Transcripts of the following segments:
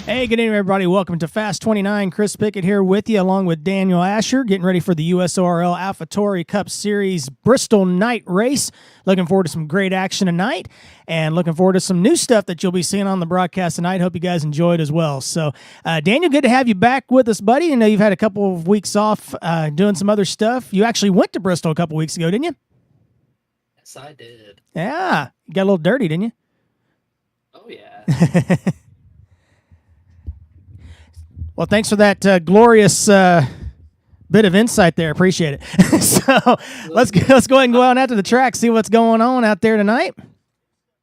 Hey, good evening, everybody. Welcome to Fast 29. Chris Pickett here with you, along with Daniel Asher, getting ready for the USORL AlphaTauri Cup Series Bristol night race. Looking forward to some great action tonight, and looking forward to some new stuff that you'll be seeing on the broadcast tonight. Hope you guys enjoyed as well. So, Daniel, good to have you back with us, buddy. I know you've had a couple of weeks off doing some other stuff. You actually went to Bristol a couple weeks ago, didn't you? Yes, I did. Yeah. You got a little dirty, didn't you? Oh, yeah. Well, thanks for that glorious bit of insight there. Appreciate it. So let's go ahead and go out to the track, see what's going on out there tonight.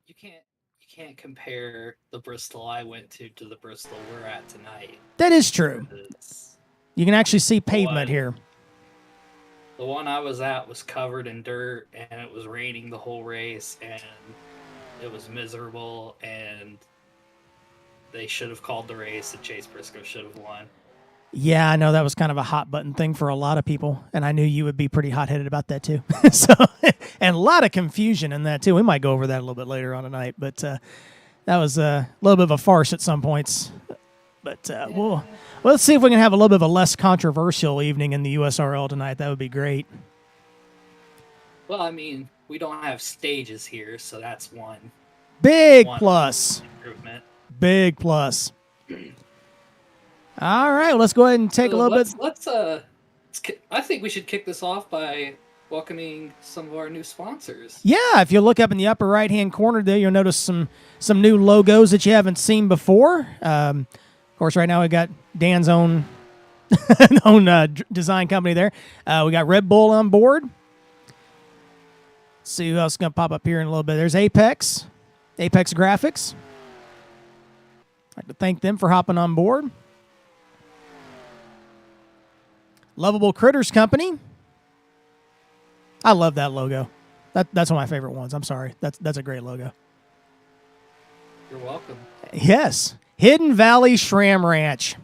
You can't compare the Bristol I went to the Bristol we're at tonight. That is true. You can actually see pavement here. The one I was at was covered in dirt, and it was raining the whole race, and it was miserable, and they should have called the race, and Chase Briscoe should have won. Yeah, I know that was kind of a hot button thing for a lot of people, and I knew you would be pretty hot-headed about that too. And a lot of confusion in that too. We might go over that a little bit later on tonight, but that was a little bit of a farce at some points. But let's see if we can have a little bit of a less controversial evening in the USRL tonight. That would be great. Well, I mean, we don't have stages here, so that's one plus. Improvement. Big plus. All right, let's go ahead and take a little bit. I think we should kick this off by welcoming some of our new sponsors. Yeah, if you look up in the upper right-hand corner there, you'll notice some new logos that you haven't seen before. Of course, right now we got Dan's own design company there. We got Red Bull on board. Let's see who else is going to pop up here in a little bit. There's Apex Graphics. I'd like to thank them for hopping on board. Lovable Critters Company. I love that logo. That's one of my favorite ones. I'm sorry. That's a great logo. You're welcome. Yes. Hidden Valley Shram Ranch.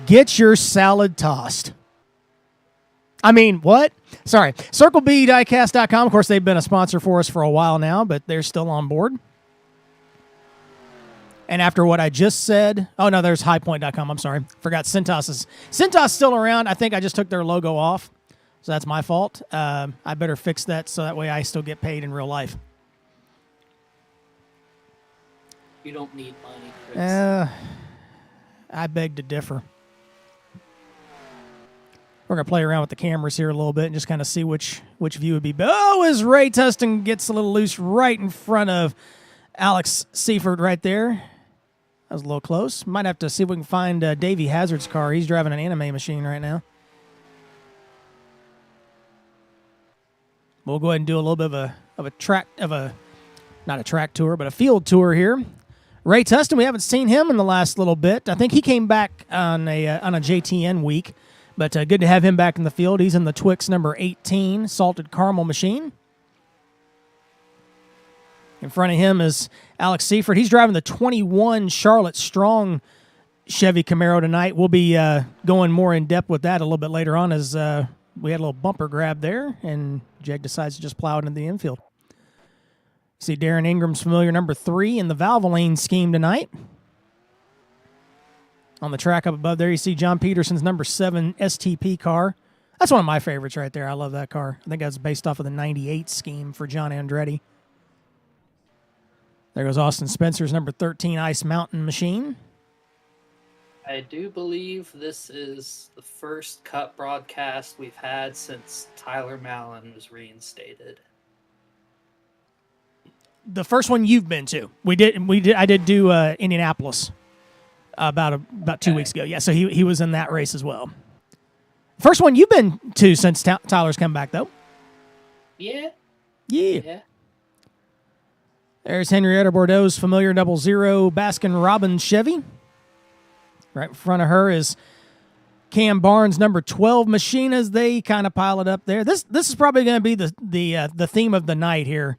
Get your salad tossed. I mean, what? Sorry. CircleBDiecast.com. Of course, they've been a sponsor for us for a while now, but they're still on board. And after what I just said, oh no, there's highpoint.com. I'm sorry. Forgot Cintas still around. I think I just took their logo off. So that's my fault. I better fix that so that way I still get paid in real life. You don't need money, Chris. I beg to differ. We're going to play around with the cameras here a little bit and just kind of see which view would be better. Oh, as Ray Tustin gets a little loose right in front of Alex Seifert right there. That was a little close. Might have to see if we can find Davey Hazard's car. He's driving an anime machine right now. We'll go ahead and do a little bit not a track tour, but a field tour here. Ray Tustin, we haven't seen him in the last little bit. I think he came back on a JTN week, but good to have him back in the field. He's in the Twix number 18 salted caramel machine. In front of him is Alex Seifert. He's driving the 21 Charlotte Strong Chevy Camaro tonight. We'll be going more in depth with that a little bit later on as we had a little bumper grab there, and Jeg decides to just plow it into the infield. See Darren Ingram's familiar number 3 in the Valvoline scheme tonight. On the track up above there, you see John Peterson's number 7 STP car. That's one of my favorites right there. I love that car. I think that's based off of the 98 scheme for John Andretti. There goes Austin Spencer's number 13 Ice Mountain machine. I do believe this is the first Cup broadcast we've had since Tyler Mallon was reinstated. The first one you've been to. I did do Indianapolis about 2 weeks ago. Yeah, so he was in that race as well. First one you've been to since Tyler's come back, though. Yeah. There's Henrietta Bordeaux's familiar 00 Baskin-Robbins Chevy. Right in front of her is Cam Barnes' number 12 machine as they kind of pile it up there. This is probably going to be the theme of the night here.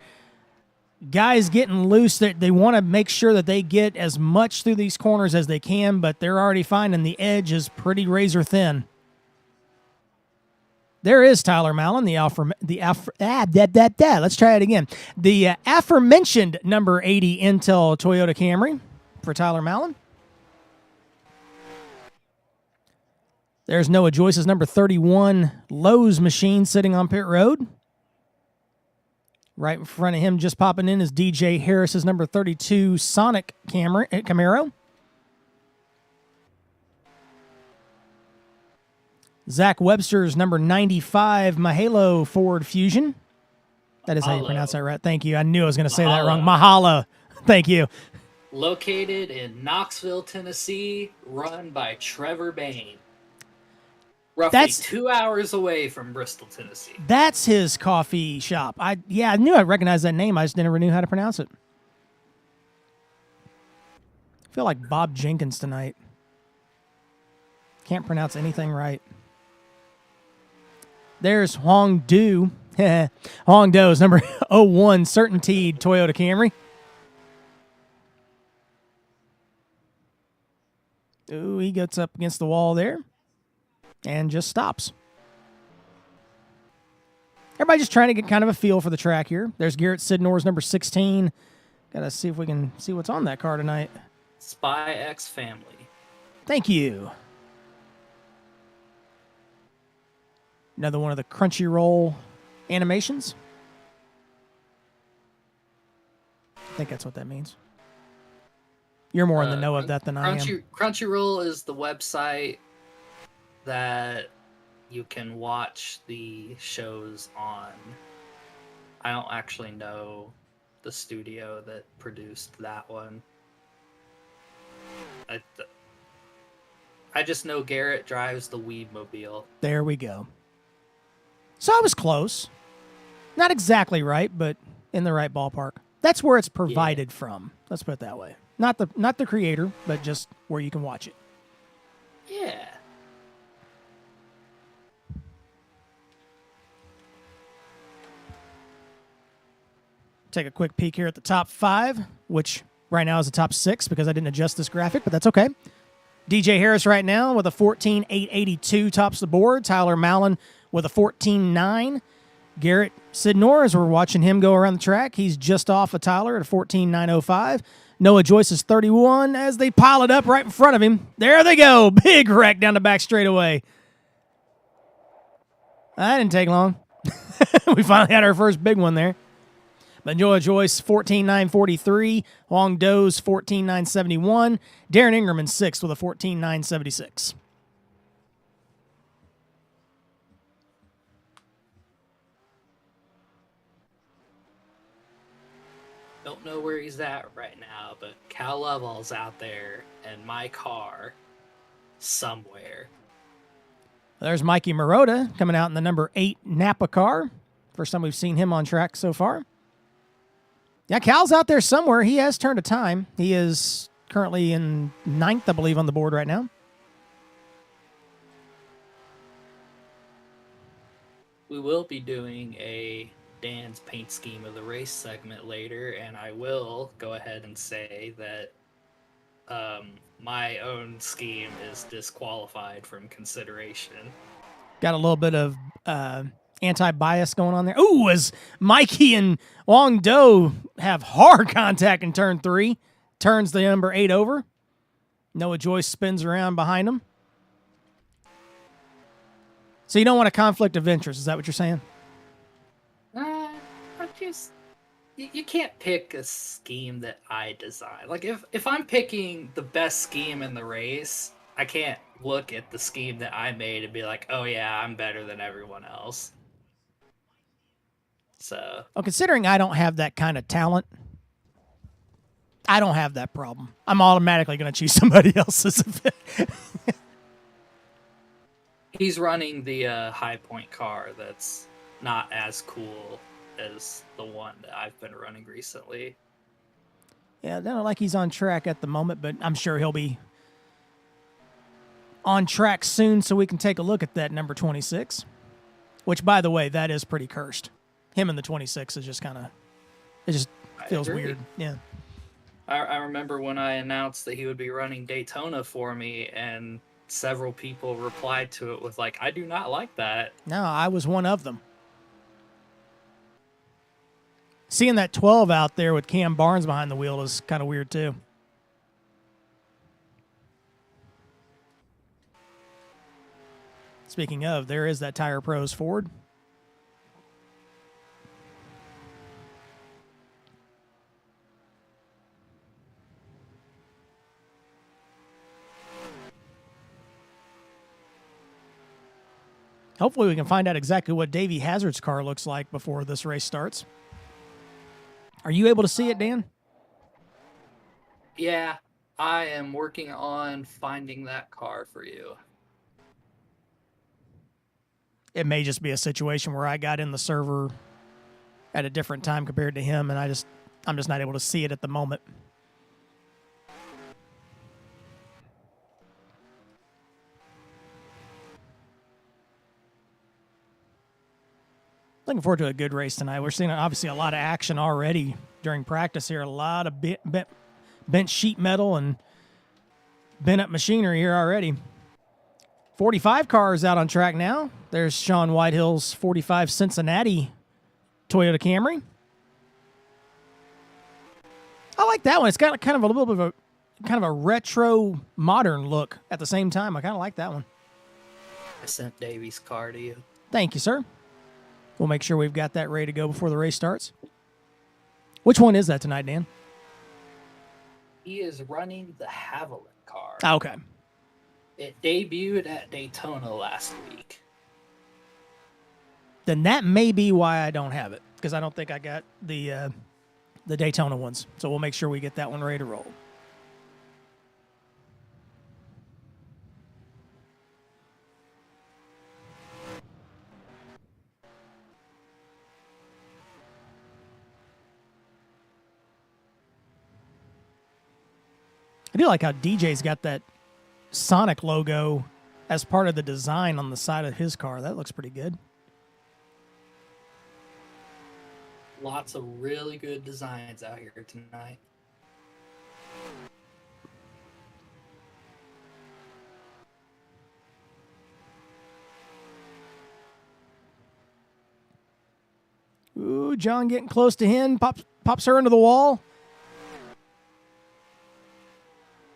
Guys getting loose. They want to make sure that they get as much through these corners as they can, but they're already finding the edge is pretty razor thin. There is Tyler Mallon, let's try it again. The aforementioned number 80 Intel Toyota Camry for Tyler Mallon. There's Noah Joyce's number 31 Lowe's machine sitting on pit road. Right in front of him, just popping in, is DJ Harris's number 32 Sonic Camaro. Zach Webster's number 95 Mahalo Ford Fusion. That is how you pronounce that, right? Thank you. I knew I was going to say that wrong. Mahalo. Thank you. Located in Knoxville, Tennessee, run by Trevor Bain. Roughly 2 hours away from Bristol, Tennessee. That's his coffee shop. I knew I recognized that name. I just never knew how to pronounce it. I feel like Bob Jenkins tonight. Can't pronounce anything right. There's Hong Do. Hong Do's number 01 Certainty Toyota Camry. Ooh, he gets up against the wall there and just stops. Everybody just trying to get kind of a feel for the track here. There's Garrett Sidnor's number 16. Got to see if we can see what's on that car tonight. Spy X Family. Thank you. Another one of the Crunchyroll animations. I think that's what that means. You're more in the know of that than I am. Crunchyroll is the website that you can watch the shows on. I don't actually know the studio that produced that one. I just know Garrett drives the Weedmobile. There we go. So I was close. Not exactly right, but in the right ballpark. That's where it's provided from. Let's put it that way. Not the creator, but just where you can watch it. Yeah. Take a quick peek here at the top 5, which right now is the top 6 because I didn't adjust this graphic, but that's okay. DJ Harris right now with a 14.882 tops the board. Tyler Mallon with a 14.9. Garrett Sidnor, as we're watching him go around the track, he's just off of Tyler at a 14.905. Noah Joyce is 31 as they pile it up right in front of him. There they go. Big wreck down the back straightaway. That didn't take long. We finally had our first big one there. But Noah Joyce, 14.943. Hong Do's 14.971. Darren Ingerman, 6th with a 14.976. Don't know where he's at right now, but Cal Lovell's out there in my car somewhere. There's Mikey Marotta coming out in the number 8 Napa car. First time we've seen him on track so far. Yeah, Cal's out there somewhere. He has turned a time. He is currently in 9th, I believe, on the board right now. We will be doing a Dan's paint scheme of the race segment later, and I will go ahead and say that my own scheme is disqualified from consideration. Got a little bit of anti-bias going on there. Ooh, as Mikey and Wong Do have hard contact in turn 3, turns the number 8 over. Noah Joyce spins around behind him. So you don't want a conflict of interest, is that what you're saying? You can't pick a scheme that I design. Like, if I'm picking the best scheme in the race, I can't look at the scheme that I made and be like, oh yeah, I'm better than everyone else. So, well, considering I don't have that kind of talent, I don't have that problem. I'm automatically going to choose somebody else's. He's running the High Point car that's not as cool as the one that I've been running recently. Yeah, I don't know, like he's on track at the moment, but I'm sure he'll be on track soon so we can take a look at that number 26, which, by the way, that is pretty cursed. Him in the 26 is just kind of, it just feels weird. Yeah. I remember when I announced that he would be running Daytona for me, and several people replied to it with like, I do not like that. No, I was one of them. Seeing that 12 out there with Cam Barnes behind the wheel is kind of weird too. Speaking of, there is that Tire Pros Ford. Hopefully we can find out exactly what Davey Hazard's car looks like before this race starts. Are you able to see it, Dan? Yeah, I am working on finding that car for you. It may just be a situation where I got in the server at a different time compared to him, and I'm just not able to see it at the moment. Looking forward to a good race tonight. We're seeing obviously a lot of action already during practice here. A lot of bent sheet metal and bent up machinery here already. 45 cars out on track now. There's Sean Whitehill's 45 Cincinnati Toyota Camry. I like that one. It's got kind of a little bit of a retro modern look at the same time. I kind of like that one. I sent Davey's car to you. Thank you, sir. We'll make sure we've got that ready to go before the race starts. Which one is that tonight, Dan? He is running the Haviland car. Okay. It debuted at Daytona last week. Then that may be why I don't have it, because I don't think I got the Daytona ones. So we'll make sure we get that one ready to roll. I do like how DJ's got that Sonic logo as part of the design on the side of his car. That looks pretty good. Lots of really good designs out here tonight. Ooh, John getting close to him. Pops her into the wall.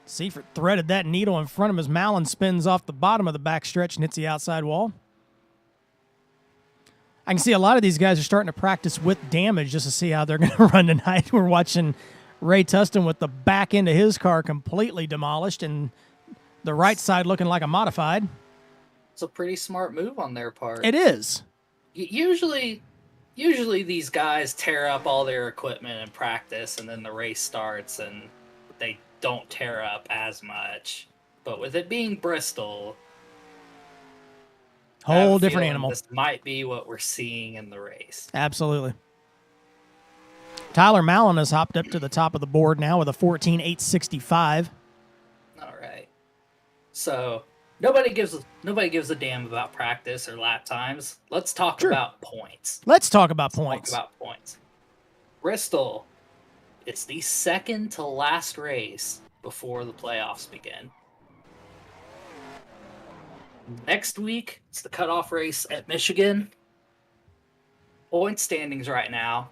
Seifert threaded that needle in front of his Malin, spins off the bottom of the backstretch and hits the outside wall. I can see a lot of these guys are starting to practice with damage just to see how they're going to run tonight. We're watching Ray Tustin with the back end of his car completely demolished and the right side looking like a modified. It's a pretty smart move on their part. It is. Usually these guys tear up all their equipment in practice, and then the race starts, and they don't tear up as much. But with it being Bristol, whole different animal. This might be what we're seeing in the race. Absolutely. Tyler Mallon has hopped up to the top of the board now with a 14.865. All right. So nobody gives a damn about practice or lap times. Let's talk about points. Let's talk about points. Bristol. It's the second to last race before the playoffs begin. Next week, it's the cutoff race at Michigan. Point standings right now.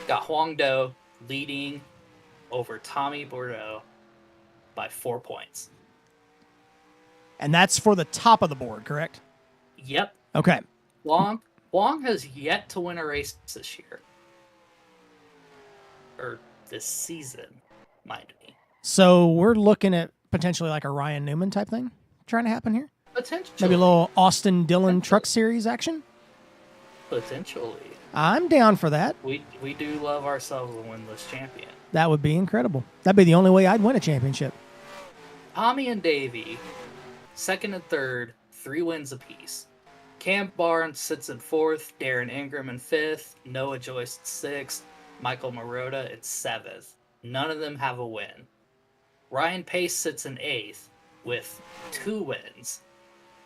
Got Huang Do leading over Tommy Bordeaux by 4 points. And that's for the top of the board, correct? Yep. Okay. Huang has yet to win a race this year. Or this season, mind me. So we're looking at potentially like a Ryan Newman type thing trying to happen here? Potentially. Maybe a little Austin Dillon Truck Series action? Potentially. I'm down for that. We do love ourselves a winless champion. That would be incredible. That'd be the only way I'd win a championship. Tommy and Davey, second and third, 3 wins apiece. Cam Barnes sits in fourth, Darren Ingram in fifth, Noah Joyce in sixth, Michael Marotta in seventh. None of them have a win. Ryan Pace sits in eighth with 2 wins.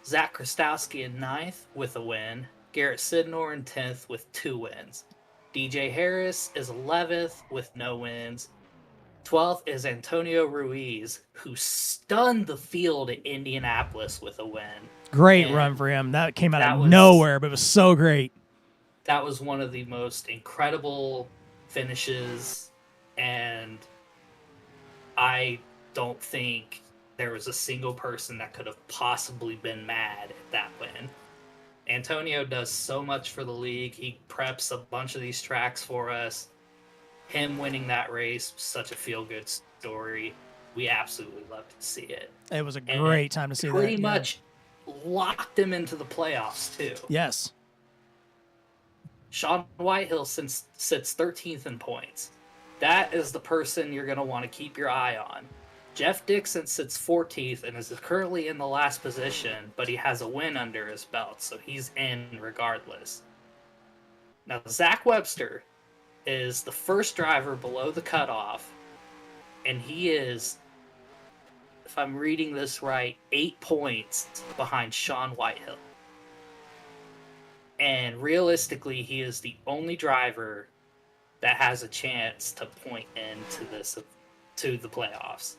Zach Krastowski in ninth with a win. Garrett Sidnor in 10th with 2 wins. DJ Harris is 11th with no wins. 12th is Antonio Ruiz, who stunned the field at Indianapolis with a win. Great run for him. That came out of nowhere, but it was so great. That was one of the most incredible finishes, and I don't think there was a single person that could have possibly been mad at that win. Antonio does so much for the league. He preps a bunch of these tracks for us. Him winning that race was such a feel-good story. We absolutely love to see it. It was a great time to see that. Pretty much locked him into the playoffs, too. Yes. Sean Whitehill sits 13th in points. That is the person you're going to want to keep your eye on. Jeff Dixon sits 14th and is currently in the last position, but he has a win under his belt, so he's in regardless. Now, Zach Webster is the first driver below the cutoff, and he is, if I'm reading this right, 8 points behind Sean Whitehill. And realistically, he is the only driver that has a chance to point into to the playoffs.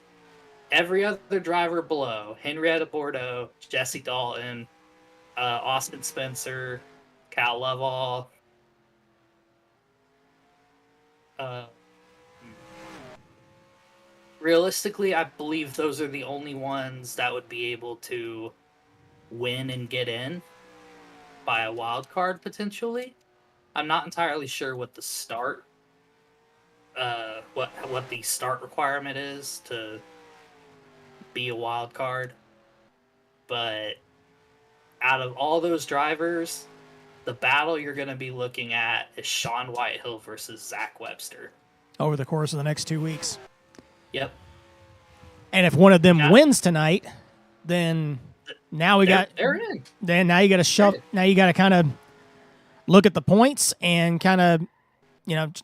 Every other driver below, Henrietta Bordeaux, Jesse Dalton, Austin Spencer, Cal Lovell, realistically, I believe those are the only ones that would be able to win and get in by a wild card potentially. I'm not entirely sure what the start, what the start requirement is to be a wild card, but out of all those drivers, the battle you're going to be looking at is Sean Whitehill versus Zach Webster over the course of the next 2 weeks. Yep. And if one of them wins tonight, then now they're in. Then now you got to shove. Now you got to kind of look at the points and kind of,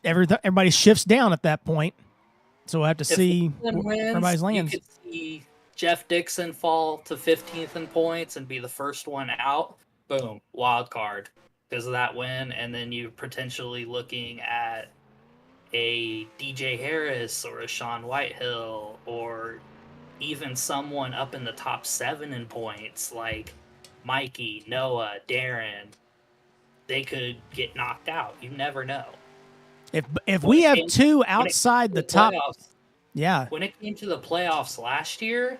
everybody shifts down at that point. So we'll have to see where everybody's lands. You could see Jeff Dixon fall to 15th in points and be the first one out. Boom, wild card because of that win, and then you're potentially looking at a DJ Harris or a Sean Whitehill or even someone up in the top 7 in points like Mikey, Noah, Darren. They could get knocked out. You never know. If we have two outside the top, When it came to the playoffs last year,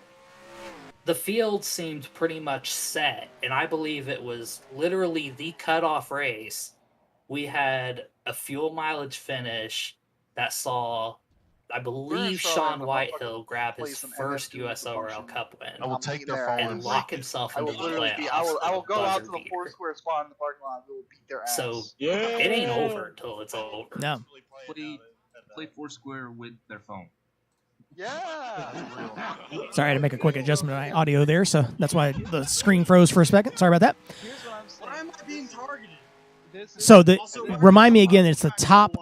the field seemed pretty much set, and I believe it was literally the cutoff race. We had a fuel mileage finish that saw, I believe, Sean Whitehill grab his first USORL Cup win. I will take their phone and lock himself into the playoffs. I will go out to the Foursquare squad in the parking lot. We will beat their ass. So it ain't over until it's over. No. Play Foursquare with their phone. Yeah. Sorry, I had to make a quick adjustment to my audio there, so that's why the screen froze for a second. Sorry about that. Here's what I'm saying. Why am I being targeted? So remind me again, it's the top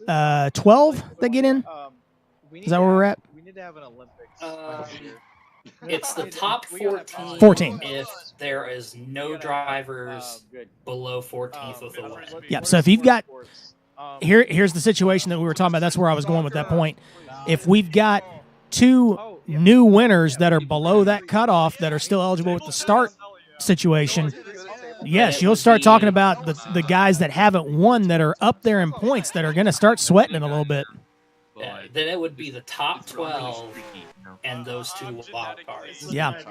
12 that get in? Is that where we're at? We need to have an Olympics. It's the top 14. 14. If there is no drivers below 14th with a win. Yep. So if you've got here's the situation that we were talking about. That's where I was going with that point. If we've got two new winners that are below that cutoff that are still eligible with the start situation, yes, you'll start talking about the guys that haven't won that are up there in points that are going to start sweating it a little bit. Yeah, then it would be the top 12 and those two wild cards. Yeah.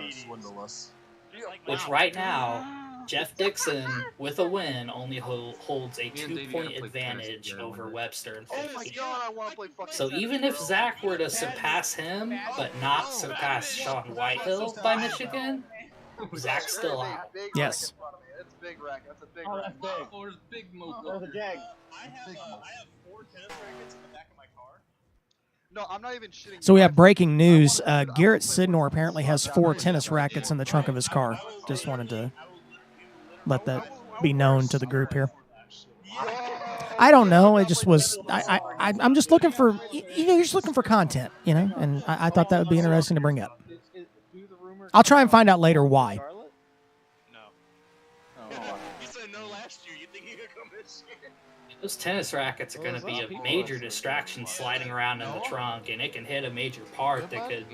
Which right now, Jeff Dixon, with a win, only holds a 2-point advantage over Webster and 15. Oh my god, I want to play fucking. So even if Zach were to surpass him, but not surpass Sean Whitehill by Michigan, Zach's still out. Yes. It's a big rack. That's a big rack. Oh, there's big move. Oh, the jag. I have 4 tennis rackets in the back of my car. No, I'm not even shitting. So we have breaking news. Garrett Sidnor apparently has 4 tennis rackets in the trunk of his car. Just wanted to let that be known to the group here. I don't know. It just was. I'm just looking for. You're just looking for content, and I thought that would be interesting to bring up. I'll try and find out later why. You said no last year. You think you could come this year? Those tennis rackets are going to be a major distraction sliding around in the trunk, and it can hit a major part that could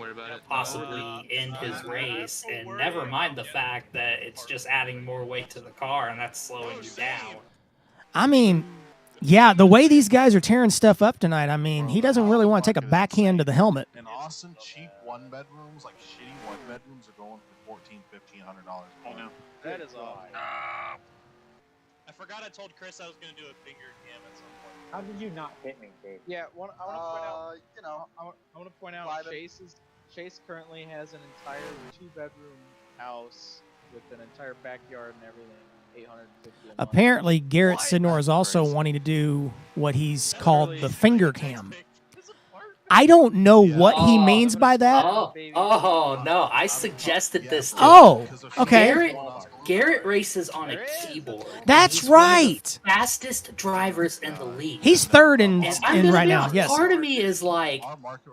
possibly end his race. And never mind the fact that it's just adding more weight to the car, and that's slowing you down. I mean, Yeah, the way these guys are tearing stuff up tonight, I mean, he doesn't really want to take a backhand to the helmet. In Austin, cheap one bedrooms, like shitty one bedrooms, are going for $1,400–$1,500. I know. That is odd. I forgot I told Chris I was going to do a finger cam at some point. How did you not hit me, Dave? Yeah, I want to point out. You know, I want to point out Chase currently has an entire 2-bedroom house with an entire backyard and everything. 850 a month. Apparently, Garrett Sidnor is also wanting to do what he's called the finger cam. I don't know what he means by that. Oh, no, I suggested this to Oh, okay. Garrett races on a keyboard. That's He's one of the right. fastest drivers in the league. He's third in And right now. Yes. Part of me is like,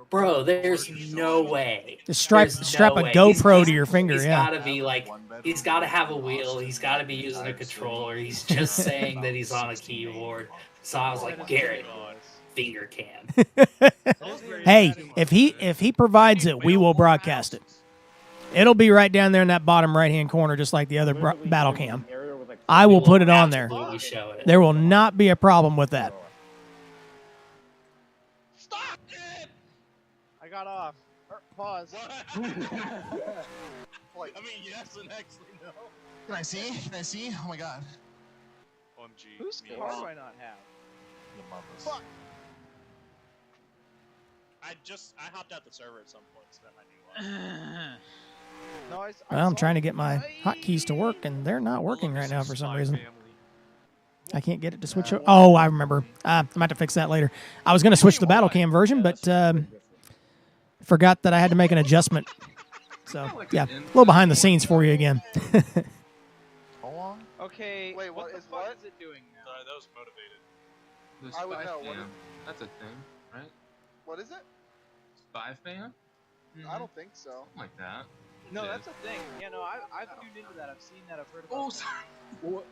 bro, there's no way. Just strap a way. GoPro to your finger. He's Yeah. gotta be like, he's gotta have a wheel. He's gotta be using a controller. He's just saying that he's on a keyboard. So I was like, Garrett, finger cam. Hey, if he provides it, we will broadcast it. It'll be right down there in that bottom right-hand corner, just like the other battle cam. I will put it on there. Absolutely show it. There will not be a problem with that. Stop it! I got off. Pause. I mean, yes and actually no. Can I see? Can I see? Oh my god. OMG. Whose car do I not have? The mothers. Fuck. I hopped out the server at some point, so that might be why. No, Well, I'm trying to get my hotkeys to work, and they're not working right now for some reason. I can't get it to switch. Oh, I remember. I'm about to fix that later. I was going to switch the battle cam version, but forgot that I had to make an adjustment. So, yeah, a little behind the scenes for you again. Hold on. Okay. Wait, what the is fuck what? is it doing now? Sorry, that was motivated. The I would spy know, what fam. That's a thing, right? what is it? Spy fam? I don't think so. Something like that. No, Yeah. that's a thing. Yeah, no, I've tuned into that. I've seen that. I've heard about Oh, that. sorry.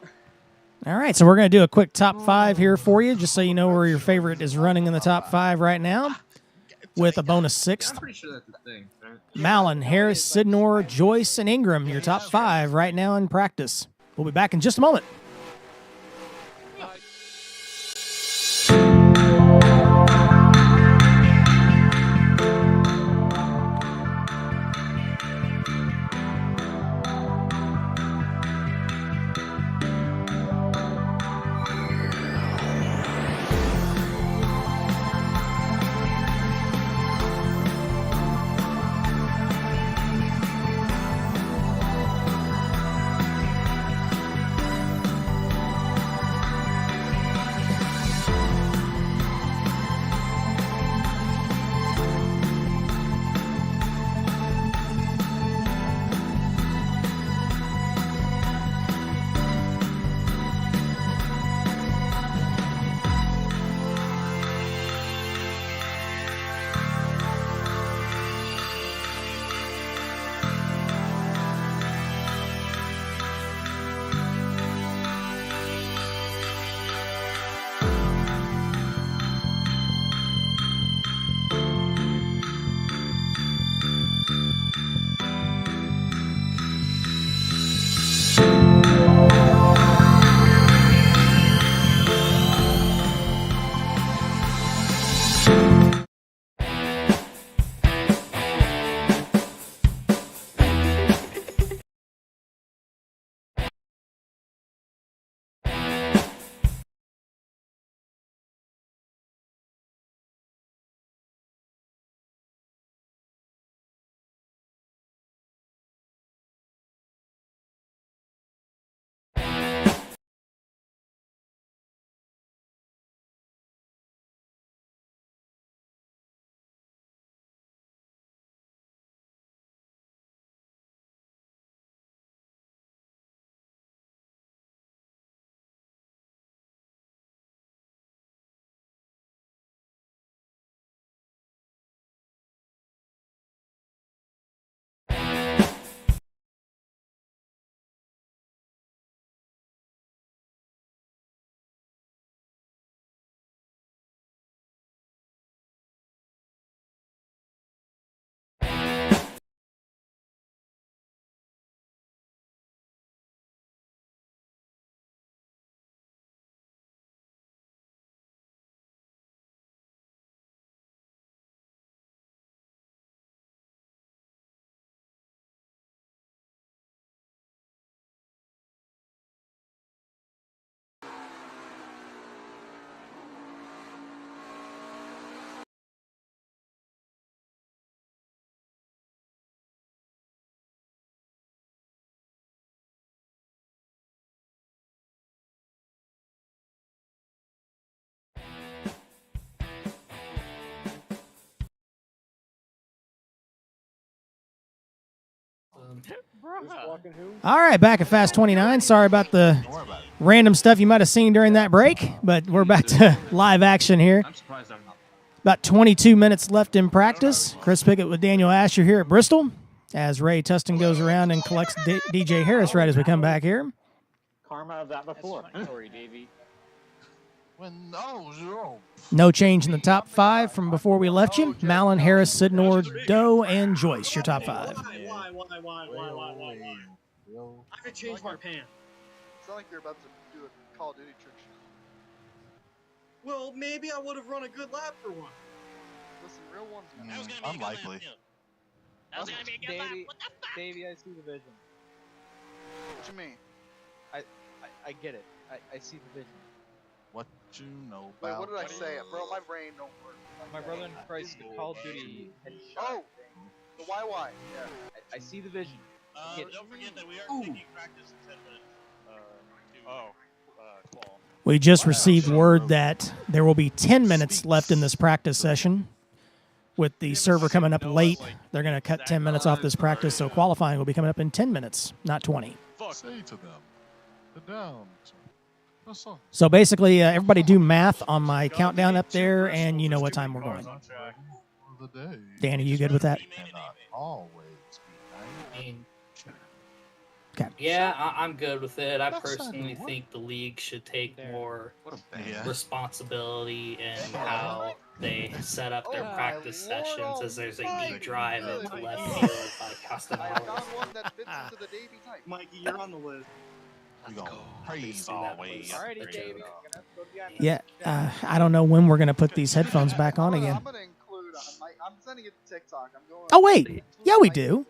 All right, so we're going to do a quick top 5 here for you, just so you know where your favorite is running in the top 5 right now, with a bonus Yeah, 6th. I'm pretty sure that's a thing, right? Malin, Harris, Sidnor, Joyce, and Ingram, your top 5 right now in practice. We'll be back in just a moment. Who's walking who? All right, back at Fast 29. Sorry about the Don't worry about it. random stuff you might have seen during that break, but we're back to live action here. I'm surprised I'm not. About 22 minutes left in practice. Chris Pickett with Daniel Asher here at Bristol as Ray Tustin goes around and collects DJ Harris right as we come back here. Karma of that before. Sorry, Davey. No change in the top five from before we left you. Malin, Harris, Sidnor, Doe, and Joyce, your top five. Why? I could change my pants. It's not like you're about to do a Call of Duty trick shot. Well, maybe I would have run a good lap for one. Listen, real ones. That was gonna be a good Unlikely. lap, yeah. That was gonna be a good lap. Davey, What the fuck? Davey, I see the vision. What you mean? I get it. I see the vision. What you know Wait, about? what did I say, bro? My brain don't work. My brother in Christ, the Call of Duty headshot Oh, thing. the YY. Yeah. I see the vision. Get it. Don't forget that we are taking practice in 10 minutes. Qual. We just received word that there will be 10 minutes left in this practice session. With the server coming up late, they're going to cut 10 minutes off this practice, so qualifying will be coming up in 10 minutes, not 20. Say to them, the down. That's all. So basically, everybody do math on my countdown up there, and you know what time we're going. For the day. Danny, you good with that? Cannot always be nice. I mean, Okay. yeah, I'm good with it. I That's personally not- think the league should take more What a bad. Yeah. responsibility in how they set up their Oh my practice Lord sessions, as there's a almighty. deep drive into Good. left field by I Castellanos. found one that fits into the Davy type. Mikey, you're on the list. We gonna praise See that always. place. Alrighty, Great Davey. job. You're gonna have to go to the island. Yeah, I don't know when we're going to put these headphones back on again. I'm gonna include. I'm sending it to TikTok. I'm going. Oh, wait. Yeah, we do.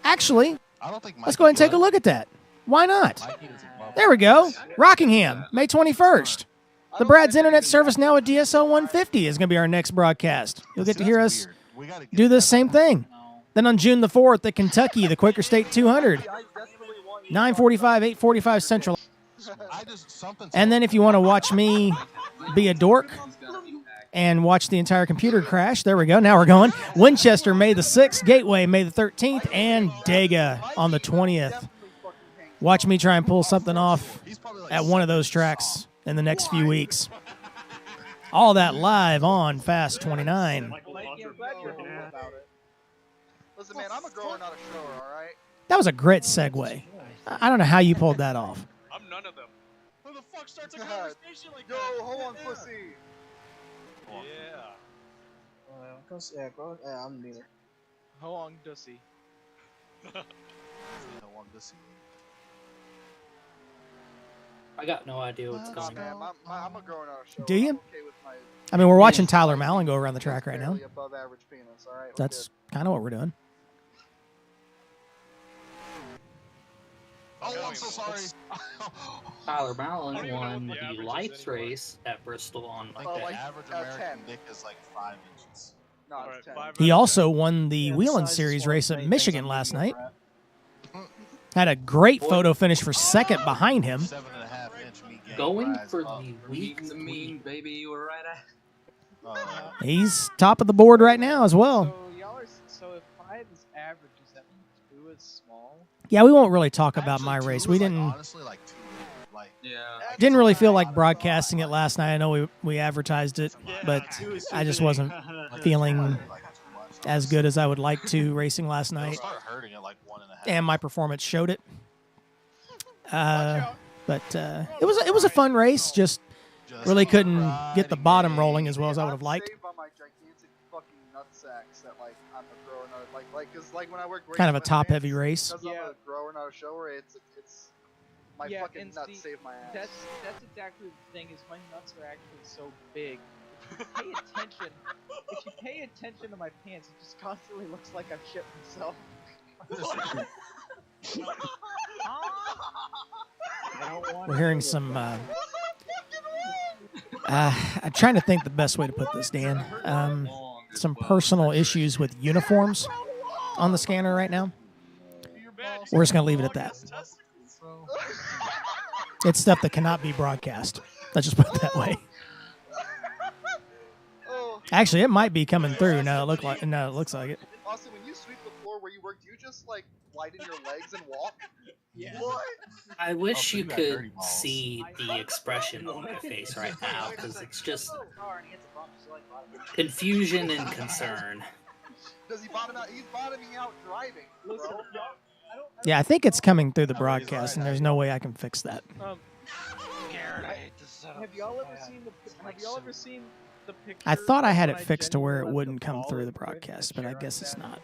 Actually, I don't think. let's go ahead and take a look at that. Why not? Mikey is above There we go. Rockingham, May 21st. The Brad's Internet Service now at DSL 150 is going to be our next broadcast. You'll get to hear us do this same thing. Then on June the 4th at Kentucky, the Quaker State 200, 9:45, 8:45 Central. And then if you want to watch me be a dork and watch the entire computer crash, there we go. Now we're going. Winchester, May the 6th, Gateway, May the 13th, and Dega on the 20th. Watch me try and pull something off at one of those tracks in the next few weeks. All that live on Fast 29. Mikey, I'm glad you're humble about it. Listen, man, I'm a grower, not a shower. All right. That was a great segue. I don't know how you pulled that off. I'm none of them. Who the fuck starts a God. conversation like Yo, that? hold on, pussy. Yeah. I'm neither. How long, Dussy? I got no idea what's Nah, going man, on. I'm a grower, not a shower. Do you? I'm okay with my I mean, we're watching Tyler Mallon go around the track right now. barely above average penis. All right. we're That's good. kind of what we're doing. Oh, I'm so sorry. Tyler Mallon don't even know won what the the average is Lights anymore. race at Bristol on Like Oh, the like, average 10. American dick is like 5 inches. No, Alright, it's 10. 5 He also won the Wheeling Series race at Michigan last night. Had a great photo finish for second behind him. 7.5 inch meat gang going fries for up. the week. Mean the mean, baby, you were right at. He's top of the board right now as well. So y'all are. So if 5 is average, does that mean 2 is small? Yeah, we won't really talk about Actually, my 2 race. is, We like, didn't honestly like 2. Like Yeah. didn't really feel like broadcasting it last night. I know we advertised it, but I just wasn't feeling like too much. as good as I would like to racing last It'll night, start hurting at like 1.5. and my performance showed it. But it was a fun race. Just really couldn't get the bottom rolling as well as I would have I'm liked. saved by my gigantic fucking nutsacks that like I'm a grower, not like cause like when I work Kind of a top-heavy race. Because I'm Yeah. a grower, not a shower. It's my Yeah, fucking and nuts see, save my ass. That's exactly the thing. Is my nuts are actually so big. If you pay attention, if you pay attention to my pants, it just constantly looks like I've shit myself. We're hearing some. I'm trying to think the best way to put this, Dan. Some personal issues with uniforms on the scanner right now. We're just gonna leave it at that. It's stuff that cannot be broadcast. Let's just put it that way. Oh, Actually, it might be coming through. No, it looks like it. Austin, when you sweep the floor where you work, do you just like widen your legs and walk? Yeah. What? I wish Oh, you you got could dirty balls. see the expression on my face right now, because it's just confusion and concern. Does he bottom out? He's bottoming out driving, bro. Listen, y'all, I don't Yeah, I think it's coming through the I bet he's broadcast, right. and there's no way I can fix that. have y'all ever seen the picture? I thought I of had when it fixed to where it genuinely left wouldn't the come ball through in the the crib and broadcast, but I chair guess it's under not.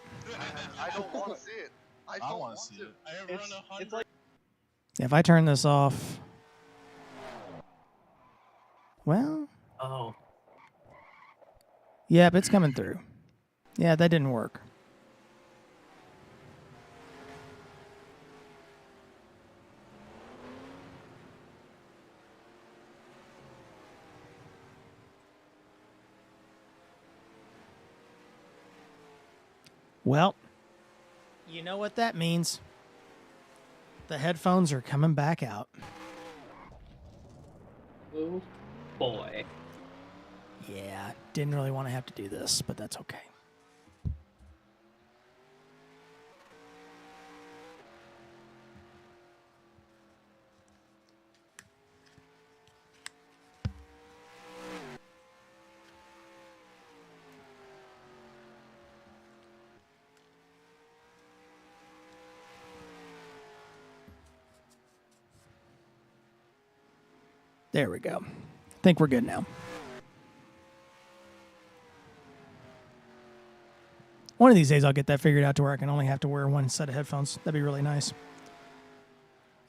I don't want to see it. I don't I want want to see to. it. I have It's- run 100. it's like- If I turn this off, well, Oh, yep, it's coming through. Yeah, that didn't work. Well, you know what that means. The headphones are coming back out. oh boy. Yeah, didn't really want to have to do this, but that's okay. There we go. I think we're good now. One of these days I'll get that figured out to where I can only have to wear one set of headphones. That'd be really nice.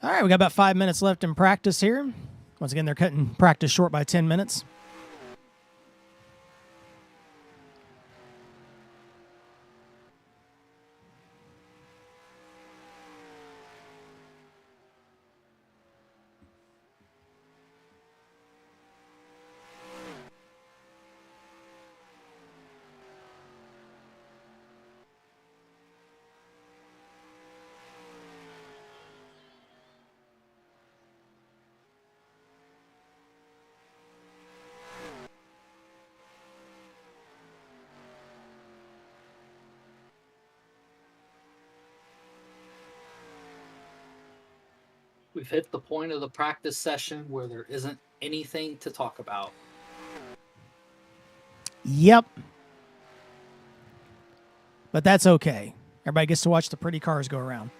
All right, we got about 5 minutes left in practice here. Once again, they're cutting practice short by 10 minutes. We've hit the point of the practice session where there isn't anything to talk about. Yep. But that's okay. Everybody gets to watch the pretty cars go around.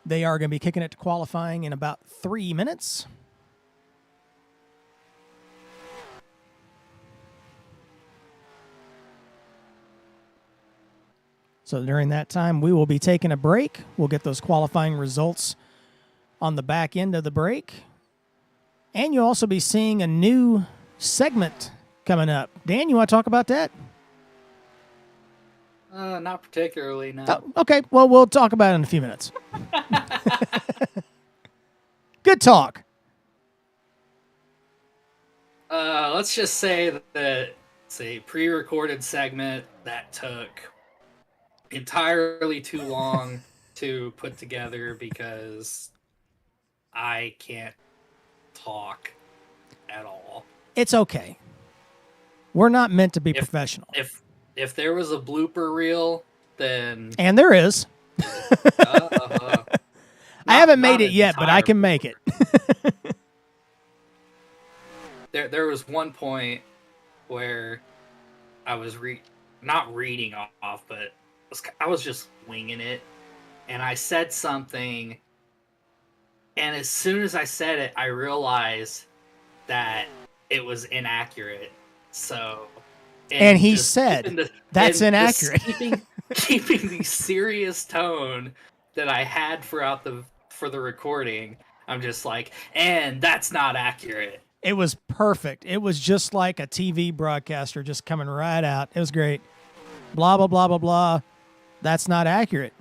They are going to be kicking it to qualifying in about 3 minutes. So during that time, we will be taking a break. We'll get those qualifying results on the back end of the break. And you'll also be seeing a new segment coming up. Dan, you want to talk about that? Not particularly, no. Oh, okay, well, we'll talk about it in a few minutes. Good talk. Let's just say that it's a pre-recorded segment that took entirely too long to put together because I can't talk at all. It's okay. We're not meant to be professional. If there was a blooper reel, then And there is. I haven't made it yet, but I can make it. There was one point where I was not reading off, but I was just winging it, and I said something, And as soon as I said it, I realized that it was inaccurate. So, And he just said, keeping "That's and just inaccurate." keeping the serious tone that I had for the recording. I'm just like, and that's not accurate. It was perfect. It was just like a TV broadcaster just coming right out. It was great. Blah, blah, blah, blah, blah. That's not accurate.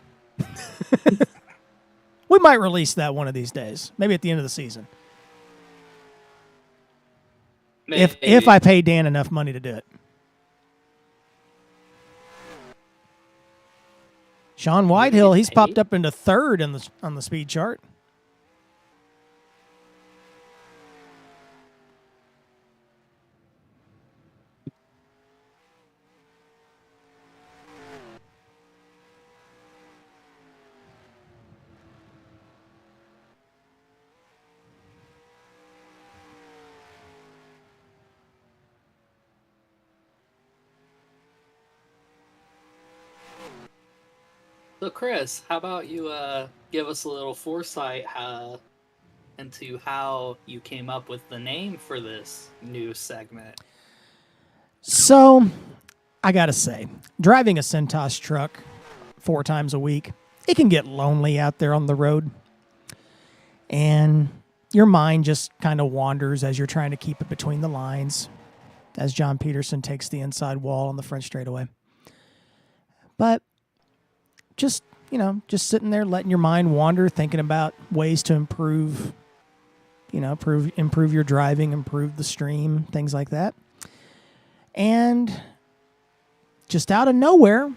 We might release that one of these days. Maybe at the end of the season. If I pay Dan enough money to do it. Sean Whitehill, he's popped up into third on the speed chart. So, Chris, how about you give us a little foresight into how you came up with the name for this new segment? So, I gotta say, driving a Centos truck 4 times a week, it can get lonely out there on the road. And your mind just kind of wanders as you're trying to keep it between the lines, as John Peterson takes the inside wall on the French straightaway. But just sitting there, letting your mind wander, thinking about ways to improve your driving, improve the stream, things like that. And just out of nowhere,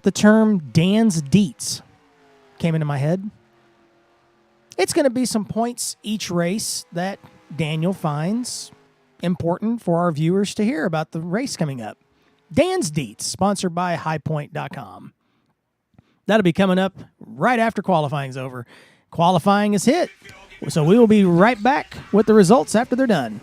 the term Dan's Deets came into my head. It's going to be some points each race that Daniel finds important for our viewers to hear about the race coming up. Dan's Deets, sponsored by highpoint.com. That'll be coming up right after qualifying's over. Qualifying is hit, so we will be right back with the results after they're done.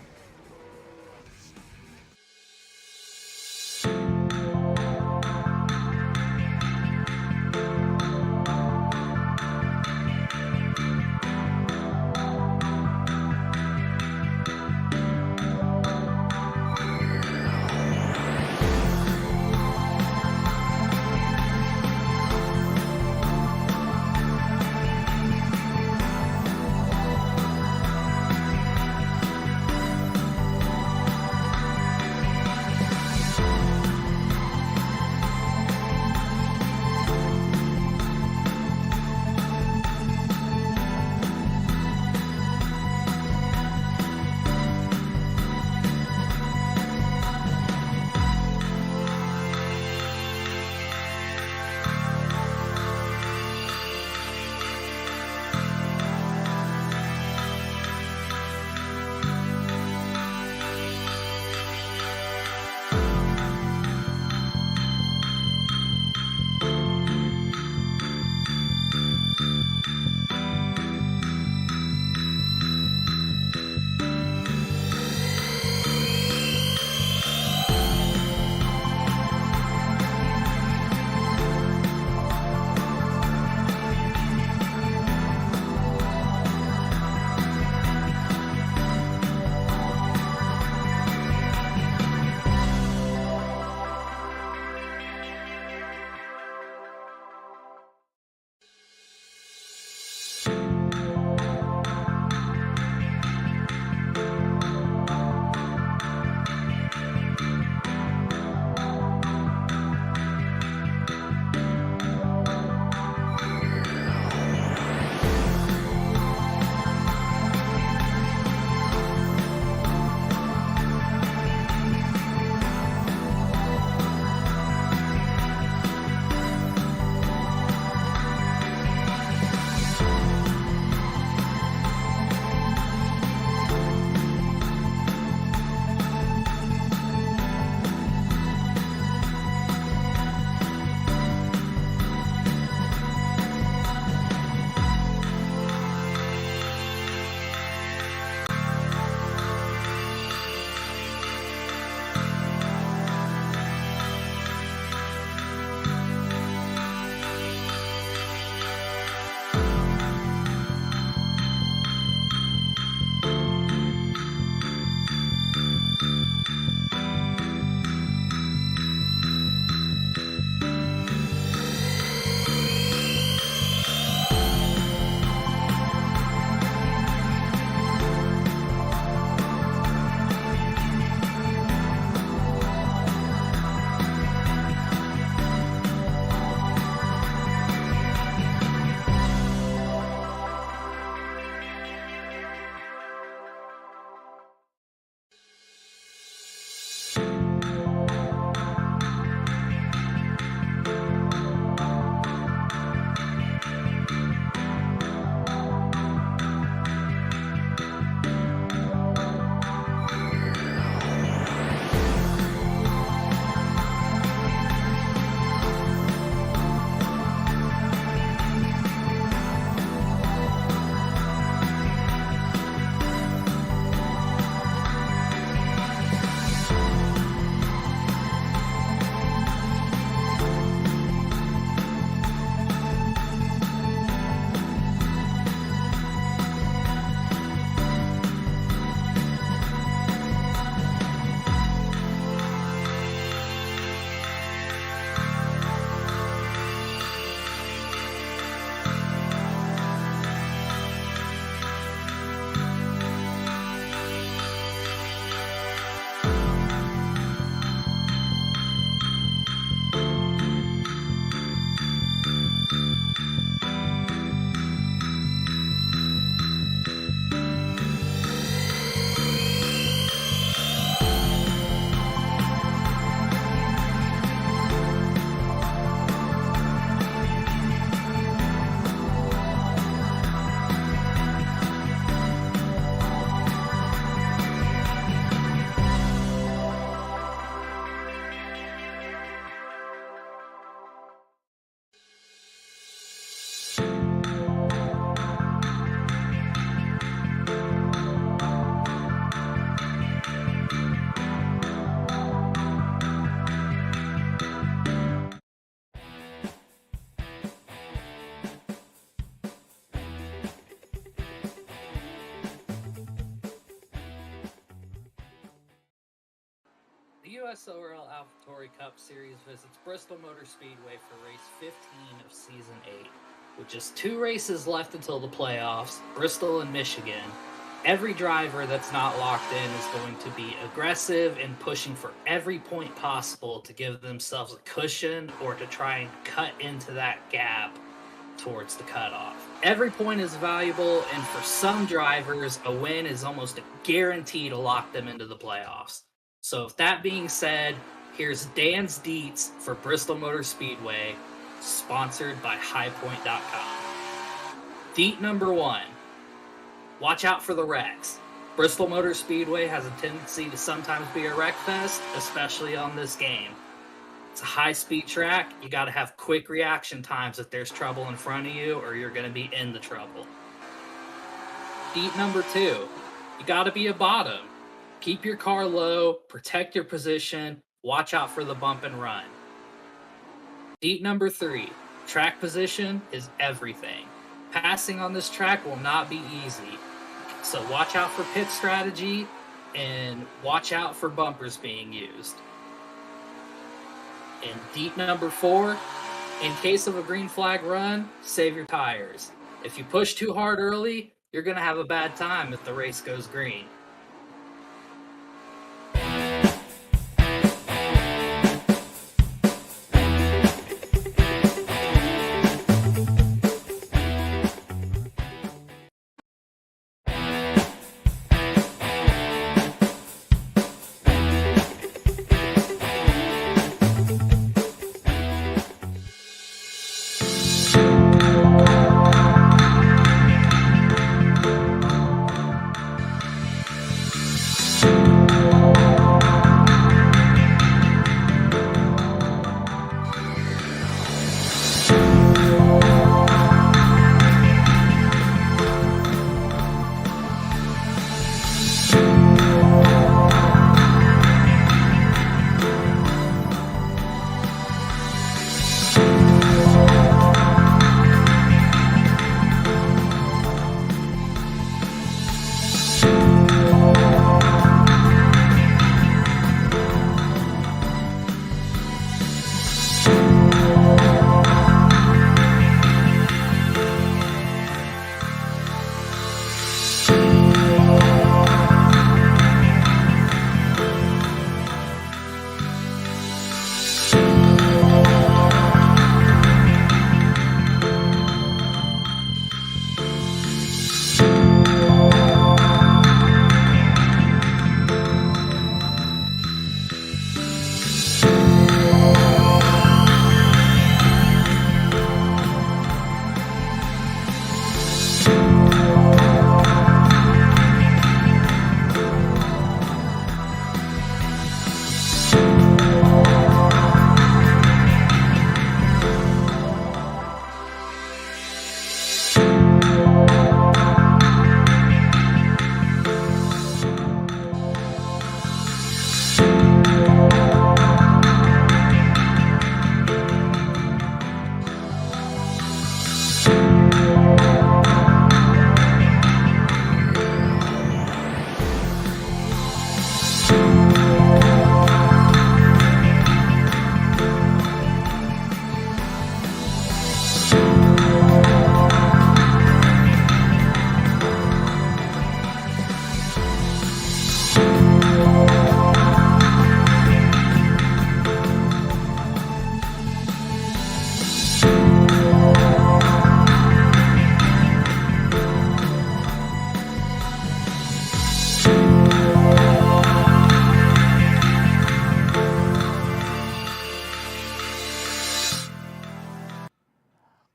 USORL AlphaTauri Cup Series visits Bristol Motor Speedway for race 15 of season 8. With just 2 races left until the playoffs, Bristol and Michigan, every driver that's not locked in is going to be aggressive and pushing for every point possible to give themselves a cushion or to try and cut into that gap towards the cutoff. Every point is valuable, and for some drivers, a win is almost a guarantee to lock them into the playoffs. So with that being said, here's Dan's Deets for Bristol Motor Speedway, sponsored by highpoint.com. Deet number 1. Watch out for the wrecks. Bristol Motor Speedway has a tendency to sometimes be a wreck fest, especially on this game. It's a high-speed track. You got to have quick reaction times if there's trouble in front of you, or you're going to be in the trouble. Deet number 2. You got to be a bottom. Keep your car low, protect your position, watch out for the bump and run. Deet number 3. Track position is everything. Passing on this track will not be easy. So watch out for pit strategy and watch out for bumpers being used. And Deet number 4, in case of a green flag run, save your tires. If you push too hard early, you're going to have a bad time if the race goes green.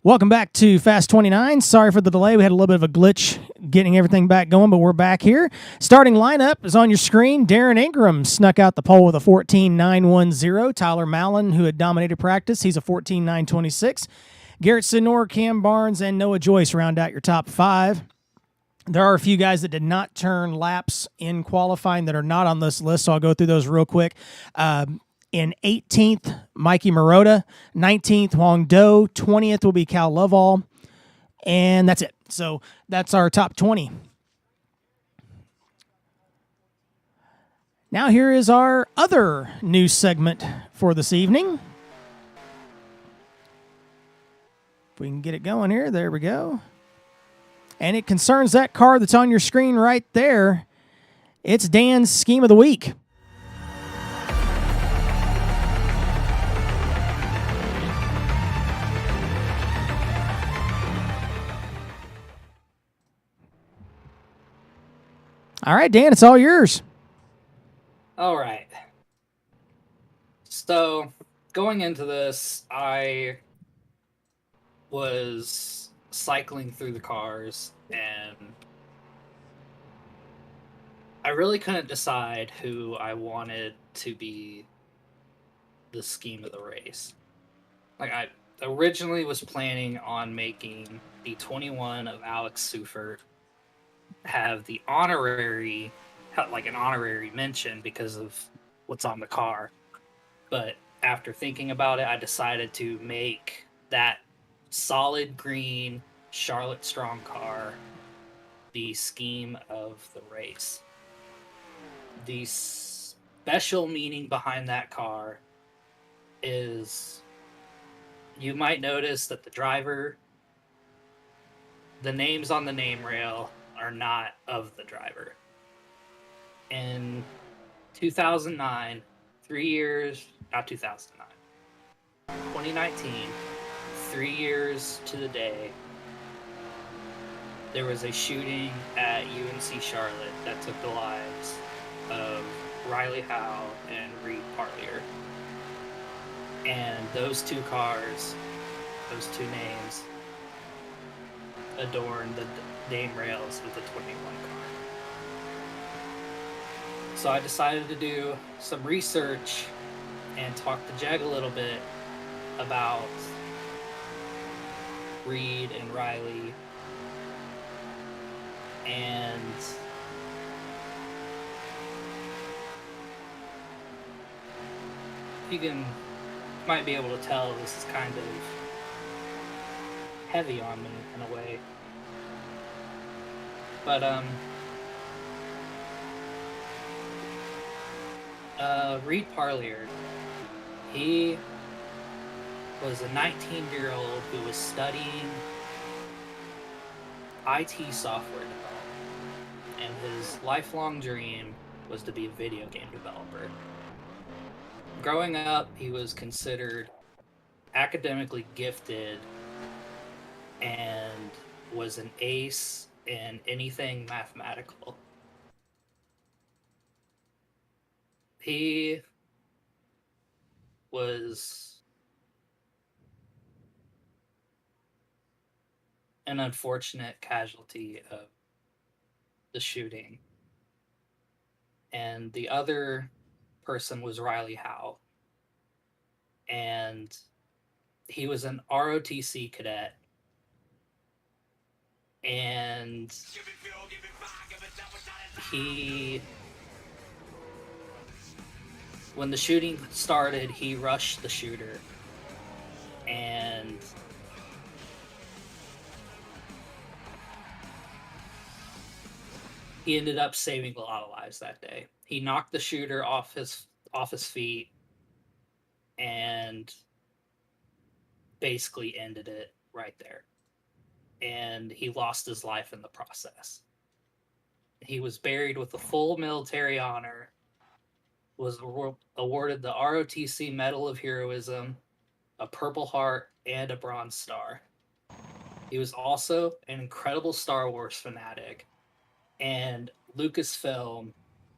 Welcome back to Fast 29. Sorry for the delay. We had a little bit of a glitch getting everything back going, but we're back here. Starting lineup is on your screen. Darren Ingram snuck out the pole with a 14.910. Tyler Mallon, who had dominated practice, he's a 14.926. Garrett Sinor, Cam Barnes, and Noah Joyce round out your top 5. There are a few guys that did not turn laps in qualifying that are not on this list, so I'll go through those real quick. In 18th, Mikey Marotta. 19th, Huang Do. 20th will be Cal Lovall. And that's it. So that's our top 20. Now here is our other news segment for this evening. If we can get it going here, there we go. And it concerns that car that's on your screen right there. It's Dan's Scheme of the Week. All right, Dan, it's all yours. All right. So, going into this, I was cycling through the cars, and I really couldn't decide who I wanted to be the scheme of the race. Like, I originally was planning on making the 21 of Alex Seufert have the honorary, like an honorary mention because of what's on the car. But after thinking about it, I decided to make that solid green Charlotte Strong car the scheme of the race. The special meaning behind that car is you might notice that the driver, the names on the name rail are not of the driver. In 2009, 2019, 3 years to the day, there was a shooting at UNC Charlotte that took the lives of Riley Howe and Reed Parlier. And those two cars, those two names, adorn the name rails of the 21 car. So I decided to do some research and talk to Jeg a little bit about Reed and Riley, and you might be able to tell this is kind of heavy on me in a way. But Reed Parlier, he was a 19-year-old who was studying IT software development, and his lifelong dream was to be a video game developer. Growing up, he was considered academically gifted and was an ace in anything mathematical. He was an unfortunate casualty of the shooting. And the other person was Riley Howe. And he was an ROTC cadet. And when the shooting started, he rushed the shooter. And he ended up saving a lot of lives that day. He knocked the shooter off his feet and basically ended it right there. And he lost his life in the process. He was buried with a full military honor, was awarded the ROTC Medal of Heroism, a Purple Heart, and a Bronze Star. He was also an incredible Star Wars fanatic, and Lucasfilm,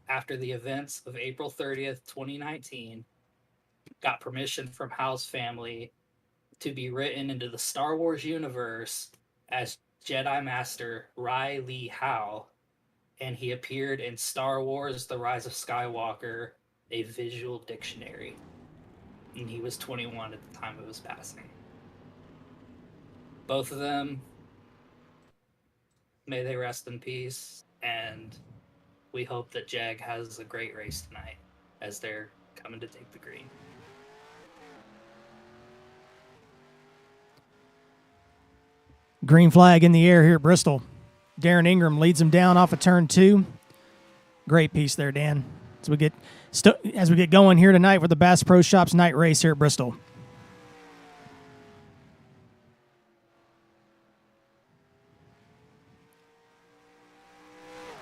after the events of April 30th, 2019, got permission from Howe's family to be written into the Star Wars universe as Jedi Master Riley Howe, and he appeared in Star Wars The Rise of Skywalker, a visual dictionary. And he was 21 at the time of his passing. Both of them, may they rest in peace, and we hope that Jag has a great race tonight as they're coming to take the green. Green flag in the air here at Bristol. Darren Ingram leads him down off of turn 2. Great piece there, Dan. as we get going here tonight for the Bass Pro Shops night race here at Bristol.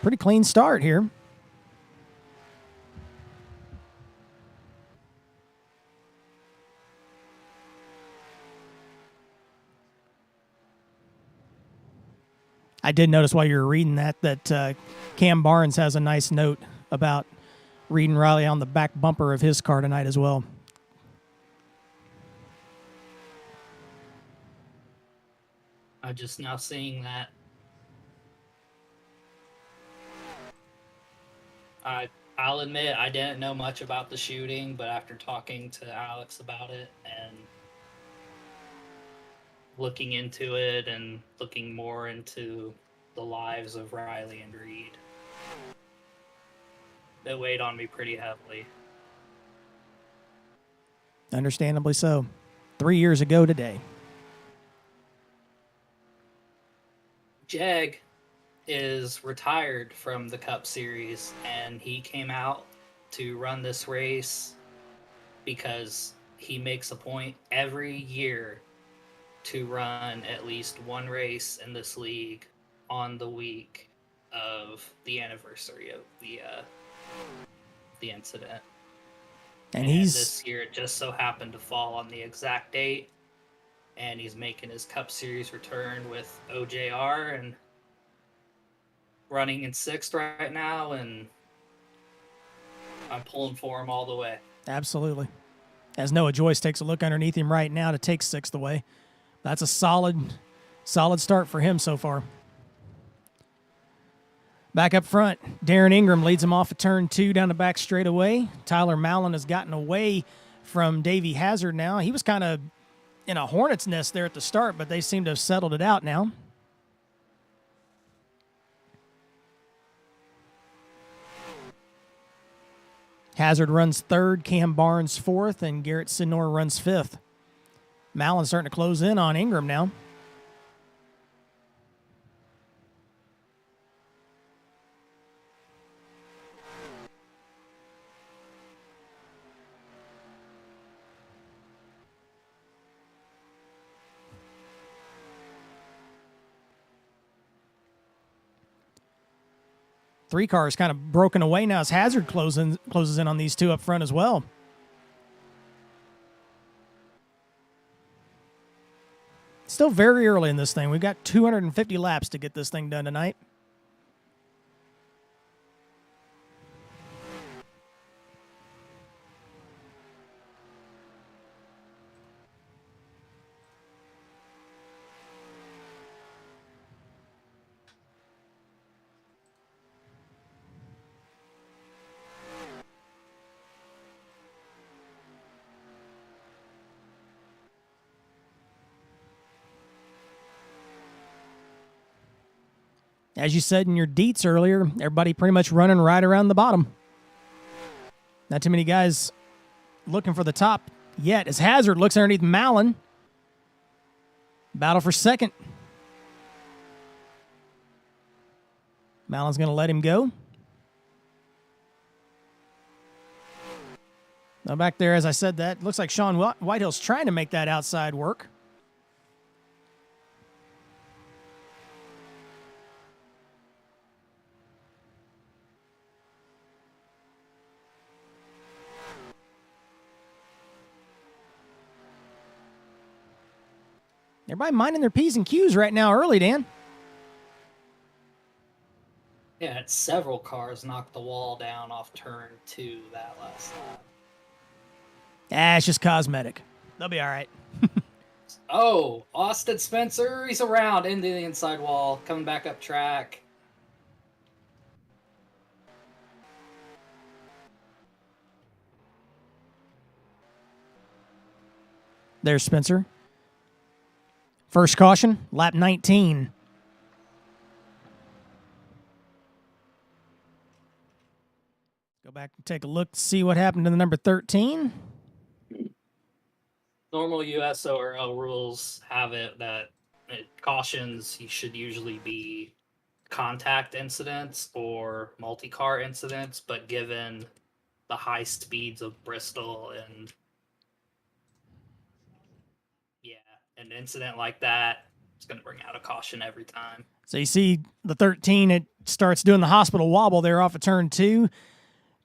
Pretty clean start here. I did notice while you were reading that Cam Barnes has a nice note about reading Riley on the back bumper of his car tonight as well. I'm just now seeing that. I'll admit I didn't know much about the shooting, but after talking to Alex about it and looking into it and looking more into the lives of Riley and Reed, it weighed on me pretty heavily. Understandably so. 3 years ago today. Jeg is retired from the Cup Series, and he came out to run this race because he makes a point every year to run at least one race in this league on the week of the anniversary of the incident. And this year it just so happened to fall on the exact date, and he's making his Cup Series return with OJR and running in 6th right now, and I'm pulling for him all the way. Absolutely. As Noah Joyce takes a look underneath him right now to take 6th away. That's a solid start for him so far. Back up front, Darren Ingram leads him off of turn 2 down the back straightaway. Tyler Mallon has gotten away from Davey Hazard now. He was kind of in a hornet's nest there at the start, but they seem to have settled it out now. Hazard runs 3rd, Cam Barnes 4th, and Garrett Sidnor runs 5th. Mallon's starting to close in on Ingram now. Three cars kind of broken away now as Hazard closes in on these two up front as well. Still very early in this thing. We've got 250 laps to get this thing done tonight. As you said in your deets earlier, everybody pretty much running right around the bottom. Not too many guys looking for the top yet. As Hazard looks underneath Mallon. Battle for 2nd. Mallon's going to let him go. Now back there, as I said that, looks like Sean Whitehill's trying to make that outside work. Everybody minding their P's and Q's right now early, Dan. Yeah, it's several cars knocked the wall down off turn 2 that last lap. It's just cosmetic. They'll be all right. Oh, Austin Spencer, he's around into the inside wall, coming back up track. There's Spencer. First caution, lap 19. Go back and take a look to see what happened to the number 13. Normal USORL rules have it that cautions should usually be contact incidents or multi-car incidents, but given the high speeds of Bristol, and yeah, an incident like that is going to bring out a caution every time. So you see the 13, it starts doing the hospital wobble there off of turn 2.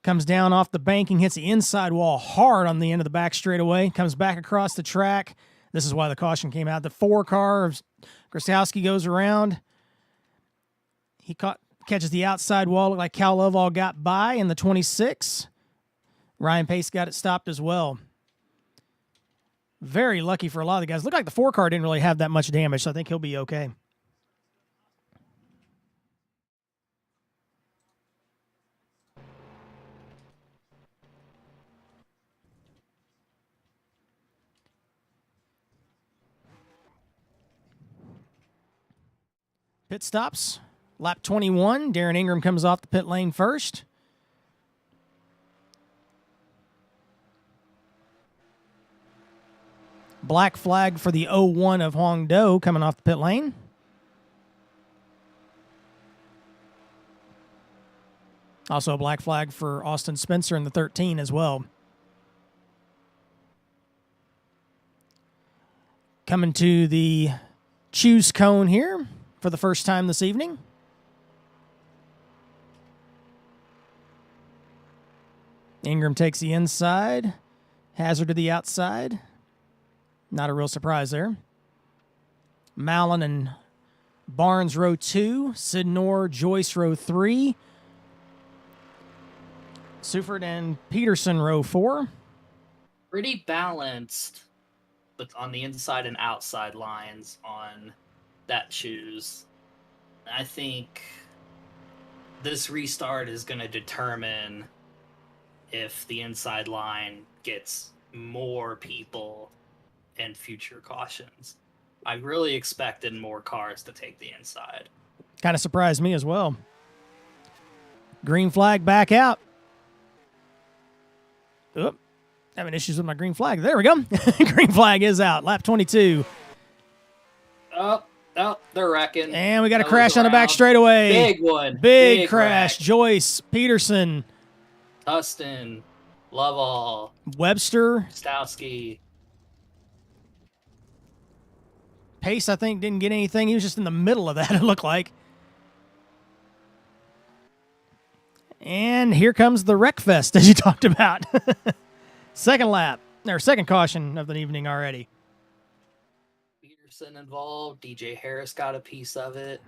Comes down off the banking, hits the inside wall hard on the end of the back straightaway. Comes back across the track. This is why the caution came out. The 4 car of Grostowski goes around. He catches the outside wall. Looked like Cal Lovall got by in the 26. Ryan Pace got it stopped as well. Very lucky for a lot of the guys. Looked like the 4 car didn't really have that much damage, so I think he'll be okay. Pit stops. Lap 21. Darren Ingram comes off the pit lane first. Black flag for the 01 of Huang Do coming off the pit lane. Also a black flag for Austin Spencer in the 13 as well. Coming to the choose cone here for the first time this evening. Ingram takes the inside. Hazard to the outside. Not a real surprise there. Mallon and Barnes row 2. Sidnor, Joyce row 3. Suford and Peterson row 4. Pretty balanced, but on the inside and outside lines on that choose. I think this restart is going to determine if the inside line gets more people and future cautions. I really expected more cars to take the inside. Kind of surprised me as well. Green flag back out. Oop, having issues with my green flag. There we go. Green flag is out. Lap 22. Oh, they're wrecking. And we got a crash on the back straightaway. Big one. Big crash. Wreck. Joyce, Peterson, Huston, Lovall, Webster. Stowski. Pace, I think, didn't get anything. He was just in the middle of that, it looked like. And here comes the wreck fest, as you talked about. Second lap, or second caution of the evening already. Peterson involved. DJ Harris got a piece of it.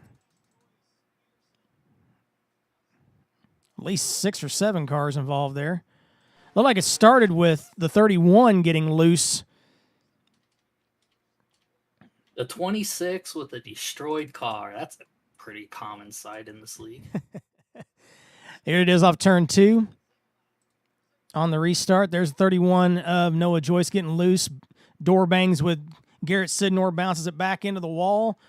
At least 6 or 7 cars involved there. Looked like it started with the 31 getting loose. The 26 with a destroyed car. That's a pretty common sight in this league. Here it is off turn 2. On the restart, there's 31 of Noah Joyce getting loose. Door bangs with Garrett Sidnor, bounces it back into the wall.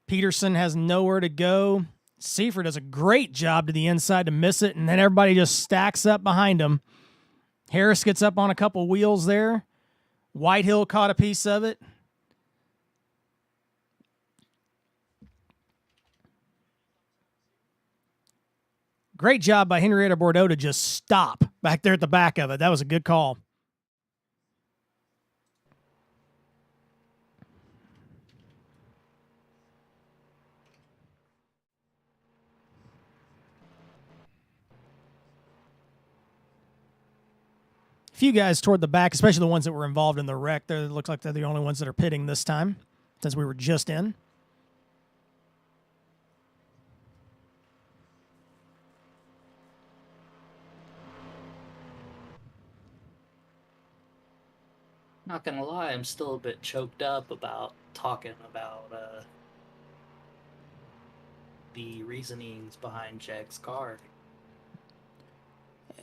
Peterson has nowhere to go. Seifert does a great job to the inside to miss it, and then everybody just stacks up behind him. Harris gets up on a couple wheels there. Whitehill caught a piece of it. Great job by Henrietta Bordeaux to just stop back there at the back of it. That was a good call. A few guys toward the back, especially the ones that were involved in the wreck. It looks like they're the only ones that are pitting this time, since we were just in. Not gonna lie, I'm still a bit choked up about talking about the reasonings behind Jag's car.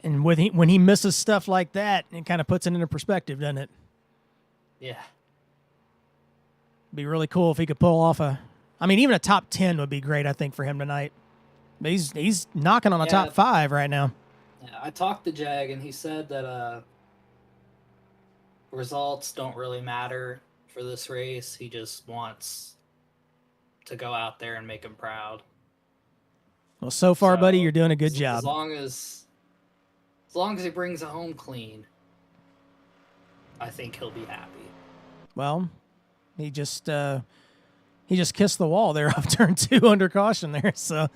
And when he misses stuff like that, it kind of puts it into perspective, doesn't it? Yeah. Be really cool if he could pull off even a top 10 would be great, I think, for him tonight. But he's knocking on a top 5 right now. Yeah, I talked to Jag, and he said that results don't really matter for this race. He just wants to go out there and make him proud. Well, so far, buddy, you're doing a good job. As long as he brings it home clean, I think he'll be happy. Well, he just kissed the wall there off turn 2 under caution there. So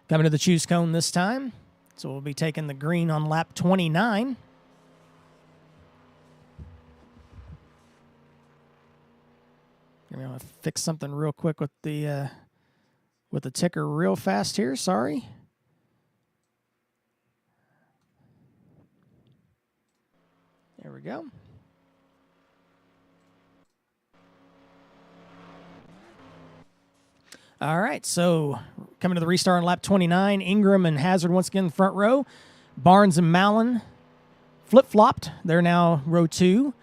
coming to the choose cone this time. So we'll be taking the green on lap 29. I'm going to fix something real quick with the ticker real fast here. Sorry. There we go. All right, so coming to the restart on lap 29, Ingram and Hazard once again in the front row. Barnes and Mallon flip-flopped. They're now row 2.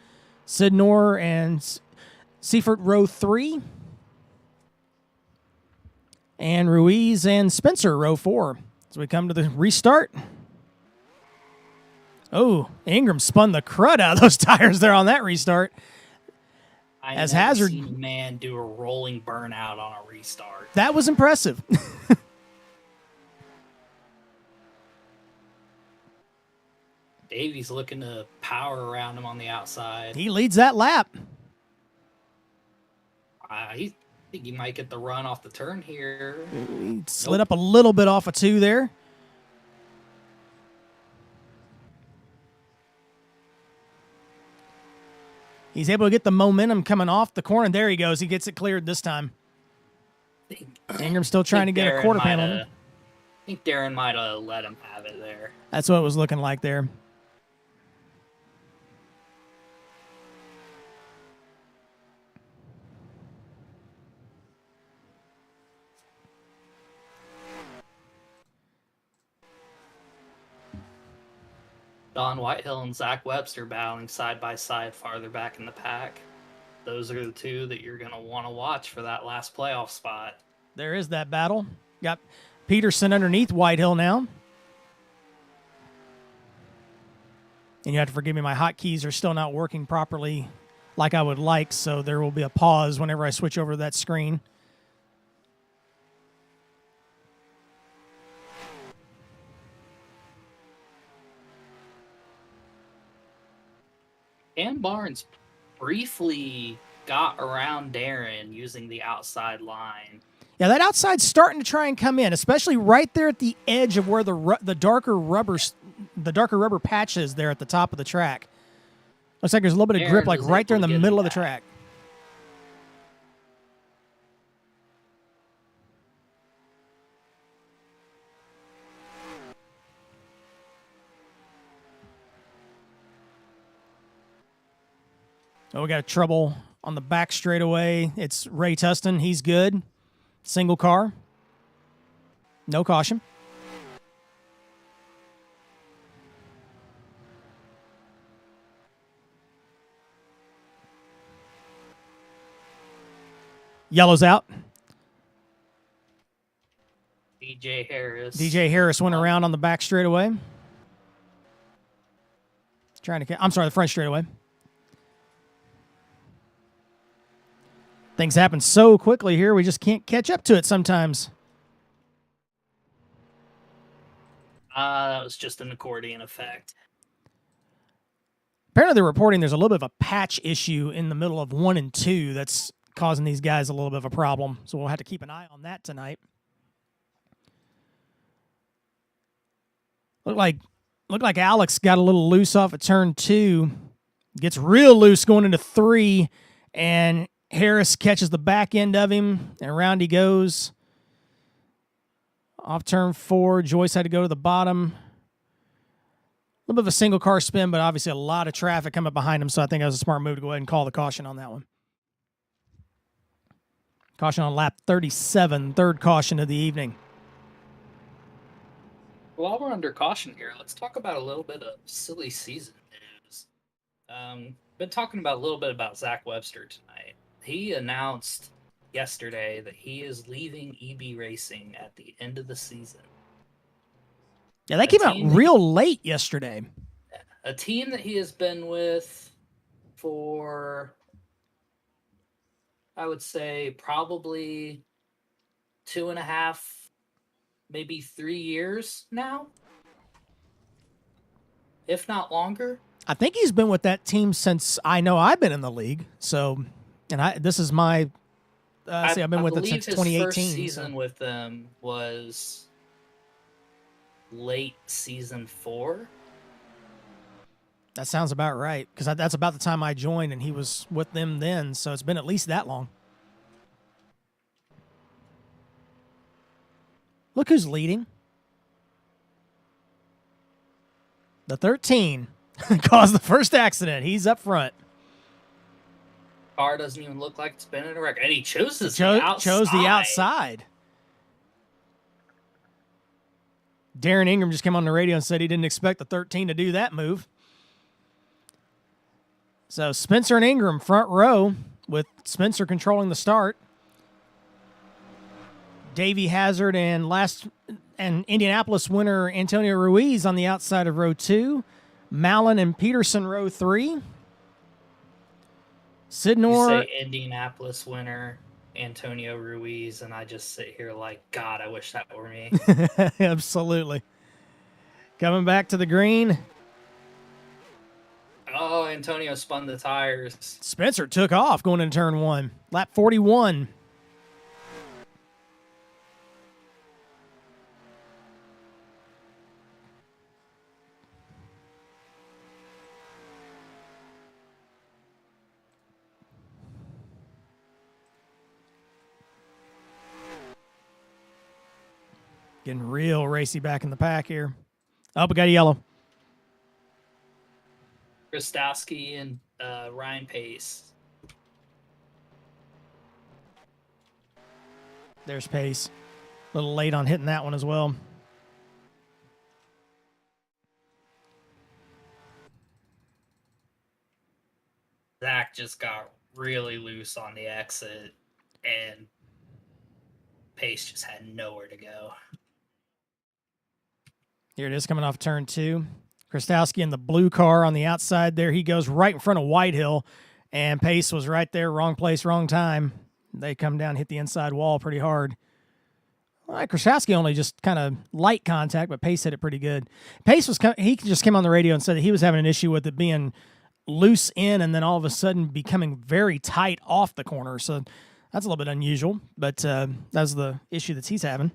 Sidnor and Seifert row 3. And Ruiz and Spencer row 4. So we come to the restart. Oh, Ingram spun the crud out of those tires there on that restart. As Hazard, seen a man do a rolling burnout on a restart. That was impressive. Davies looking to power around him on the outside. He leads that lap. I think he might get the run off the turn here. He slid up a little bit off of 2 there. He's able to get the momentum coming off the corner. There he goes. He gets it cleared this time. Ingram's still trying to get a quarter panel. I think Darren might have let him have it there. That's what it was looking like there. Don Whitehill and Zach Webster battling side by side farther back in the pack. Those are the two that you're going to want to watch for that last playoff spot. There is that battle. Got Peterson underneath Whitehill now. And you have to forgive me, my hotkeys are still not working properly like I would like, so there will be a pause whenever I switch over to that screen. Cam Barnes briefly got around Darren using the outside line. Yeah, that outside's starting to try and come in, especially right there at the edge of where the darker rubber patch is there at the top of the track. Looks like there's a little bit of grip, like right there in the middle of the track. Oh, we got trouble on the back straightaway. It's Ray Tustin. He's good. Single car. No caution. Yellow's out. DJ Harris. DJ Harris went around on the back straightaway. The front straightaway. Things happen so quickly here, we just can't catch up to it sometimes. That was just an accordion effect. Apparently they're reporting there's a little bit of a patch issue in the middle of 1 and 2 that's causing these guys a little bit of a problem. So we'll have to keep an eye on that tonight. Looked like Alex got a little loose off of turn 2. Gets real loose going into 3, and Harris catches the back end of him, and around he goes. Off turn 4, Joyce had to go to the bottom. A little bit of a single car spin, but obviously a lot of traffic coming behind him, so I think that was a smart move to go ahead and call the caution on that one. Caution on lap 37, third caution of the evening. While we're under caution here, let's talk about a little bit of silly season news. Been talking about a little bit about Zach Webster tonight. He announced yesterday that he is leaving EB Racing at the end of the season. Yeah, they came out real late yesterday. A team that he has been with for, I would say, probably 2.5, maybe 3 years now, if not longer. I think he's been with that team since I know I've been in the league. So, and this is my, I've been with it since 2018. His first season with them was late season 4. That sounds about right, because that's about the time I joined, and he was with them then, so it's been at least that long. Look who's leading. The 13 caused the first accident. He's up front. Car doesn't even look like it's been in a wreck, and he chooses the outside. Chose the outside. Darren Ingram just came on the radio and said he didn't expect the 13 to do that move. So Spencer and Ingram front row, with Spencer controlling the start. Davey Hazard and Indianapolis winner Antonio Ruiz on the outside of row 2. Mallon and Peterson row 3. Sidnor. You say Indianapolis winner Antonio Ruiz, and I just sit here like, God, I wish that were me. Absolutely. Coming back to the green. Oh, Antonio spun the tires. Spencer took off going into turn 1. Lap 41. Getting real racy back in the pack here. Oh, we got a yellow. Kristowski and Ryan Pace. There's Pace. A little late on hitting that one as well. Zach just got really loose on the exit, and Pace just had nowhere to go. Here it is coming off turn 2. Kristowski in the blue car on the outside there. He goes right in front of Whitehill, and Pace was right there. Wrong place, wrong time. They come down, hit the inside wall pretty hard. All right, Kristowski only just kind of light contact, but Pace hit it pretty good. Pace he just came on the radio and said that he was having an issue with it being loose in and then all of a sudden becoming very tight off the corner. So that's a little bit unusual, but that's the issue that he's having.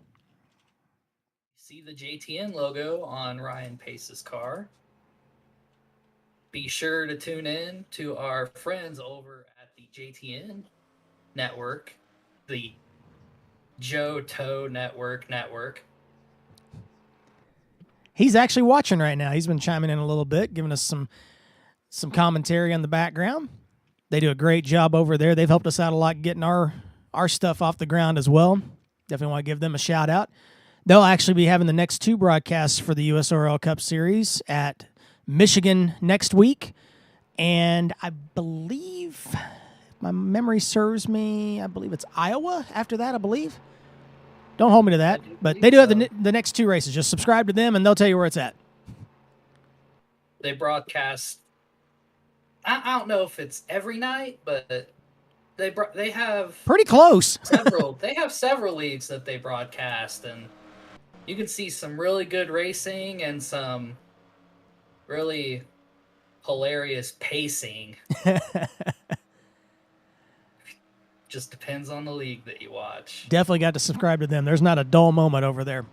See the JTN logo on Ryan Pace's car. Be sure to tune in to our friends over at the JTN network, the Joe Toe Network. He's actually watching right now. He's been chiming in a little bit, giving us some commentary on the background. They do a great job over there. They've helped us out a lot getting our stuff off the ground as well. Definitely want to give them a shout out. They'll actually be having the next 2 broadcasts for the USORL Cup Series at Michigan next week. And I believe, if my memory serves me, I believe it's Iowa after that, I believe. Don't hold me to that. But they do have the next 2 races. Just subscribe to them, and they'll tell you where it's at. They broadcast, I don't know if it's every night, but they have pretty close. They have several leagues that they broadcast, and you can see some really good racing and some really hilarious pacing. Just depends on the league that you watch. Definitely got to subscribe to them. There's not a dull moment over there.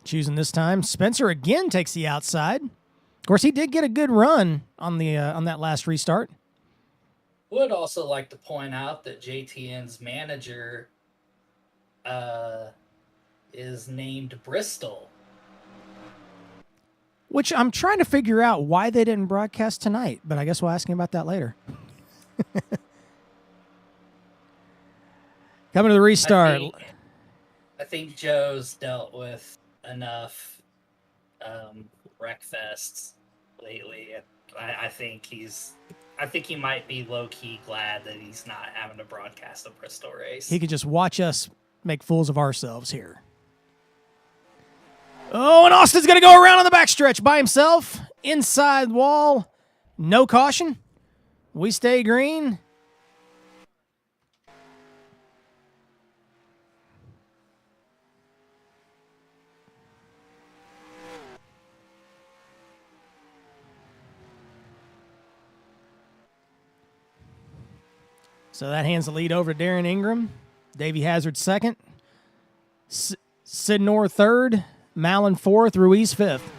Choosing this time, Spencer again takes the outside. Of course, he did get a good run on that last restart. Would also like to point out that JTN's manager is named Bristol. Which I'm trying to figure out why they didn't broadcast tonight, but I guess we'll ask him about that later. Coming to the restart. I think Joe's dealt with enough wreck fests lately. I think he might be low-key glad that he's not having to broadcast a Bristol race. He could just watch us make fools of ourselves here. Oh, and Austin's going to go around on the backstretch by himself. Inside wall. No caution. We stay green. So that hands the lead over to Darren Ingram. Davey Hazard second. Sidnor third. Mallon fourth. Ruiz fifth.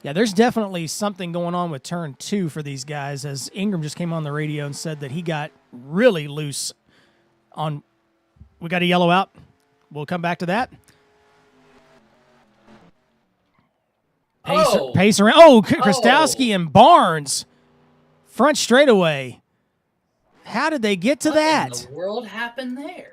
Yeah, there's definitely something going on with turn 2 for these guys, as Ingram just came on the radio and said that he got really loose on. We got a yellow out. We'll come back to that. Pace around. Oh, Krastowski and Barnes. Front straightaway. How did they get to that? What in the world happened there?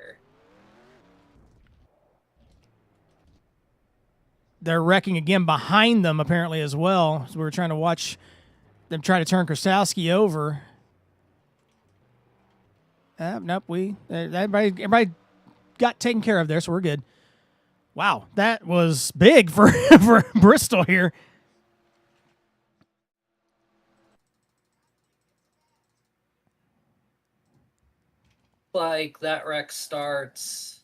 They're wrecking again behind them, apparently, as well. So we were trying to watch them try to turn Krastowski over. Nope, everybody got taken care of there, so we're good. Wow, that was big for Bristol here. Like that wreck starts.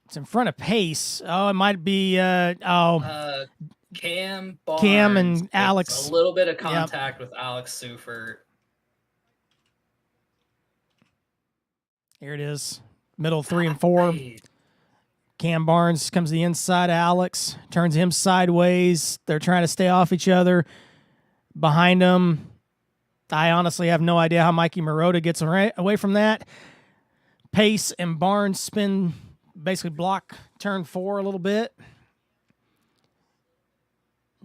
It's in front of Pace. Oh, it might be Cam Barnes Cam and Alex. A little bit of contact with Alex Sufert. Here it is. Middle 3 and 4. Cam Barnes comes to the inside of Alex, turns him sideways. They're trying to stay off each other. Behind him, I honestly have no idea how Mikey Marotta gets away from that. Pace and Barnes spin, basically block turn 4 a little bit.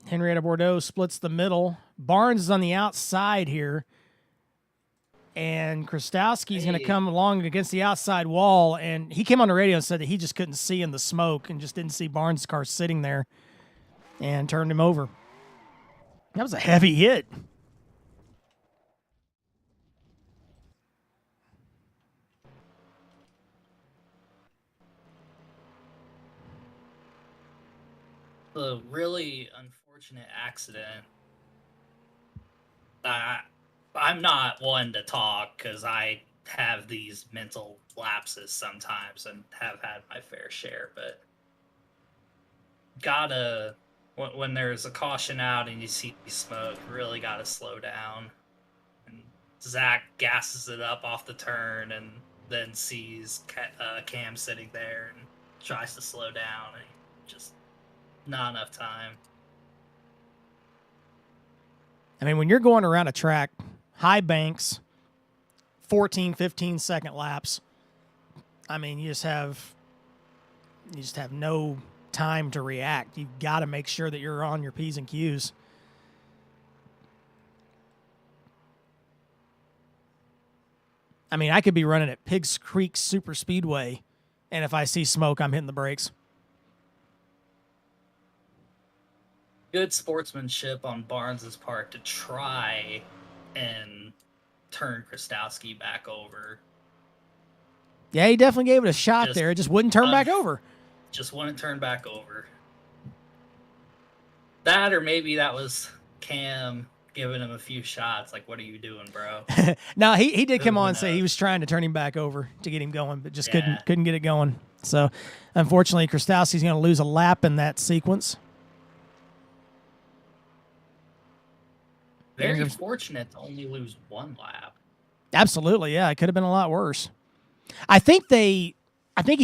Henrietta Bordeaux splits the middle. Barnes is on the outside here. And Krastowski's going to come along against the outside wall. And he came on the radio and said that he just couldn't see in the smoke and just didn't see Barnes' car sitting there and turned him over. That was a heavy hit. The really unfortunate accident. I'm not one to talk because I have these mental lapses sometimes and have had my fair share, but when there's a caution out and you see smoke, really gotta slow down. And Zach gasses it up off the turn and then sees Cam sitting there and tries to slow down, and just not enough time. I mean, when you're going around a track, high banks, 14, 15 second laps, I mean, you just have no time to react. You've got to make sure that you're on your P's and Q's. I mean, I could be running at Pigs Creek Super Speedway, and if I see smoke, I'm hitting the brakes. Good sportsmanship on Barnes's part to try and turn Krastowski back over. Yeah, he definitely gave it a shot there. It just wouldn't turn back over. Just wouldn't turn back over. That, or maybe that was Cam giving him a few shots. Like, what are you doing, bro? No, he did come on and say he was trying to turn him back over to get him going, but just couldn't get it going. So, unfortunately, Krastowski's going to lose a lap in that sequence. Very fortunate to only lose one lap. Absolutely, yeah. It could have been a lot worse. I think he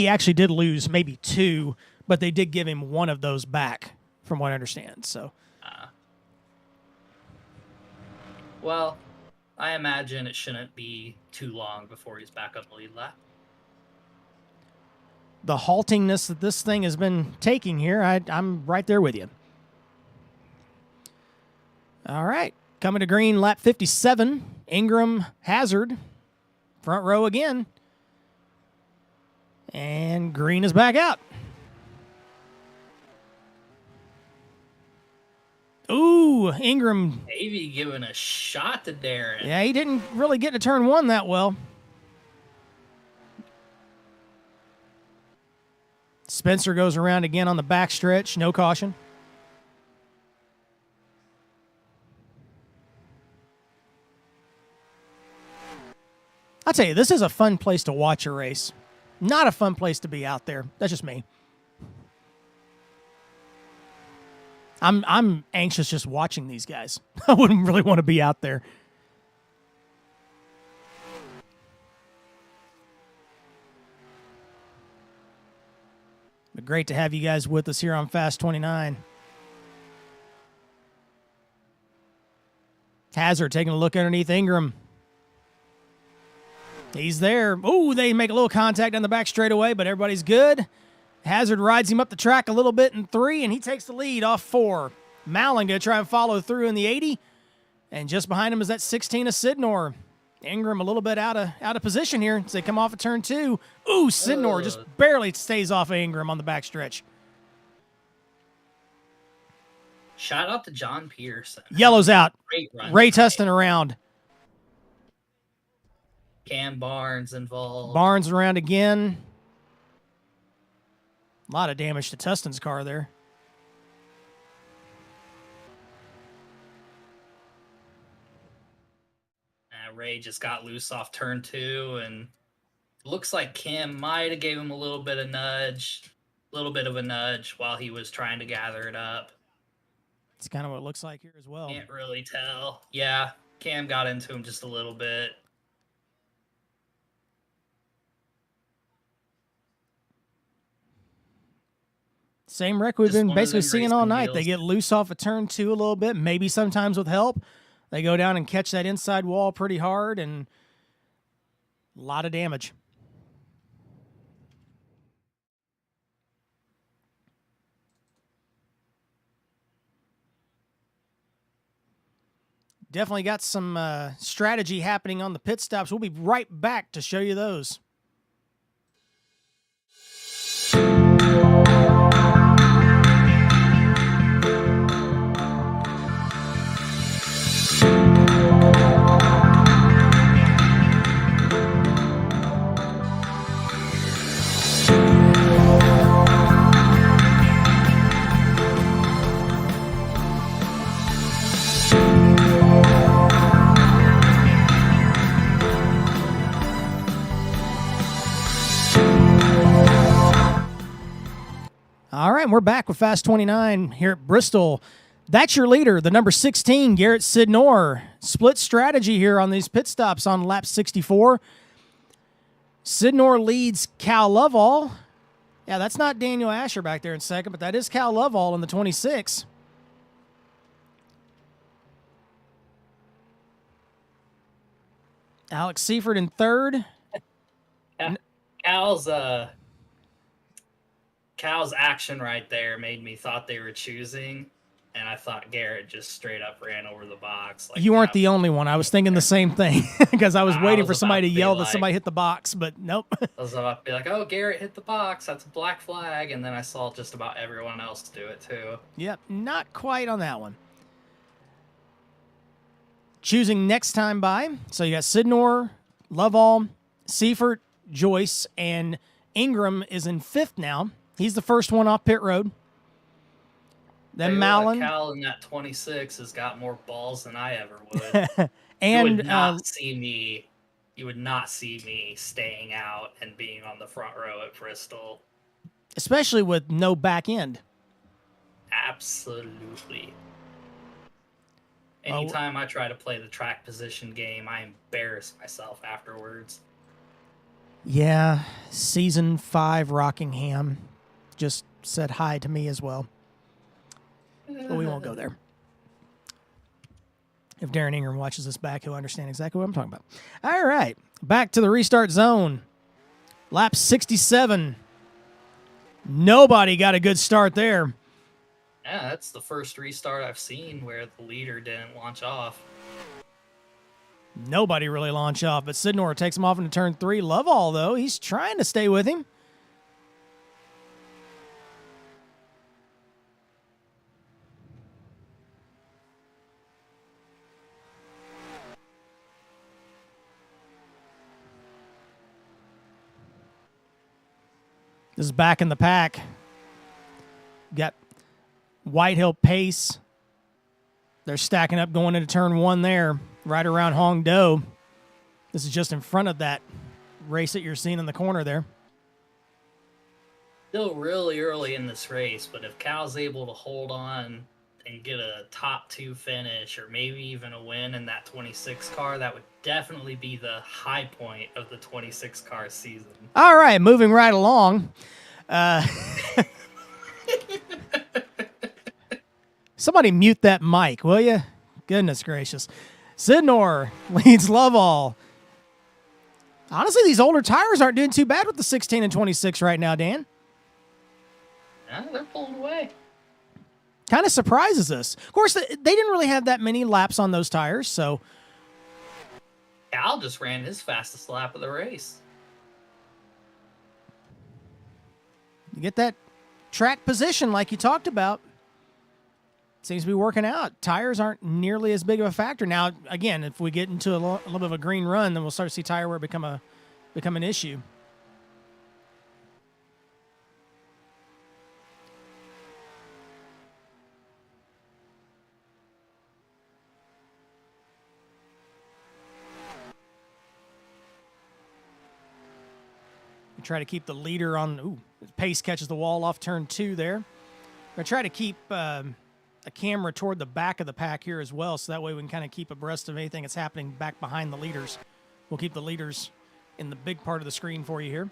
actually did lose maybe 2, but they did give him one of those back, from what I understand. So, well, I imagine it shouldn't be too long before he's back up the lead lap. The haltingness that this thing has been taking here, I'm right there with you. All right. Coming to green, lap 57, Ingram, Hazard, front row again. And green is back out. Ooh, Ingram. Davey giving a shot to Darren. Yeah, he didn't really get to turn 1 that well. Spencer goes around again on the backstretch, no caution. I'll tell you, this is a fun place to watch a race. Not a fun place to be out there. That's just me. I'm anxious just watching these guys. I wouldn't really want to be out there. But great to have you guys with us here on Fast 29. Hazard taking a look underneath Ingram. He's there. Ooh, they make a little contact on the back straightaway, but everybody's good. Hazard rides him up the track a little bit in 3, and he takes the lead off 4. Mallon going to try and follow through in the 80. And just behind him is that 16 of Sidnor. Ingram a little bit out of position here as they come off of turn 2. Ooh, Sidnor just barely stays off of Ingram on the backstretch. Shout out to John Peterson. Yellow's out. Great run. Ray Tustin around. Cam Barnes involved. Barnes around again. A lot of damage to Tustin's car there. Ray just got loose off turn 2, and looks like Cam might have gave him a little bit of a nudge while he was trying to gather it up. It's kind of what it looks like here as well. Can't really tell. Yeah, Cam got into him just a little bit. Same wreck we've Just been one of basically them seeing all racing night. deals. They get loose off of turn 2 a little bit, maybe sometimes with help. They go down and catch that inside wall pretty hard, and a lot of damage. Definitely got some strategy happening on the pit stops. We'll be right back to show you those. All right, and we're back with Fast 29 here at Bristol. That's your leader, the number 16, Garrett Sidnor. Split strategy here on these pit stops on lap 64. Sidnor leads Cal Lovell. Yeah, that's not Daniel Asher back there in second, but that is Cal Lovell in the 26. Alex Seifert in third. Cal's action right there made me thought they were choosing, and I thought Garrett just straight up ran over the box. Like, You weren't the only one. I was thinking the same thing because I was I waiting was for somebody about to to be yell that like- somebody hit the box, but nope. I was about to be like, oh, Garrett hit the box. That's a black flag. And then I saw just about everyone else do it, too. Yep, not quite on that one. Choosing next time by. So you got Sidnor, Lovell, Seifert, Joyce, and Ingram is in 5th now. He's the first one off pit road. Then Mallon. Cal in that 26 has got more balls than I ever would. And you would not see me. You would not see me staying out and being on the front row at Bristol. especially with no back end. Absolutely. Anytime I try to play the track position game, I embarrass myself afterwards. Yeah, season 5 Rockingham just said hi to me as well. But we won't go there. If Darren Ingram watches this back, he'll understand exactly what I'm talking about. All right, back to the restart zone. Lap 67. Nobody got a good start there. Yeah, that's the first restart I've seen where the leader didn't launch off. Nobody really launched off, but Sidnor takes him off into turn 3. Lovell, though, he's trying to stay with him. This is back in the pack. Got Whitehill Pace. They're stacking up going into turn 1 there, right around Hongdo. This is just in front of that race that you're seeing in the corner there. Still really early in this race, but if Cal's able to hold on and get a top 2 finish or maybe even a win in that 26 car, that would definitely be the high point of the 26 car season. All right, moving right along. Somebody mute that mic, will you? Goodness gracious. Sidnor leads Love All. Honestly, these older tires aren't doing too bad with the 16 and 26 right now, Dan. Yeah, they're pulled away. Kind of surprises us. Of course, they didn't really have that many laps on those tires, so. Cal just ran his fastest lap of the race. You get that track position like you talked about. Seems to be working out. Tires aren't nearly as big of a factor. Now, again, if we get into a little bit of a green run, then we'll start to see tire wear become an issue. We try to keep the leader on. Ooh, pace catches the wall off turn 2 there. I try to keep a camera toward the back of the pack here as well, so that way we can kind of keep abreast of anything that's happening back behind the leaders. We'll keep the leaders in the big part of the screen for you here.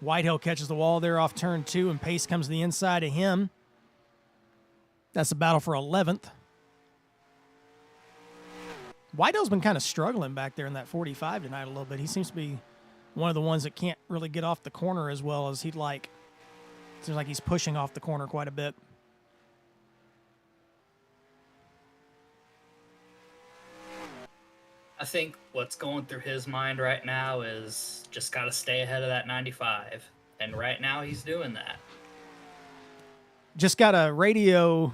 Whitehill catches the wall there off turn 2, and pace comes to the inside of him. That's a battle for 11th. Whitehill's been kind of struggling back there in that 45 tonight a little bit. He seems to be one of the ones that can't really get off the corner as well as he'd like. Seems like he's pushing off the corner quite a bit. I think what's going through his mind right now is just got to stay ahead of that 95. And right now he's doing that. Just got a radio.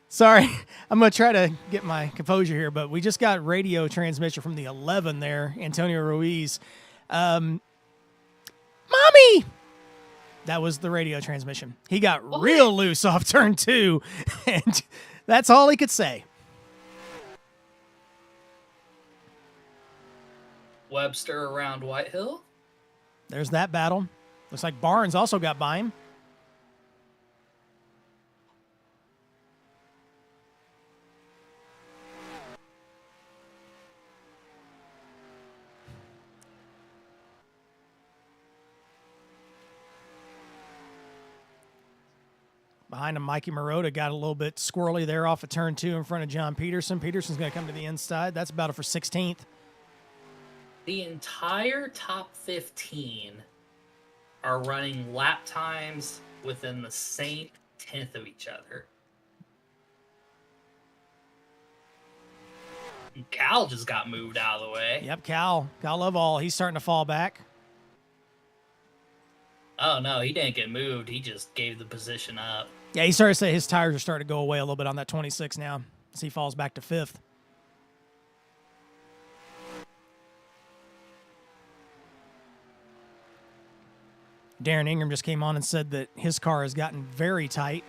Sorry, I'm going to try to get my composure here, but we just got radio transmission from the 11 there, Antonio Ruiz. Mommy! That was the radio transmission. He got real loose off turn 2, and that's all he could say. Webster around Whitehill. There's that battle. Looks like Barnes also got by him. Behind him, Mikey Marotta got a little bit squirrely there off of turn 2 in front of John Peterson. Peterson's going to come to the inside. That's battle for 16th. The entire top 15 are running lap times within the same tenth of each other. And Cal just got moved out of the way. Yep, Cal Love All. He's starting to fall back. Oh, no, he didn't get moved. He just gave the position up. Yeah, he started to say his tires are starting to go away a little bit on that 26 now as he falls back to 5th. Darren Ingram just came on and said that his car has gotten very tight.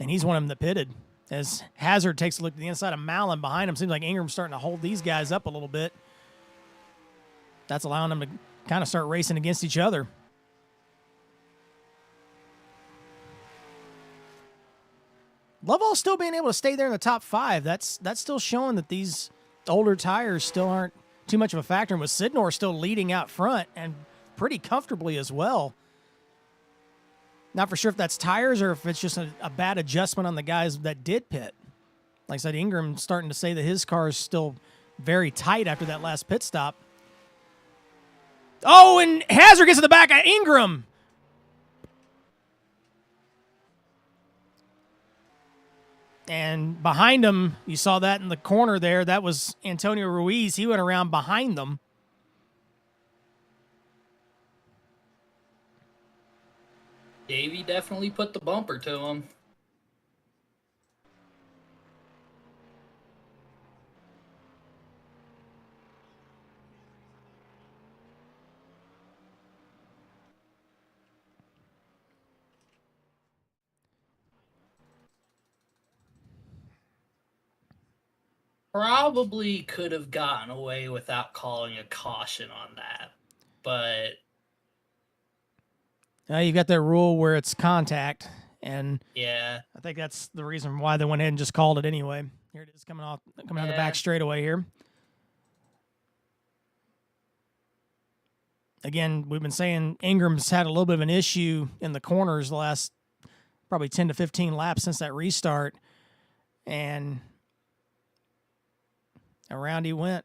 And he's one of them that pitted. As Hazard takes a look at the inside of Mallon behind him, seems like Ingram's starting to hold these guys up a little bit. That's allowing them to kind of start racing against each other. Lovell still being able to stay there in the top 5. That's still showing that these older tires still aren't too much of a factor. And with Sidnor still leading out front and pretty comfortably as well. Not for sure if that's tires or if it's just a bad adjustment on the guys that did pit. Like I said, Ingram starting to say that his car is still very tight after that last pit stop. Oh, and Hazard gets to the back of Ingram. And behind him, you saw that in the corner there. That was Antonio Ruiz. He went around behind them. Davey definitely put the bumper to him. probably could have gotten away without calling a caution on that. But you've got that rule where it's contact, and yeah, I think that's the reason why they went ahead and just called it anyway. Here it is coming out the back straightaway here. Again, we've been saying Ingram's had a little bit of an issue in the corners the last probably 10 to 15 laps since that restart, and around he went.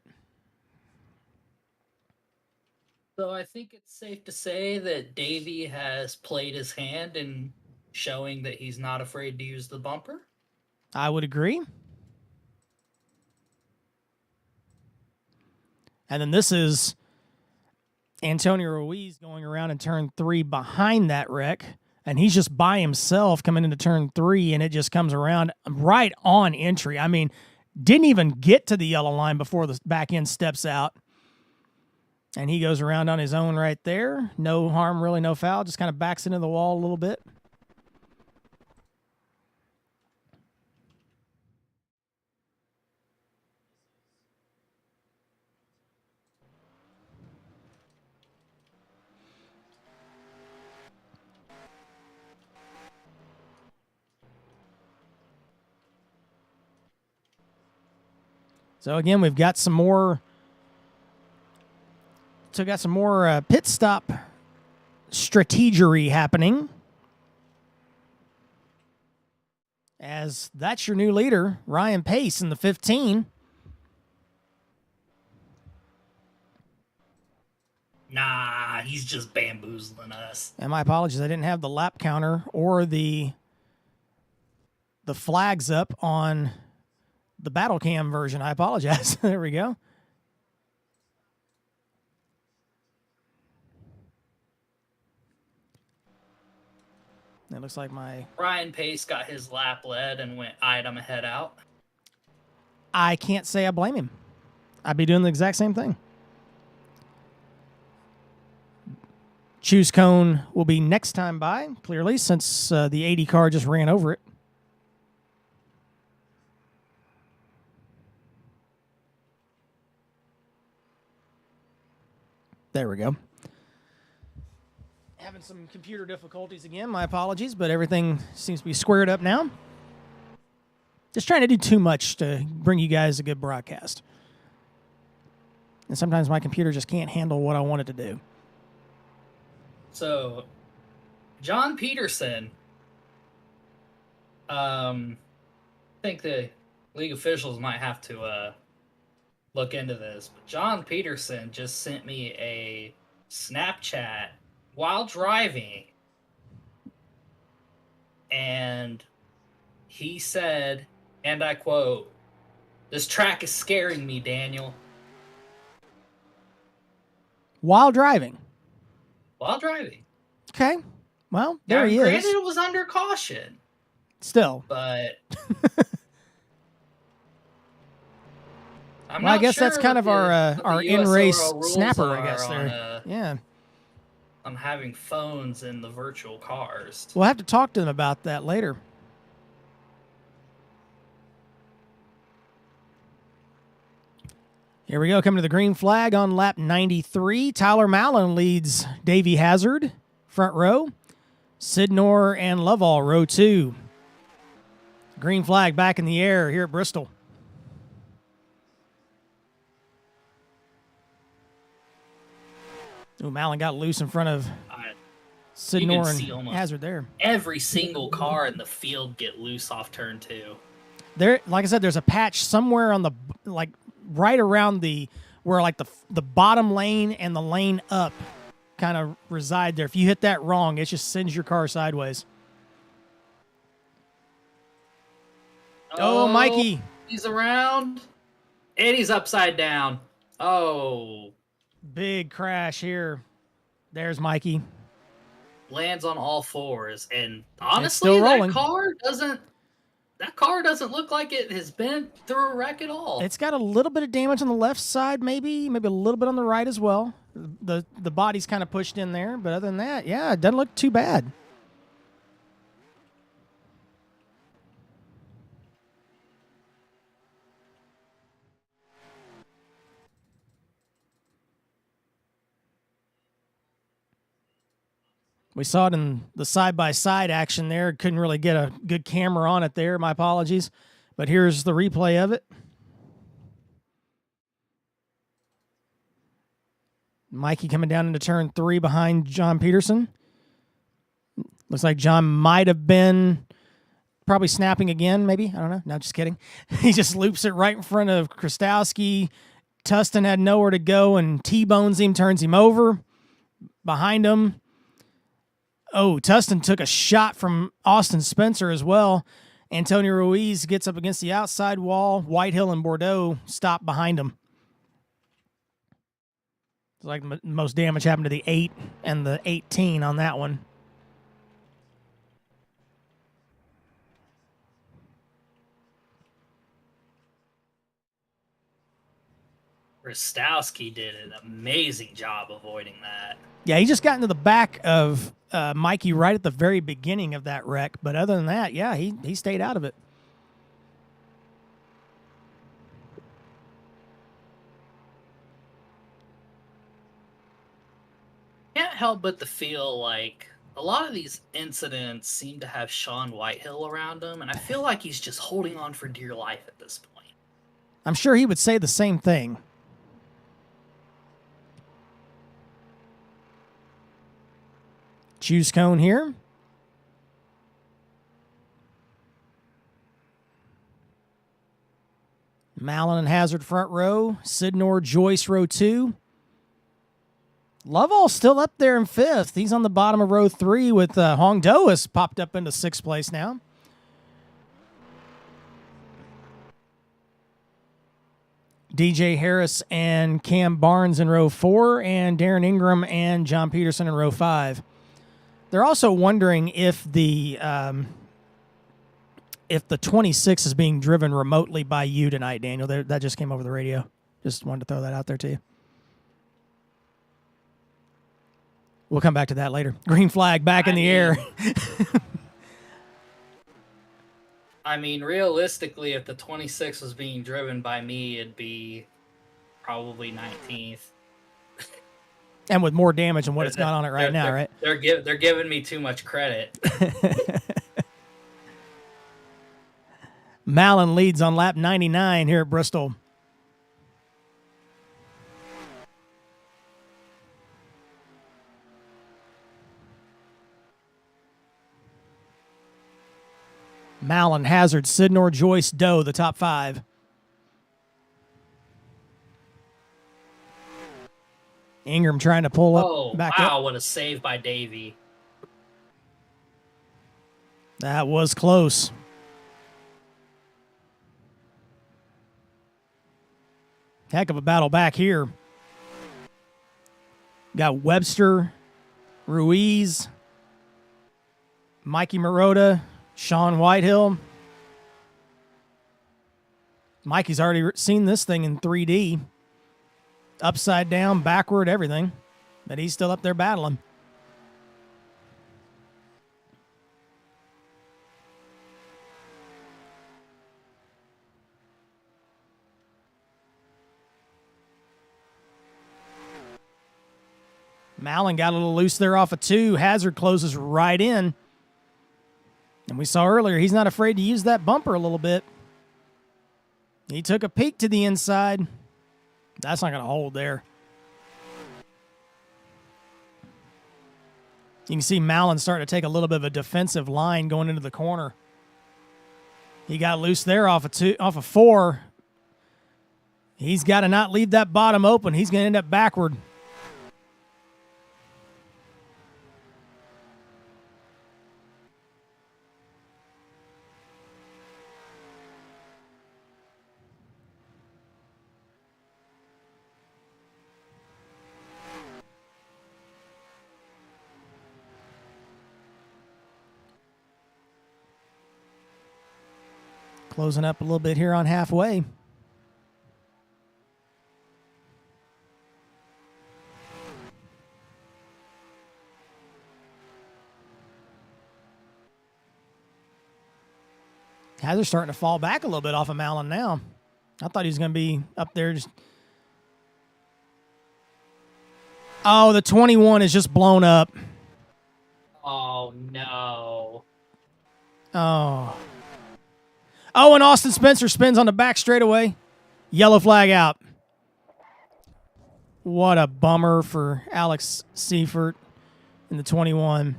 So I think it's safe to say that Davey has played his hand in showing that he's not afraid to use the bumper. I would agree. And then this is Antonio Ruiz going around in turn 3 behind that wreck, and he's just by himself coming into turn 3, and it just comes around right on entry. I mean, didn't even get to the yellow line before the back end steps out. And he goes around on his own right there. No harm, really, no foul. Just kind of backs into the wall a little bit. So again, we've got some more. So got some more pit stop strategery happening. As that's your new leader, Ryan Pace in the 15. Nah, he's just bamboozling us. And my apologies, I didn't have the lap counter or the flags up on the battle cam version. I apologize. There we go. It looks like my... Ryan Pace got his lap led and went item ahead out. I can't say I blame him. I'd be doing the exact same thing. Choose cone will be next time by, clearly, since the 80 car just ran over it. There we go. Having some computer difficulties again. My apologies, but everything seems to be squared up now. Just trying to do too much to bring you guys a good broadcast. And sometimes my computer just can't handle what I want it to do. So, John Peterson, I think the league officials might have to look into this, but John Peterson just sent me a Snapchat while driving, and he said, and I quote, "This track is scaring me, Daniel." While driving? While driving. Okay. Well, there he Granted, is. it was under caution. Still. But well, I guess that's kind of our in-race snapper, I guess, there. Yeah. I'm having phones in the virtual cars. We'll have to talk to them about that later. Here we go, coming to the green flag on lap 93. Tyler Mallon leads Davey Hazard, front row. Sidnor and Lovell, row 2. Green flag back in the air here at Bristol. Ooh, Mallon got loose in front of Sidnor and Hazard there. Every single car in the field get loose off turn 2. There, like I said, there's a patch somewhere on the, like, right around the, where like the bottom lane and the lane up kind of reside there. If you hit that wrong, it just sends your car sideways. Oh, Mikey. He's around. And he's upside down. Oh. Big crash here. There's Mikey. Lands on all fours. And honestly, that car doesn't look like it has been through a wreck at all. It's got a little bit of damage on the left side, maybe a little bit on the right as well. The body's kind of pushed in there, but other than that, yeah, it doesn't look too bad. We saw it in the side-by-side action there. Couldn't really get a good camera on it there. My apologies. But here's the replay of it. Mikey coming down into turn 3 behind John Peterson. Looks like John might have been probably snapping again, maybe. I don't know. No, just kidding. He just loops it right in front of Krastowski. Tustin had nowhere to go and T-bones him, turns him over. Behind him. Oh, Tustin took a shot from Austin Spencer as well. Antonio Ruiz gets up against the outside wall. Whitehill and Bordeaux stop behind him. It's like the most damage happened to the 8 and the 18 on that one. Rostowski did an amazing job avoiding that. Yeah, he just got into the back of Mikey right at the very beginning of that wreck. But other than that, yeah, he stayed out of it. Can't help but to feel like a lot of these incidents seem to have Sean Whitehill around him, and I feel like he's just holding on for dear life at this point. I'm sure he would say the same thing. Choose cone here. Mallon and Hazard front row. Sidnor, Joyce row 2. Lovell still up there in 5th. He's on the bottom of row 3 with Hong Do has popped up into 6th place now. DJ Harris and Cam Barnes in row 4, and Darren Ingram and John Peterson in row 5. They're also wondering if the 26 is being driven remotely by you tonight, Daniel. That just came over the radio. Just wanted to throw that out there to you. We'll come back to that later. Green flag back in the air. I mean, realistically, if the 26 was being driven by me, it'd be probably 19th. And with more damage than what it's got on it right now, right? They're giving me too much credit. Mallon leads on lap 99 here at Bristol. Mallon, Hazard, Sidnor, Joyce, Doe, the top 5. Ingram trying to pull up back up. Wow, what a save by Davey. That was close. Heck of a battle back here. Got Webster, Ruiz, Mikey Marotta, Sean Whitehill. Mikey's already seen this thing in 3D. Upside down, backward, everything. But he's still up there battling. Mallon got a little loose there off of 2. Hazard closes right in. And we saw earlier, he's not afraid to use that bumper a little bit. He took a peek to the inside. That's not going to hold there. You can see Mallon starting to take a little bit of a defensive line going into the corner. He got loose there off of 4. He's got to not leave that bottom open. He's going to end up backward. Closing up a little bit here on halfway. Hazard starting to fall back a little bit off of Mallon now. I thought he was going to be up there. Oh, the 21 is just blown up. Oh no. Oh. Oh, and Austin Spencer spins on the back straightaway. Yellow flag out. What a bummer for Alex Seifert in the 21.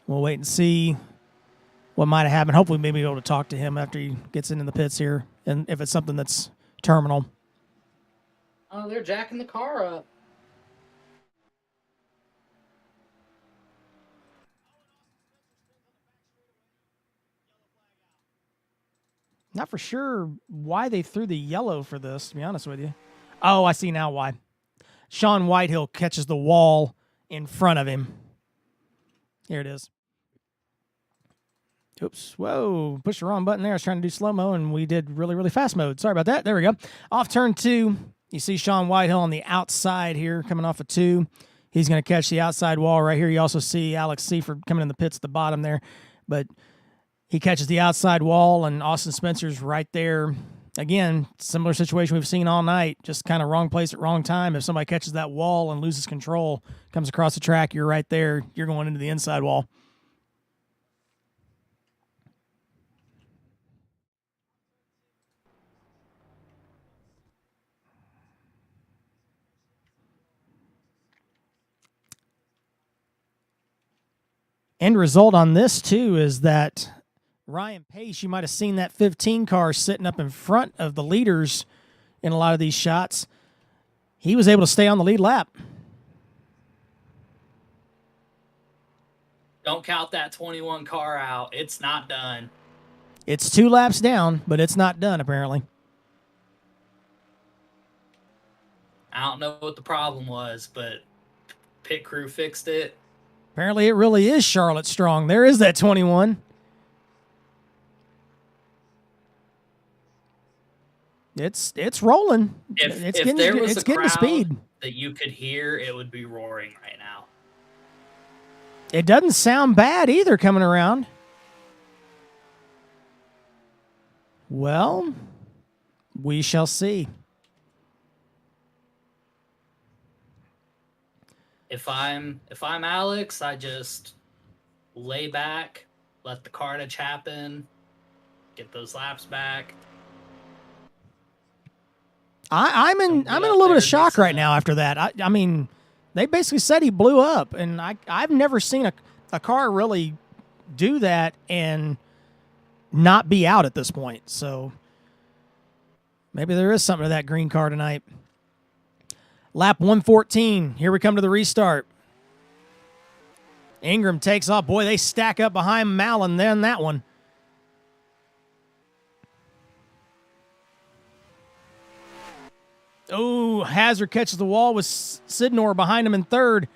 We'll wait and see what might have happened. Hopefully, maybe be able to talk to him after he gets into the pits here, and if it's something that's terminal. Oh, they're jacking the car up. Not for sure why they threw the yellow for this, to be honest with you. Oh, I see now why. Sean Whitehill catches the wall in front of him. Here it is. Oops. Whoa. Pushed the wrong button there. I was trying to do slow-mo, and we did really, really fast mode. Sorry about that. There we go. Off turn 2. You see Sean Whitehill on the outside here, coming off of 2. He's going to catch the outside wall right here. You also see Alex Seifert coming in the pits at the bottom there. But he catches the outside wall, and Austin Spencer's right there. Again, similar situation we've seen all night. Just kind of wrong place at wrong time. If somebody catches that wall and loses control, comes across the track, you're right there. You're going into the inside wall. End result on this, too, is that Ryan Pace, you might have seen that 15 car sitting up in front of the leaders in a lot of these shots. He was able to stay on the lead lap. Don't count that 21 car out. It's not done. It's 2 laps down, but it's not done, apparently. I don't know what the problem was, but pit crew fixed it. Apparently it really is Charlotte Strong. There is that 21. It's rolling. If getting, there was it's a getting crowd to speed. that you could hear, it would be roaring right now. It doesn't sound bad either coming around. Well, we shall see. If I'm Alex, I just lay back, let the carnage happen, get those laps back. I'm in a little bit of shock right now after that. I mean, they basically said he blew up, and I've never seen a car really do that and not be out at this point. So maybe there is something to that green car tonight. Lap 114. Here we come to the restart. Ingram takes off. Boy, they stack up behind Mallon then that one. Oh, Hazard catches the wall with Sidnor behind him in third.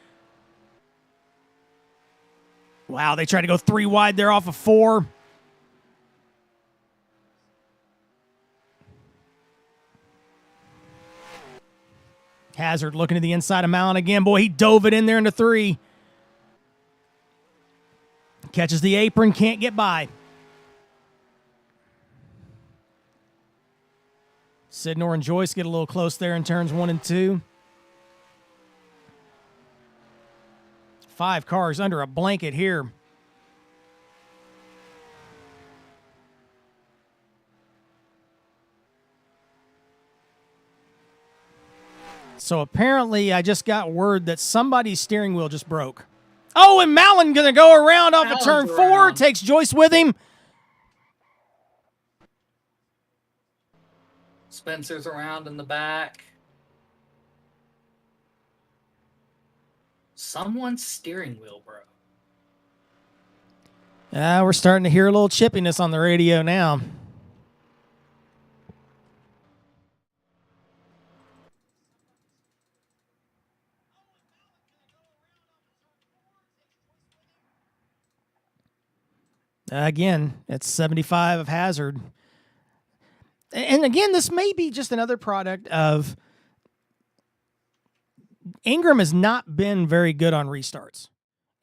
Wow, they try to go 3 wide there off of 4. Hazard looking to the inside of Mallon again. Boy, he dove it in there into 3. Catches the apron, can't get by. Sidnor and Joyce get a little close there in turns 1 and 2. 5 cars under a blanket here. So apparently I just got word that somebody's steering wheel just broke. Oh, and Mallon going to go around off of turn 4. Takes Joyce with him. Spencer's around in the back. Someone's steering wheel broke. We're starting to hear a little chippiness on the radio now. Again, it's 75 of Hazard. And again, this may be just another product of Ingram has not been very good on restarts.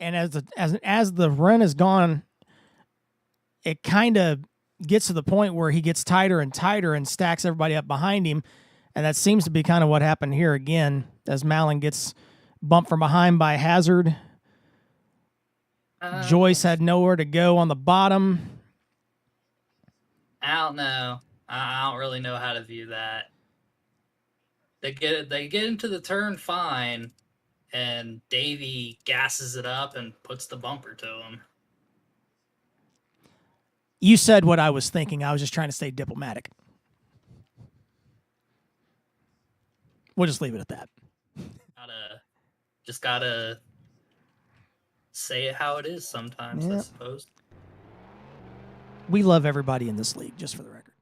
And as the run has gone, it kind of gets to the point where he gets tighter and tighter and stacks everybody up behind him. And that seems to be kind of what happened here again, as Mallon gets bumped from behind by Hazard. Joyce had nowhere to go on the bottom. I don't know. I don't really know how to view that. They get into the turn fine, and Davey gasses it up and puts the bumper to him. You said what I was thinking. I was just trying to stay diplomatic. We'll just leave it at that. Gotta say it how it is sometimes, I suppose. We love everybody in this league, just for the record.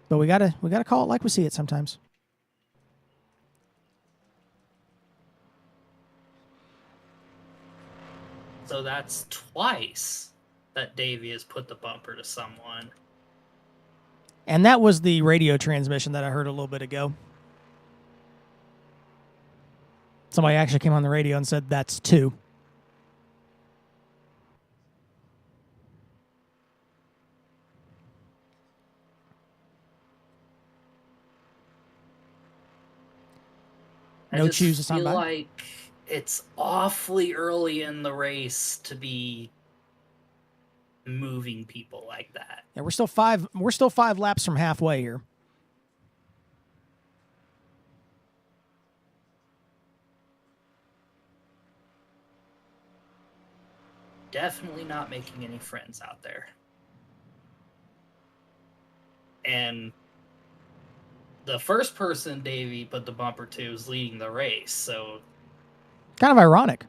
But we gotta call it like we see it sometimes. So that's twice that Davey has put the bumper to someone. And that was the radio transmission that I heard a little bit ago. Somebody actually came on the radio and said that's 2. No choose to sign by. Like it's awfully early in the race to be moving people like that. Yeah, we're still 5 laps from halfway here. Definitely not making any friends out there. And the first person Davey put the bumper to is leading the race, so kind of ironic.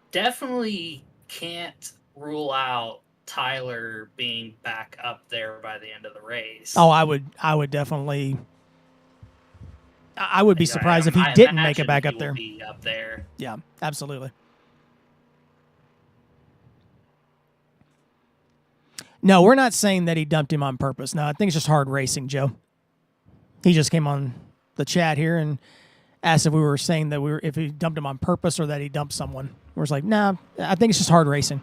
Definitely can't rule out Tyler being back up there by the end of the race. Oh, I would definitely. I would be surprised if he didn't make it back up there. Be up there. Yeah, absolutely. No, we're not saying that he dumped him on purpose. No, I think it's just hard racing, Joe. He just came on the chat here and asked if we were saying that if he dumped him on purpose or that he dumped someone. We're just like, nah, I think it's just hard racing.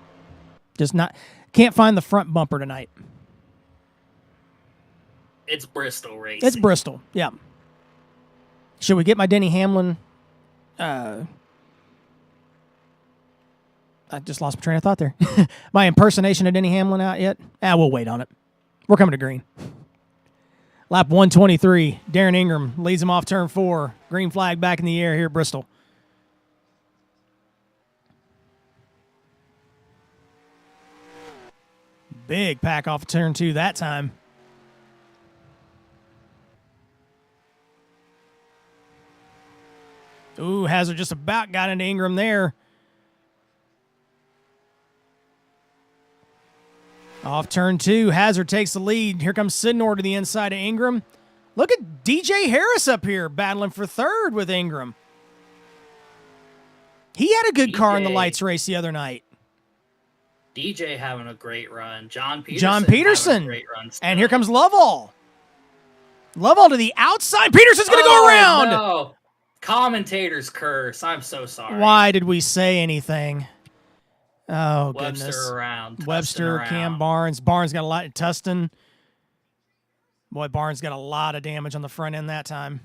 Just can't find the front bumper tonight. It's Bristol racing. It's Bristol, yeah. Should we get my Denny Hamlin? I just lost my train of thought there. My impersonation of Denny Hamlin out yet? We'll wait on it. We're coming to green. Lap 123. Darren Ingram leads him off turn 4. Green flag back in the air here at Bristol. Big pack off turn 2 that time. Ooh, Hazard just about got into Ingram there. Off turn 2, Hazard takes the lead. Here comes Sidnor to the inside of Ingram. Look at DJ Harris up here battling for third with Ingram. He had a good car in the lights race the other night. DJ having a great run. John Peterson. Having a great run still. And here comes Lovell. Lovell to the outside. Peterson's going to go around. No. Commentator's curse. I'm so sorry. Why did we say anything? Oh, Webster goodness. around. Webster, Cam Barnes. Barnes got a lot. Tustin. Boy, Barnes got a lot of damage on the front end that time.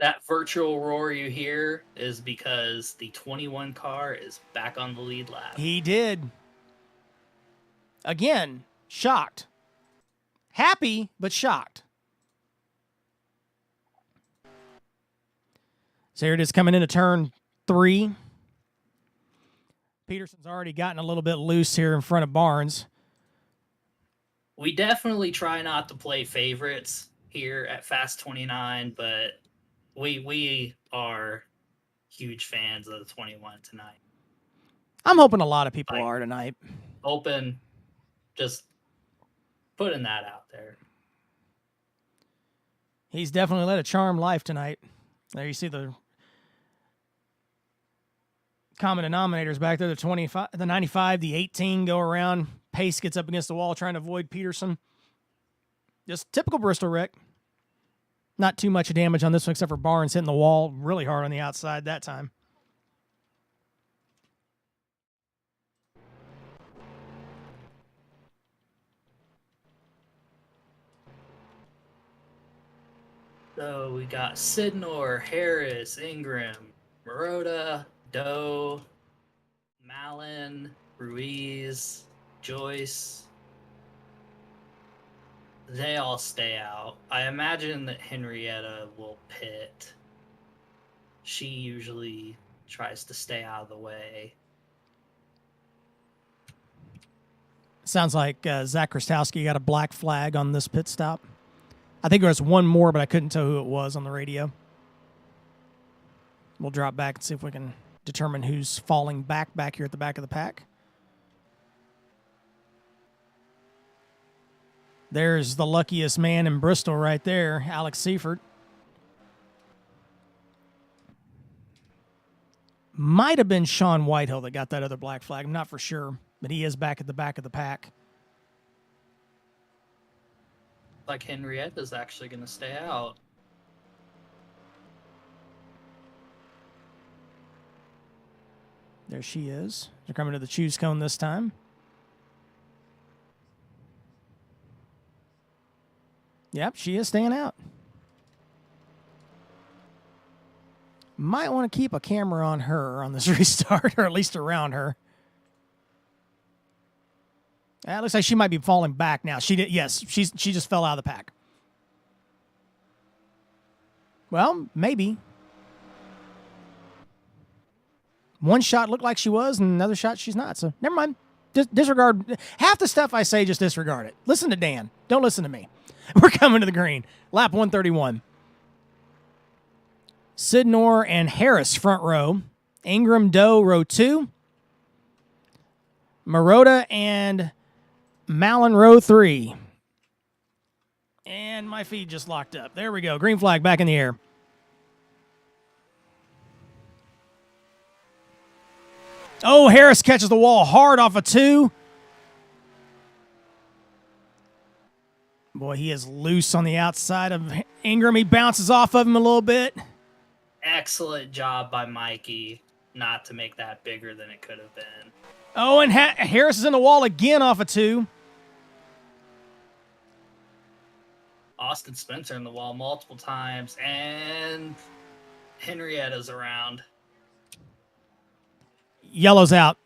That virtual roar you hear is because the 21 car is back on the lead lap. He did. Again, shocked. Happy, but shocked. So here it is coming into turn 3. Peterson's already gotten a little bit loose here in front of Barnes. We definitely try not to play favorites here at Fast 29, but we are huge fans of the 21 tonight. I'm hoping a lot of people are tonight. Open, just putting that out there. He's definitely led a charmed life tonight. There you see the common denominators back there, the 25, the 95, the 18 go around. Pace gets up against the wall trying to avoid Peterson. Just typical Bristol wreck. Not too much damage on this one except for Barnes hitting the wall really hard on the outside that time. So we got Sidnor, Harris, Ingram, Marotta, Doe, Malin, Ruiz, Joyce. They all stay out. I imagine that Henrietta will pit. She usually tries to stay out of the way. Sounds like Zach Krastowski got a black flag on this pit stop. I think there was one more, but I couldn't tell who it was on the radio. We'll drop back and see if we can determine who's falling back here at the back of the pack. There's the luckiest man in Bristol right there, Alex Seifert. Might have been Sean Whitehill that got that other black flag. I'm not for sure, but he is back at the back of the pack. Like Henrietta's actually going to stay out. There she is. They're coming to the choose cone this time. Yep, she is staying out. Might want to keep a camera on her on this restart, or at least around her. It looks like she might be falling back now. She did, yes, she just fell out of the pack. Well, maybe. One shot looked like she was, and another shot she's not. So never mind. Disregard half the stuff I say. Just disregard it. Listen to Dan. Don't listen to me. We're coming to the green. Lap 131. Sidnor and Harris front row. Ingram, Doe, row 2. Marotta and Malin, row 3. And my feed just locked up. There we go. Green flag back in the air. Oh, Harris catches the wall hard off a 2. Boy, he is loose on the outside of Ingram. He bounces off of him a little bit. Excellent job by Mikey not to make that bigger than it could have been. Oh, and Harris is in the wall again off a 2. Austin Spencer in the wall multiple times, and Henrietta's around. Yellow's out.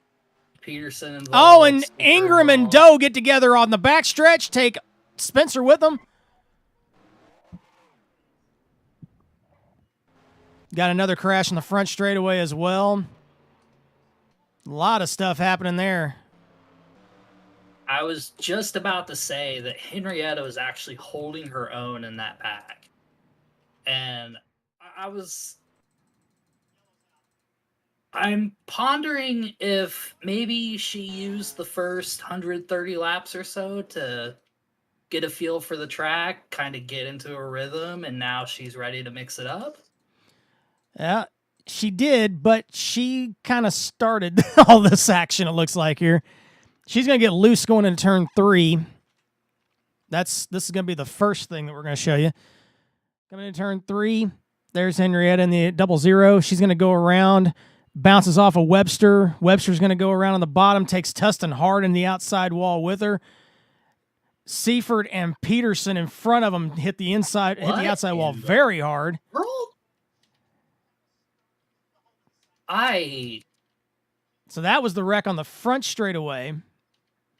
Peterson involved. Oh, and Ingram and Doe get together on the backstretch, take Spencer with them. Got another crash in the front straightaway as well. A lot of stuff happening there. I was just about to say that Henrietta was actually holding her own in that pack. And I'm pondering if maybe she used the first 130 laps or so to get a feel for the track, kind of get into a rhythm, and now she's ready to mix it up. Yeah, she did, but she kind of started all this action, it looks like here. She's going to get loose going into turn 3. This is going to be the first thing that we're going to show you. Coming into turn 3, there's Henrietta in the 00. She's going to go around, bounces off of Webster. Webster's going to go around on the bottom, takes Tustin hard in the outside wall with her. Seifert and Peterson in front of him hit the outside wall very hard. So that was the wreck on the front straightaway.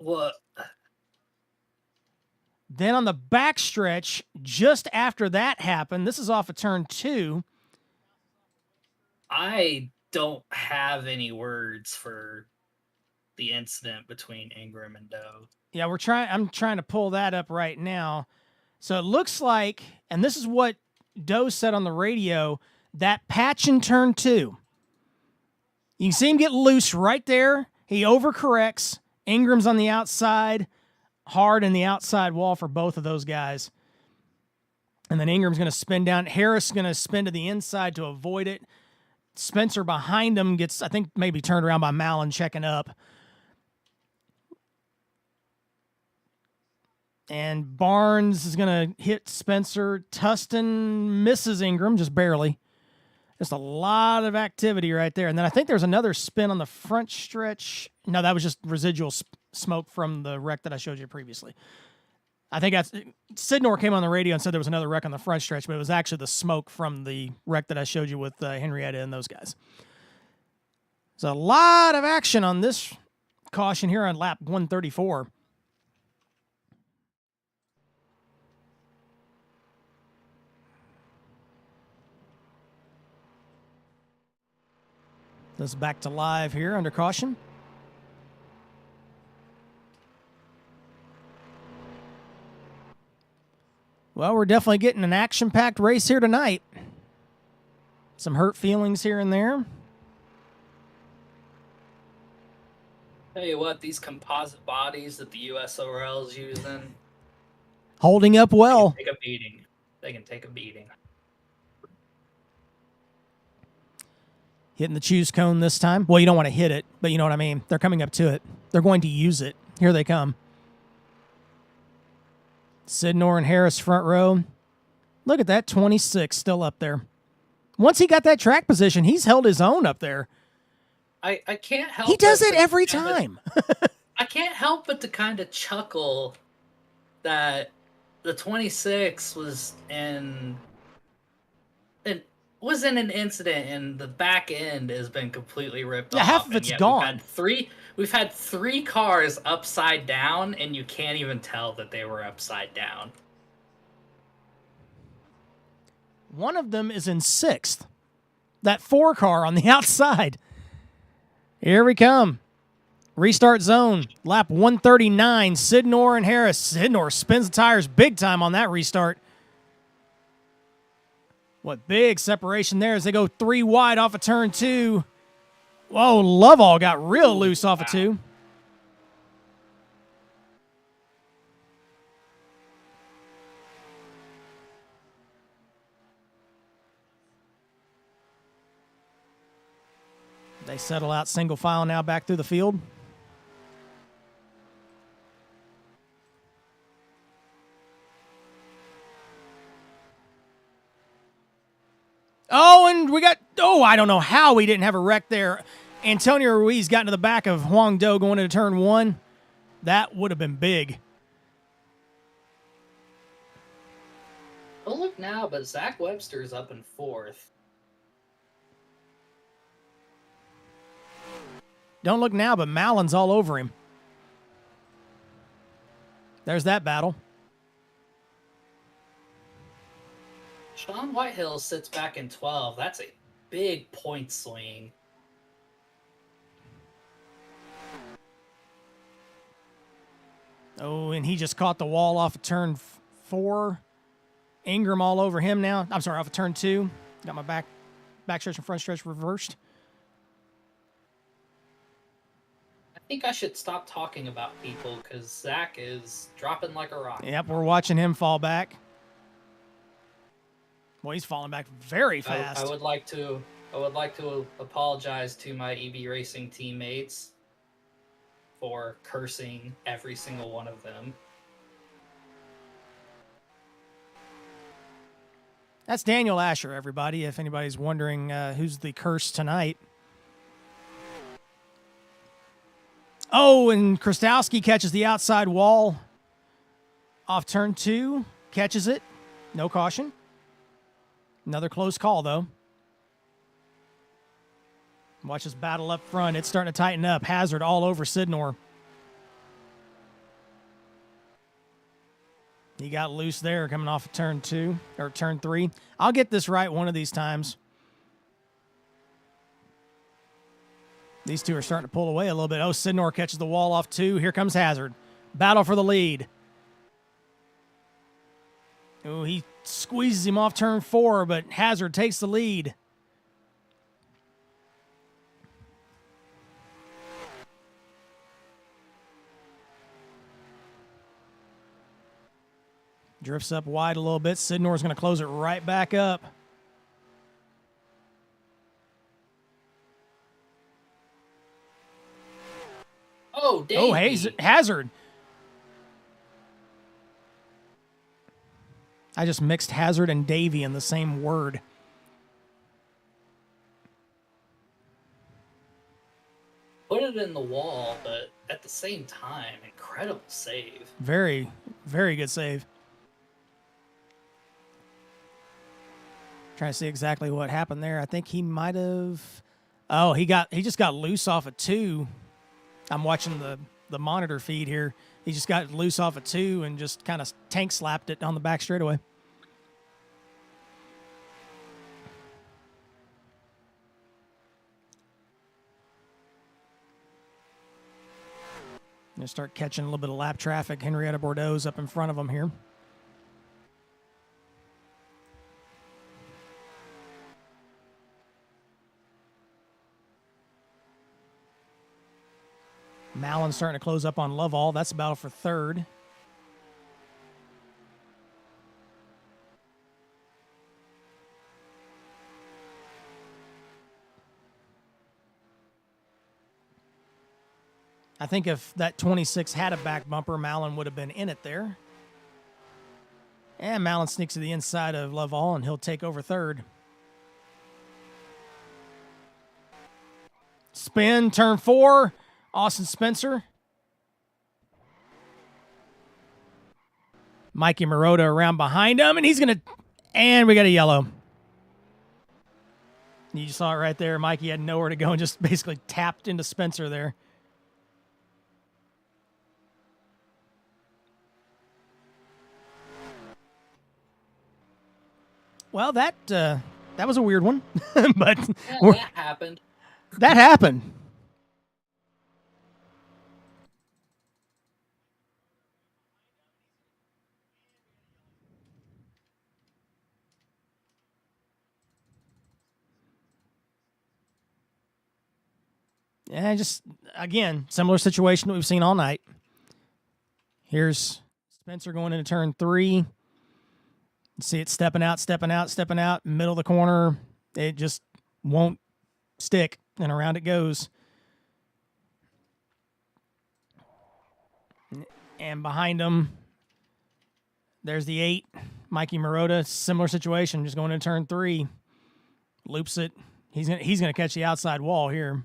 What? Then on the back stretch, just after that happened, this is off of turn 2. I don't have any words for the incident between Ingram and Doe. Yeah, I'm trying to pull that up right now. So it looks like, and this is what Doe said on the radio, that patch in turn 2. You can see him get loose right there. He overcorrects. Ingram's on the outside, hard in the outside wall for both of those guys. And then Ingram's going to spin down. Harris is going to spin to the inside to avoid it. Spencer behind him gets, I think, maybe turned around by Malin checking up. And Barnes is going to hit Spencer. Tustin misses Ingram, just barely. Just a lot of activity right there. And then I think there's another spin on the front stretch. No, that was just residual smoke from the wreck that I showed you previously. I think that's Sidnor came on the radio and said there was another wreck on the front stretch, but it was actually the smoke from the wreck that I showed you with Henrietta and those guys. There's a lot of action on this caution here on lap 134. This is back to live here under caution. Well, we're definitely getting an action-packed race here tonight. Some hurt feelings here and there. Tell you what, these composite bodies that the USORL is using, Holding up well. take a beating. They can take a beating. Hitting the choose cone this time. Well, you don't want to hit it, but you know what I mean. They're coming up to it. They're going to use it. Here they come. Sidnor and Harris front row. Look at that 26 still up there. Once he got that track position, he's held his own up there. I can't help. He does but it every to kinda- time. I can't help but to kind of chuckle that the 26 was in an incident and the back end has been completely ripped off. Yeah, half of it's and yet gone. We've had three cars upside down, and you can't even tell that they were upside down. One of them is in 6th. That 4 car on the outside. Here we come. Restart zone. Lap 139. Sidnor and Harris. Sidnor spins the tires big time on that restart. What big separation there as they go 3 wide off of turn 2. Whoa, Lovell got real loose off of 2. They settle out single file now back through the field. Oh, and we got, I don't know how we didn't have a wreck there. Antonio Ruiz got into the back of Huang Do going into turn 1. That would have been big. Don't look now, but Zach Webster's up in 4th. Don't look now, but Mallon's all over him. There's that battle. Sean Whitehill sits back in 12. That's a big point swing. Oh, and he just caught the wall off of turn 4. Ingram all over him now. I'm sorry, off of turn 2. Got my back stretch and front stretch reversed. I think I should stop talking about people because Zach is dropping like a rock. Yep, we're watching him fall back. Well, he's falling back very fast. I would like to apologize to my EB Racing teammates for cursing every single one of them. That's Daniel Asher, everybody, if anybody's wondering who's the curse tonight. Oh, and Krastowski catches the outside wall off turn 2. Catches it. No caution. Another close call, though. Watch this battle up front. It's starting to tighten up. Hazard all over Sidnor. He got loose there coming off of turn 2 or turn 3. I'll get this right one of these times. These two are starting to pull away a little bit. Oh, Sidnor catches the wall off 2. Here comes Hazard. Battle for the lead. Oh, he squeezes him off turn 4, but Hazard takes the lead. Drifts up wide a little bit. Sidnor's going to close it right back up. Oh, Davey. Oh, Hazard. I just mixed Hazard and Davy in the same word. Put it in the wall, but at the same time, incredible save. Very, very good save. Trying to see exactly what happened there. I think he might have. Oh, he just got loose off a 2. I'm watching the monitor feed here. He just got loose off a 2 and just kind of tank slapped it on the back straightaway. Going to start catching a little bit of lap traffic. Henrietta Bordeaux's up in front of him here. Mallon's starting to close up on Lovell. That's a battle for third. I think if that 26 had a back bumper, Mallon would have been in it there. And Mallon sneaks to the inside of Lovell, and he'll take over third. Spin, turn 4. Austin Spencer. Mikey Marotta around behind him, and he's going to... And we got a yellow. You saw it right there. Mikey had nowhere to go and just basically tapped into Spencer there. Well, that was a weird one, but Yeah, that happened. That happened. Yeah, just, again, similar situation that we've seen all night. Here's Spencer going into turn 3. See it stepping out, middle of the corner. It just won't stick, and around it goes. And behind him, there's the 8, Mikey Marotta. Similar situation, just going into turn 3. Loops it. He's gonna catch the outside wall here.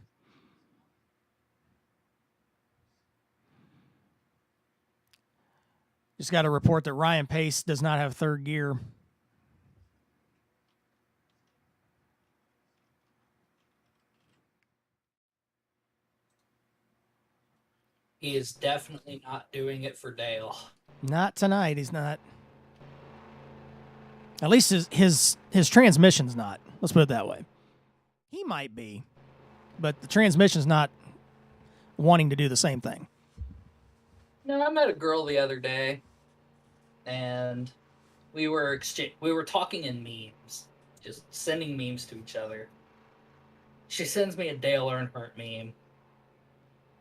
Just got a report that Ryan Pace does not have third gear. He is definitely not doing it for Dale. Not tonight, he's not. At least his transmission's not. Let's put it that way. He might be, but the transmission's not wanting to do the same thing. No, I met a girl the other day, and we were talking in memes, just sending memes to each other. She sends me a Dale Earnhardt meme,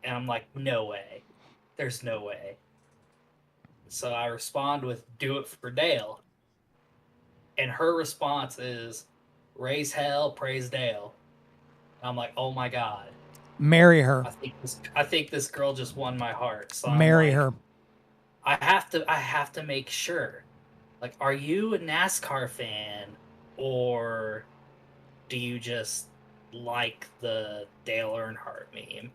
and I'm like, no way. There's no way. So I respond with, do it for Dale. And her response is, raise hell, praise Dale. And I'm like, oh my God. Marry her. I think this girl just won my heart. So Marry like, her. I have to make sure. Like, are you a NASCAR fan, or do you just like the Dale Earnhardt meme?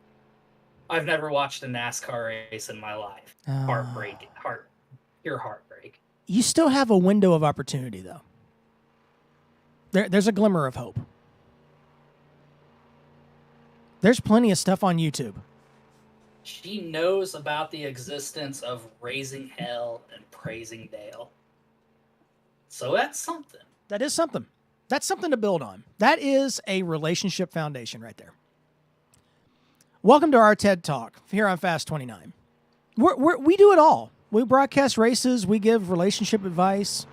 I've never watched a NASCAR race in my life. Pure heartbreak. You still have a window of opportunity, though. There's a glimmer of hope. There's plenty of stuff on YouTube. She knows about the existence of raising hell and praising Dale. So that's something. That is something. That's something to build on. That is a relationship foundation right there. Welcome to our TED Talk here on Fast 29. We do it all. We broadcast races. We give relationship advice.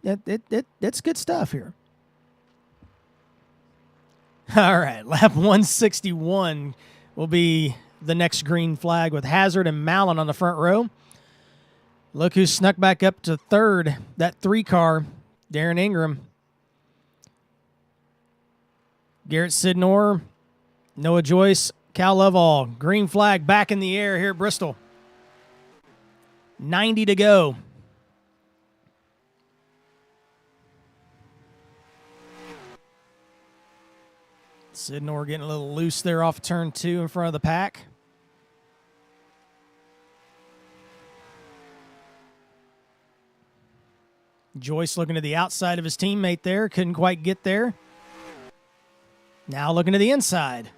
It's good stuff here. All right, lap 161 will be the next green flag with Hazard and Mallon on the front row. Look who snuck back up to third, that 3 car, Darren Ingram. Garrett Sidnor, Noah Joyce, Cal Lovell. Green flag back in the air here at Bristol. 90 to go. Sidnor getting a little loose there off turn 2 in front of the pack. Joyce looking to the outside of his teammate there. Couldn't quite get there. Now looking to the inside.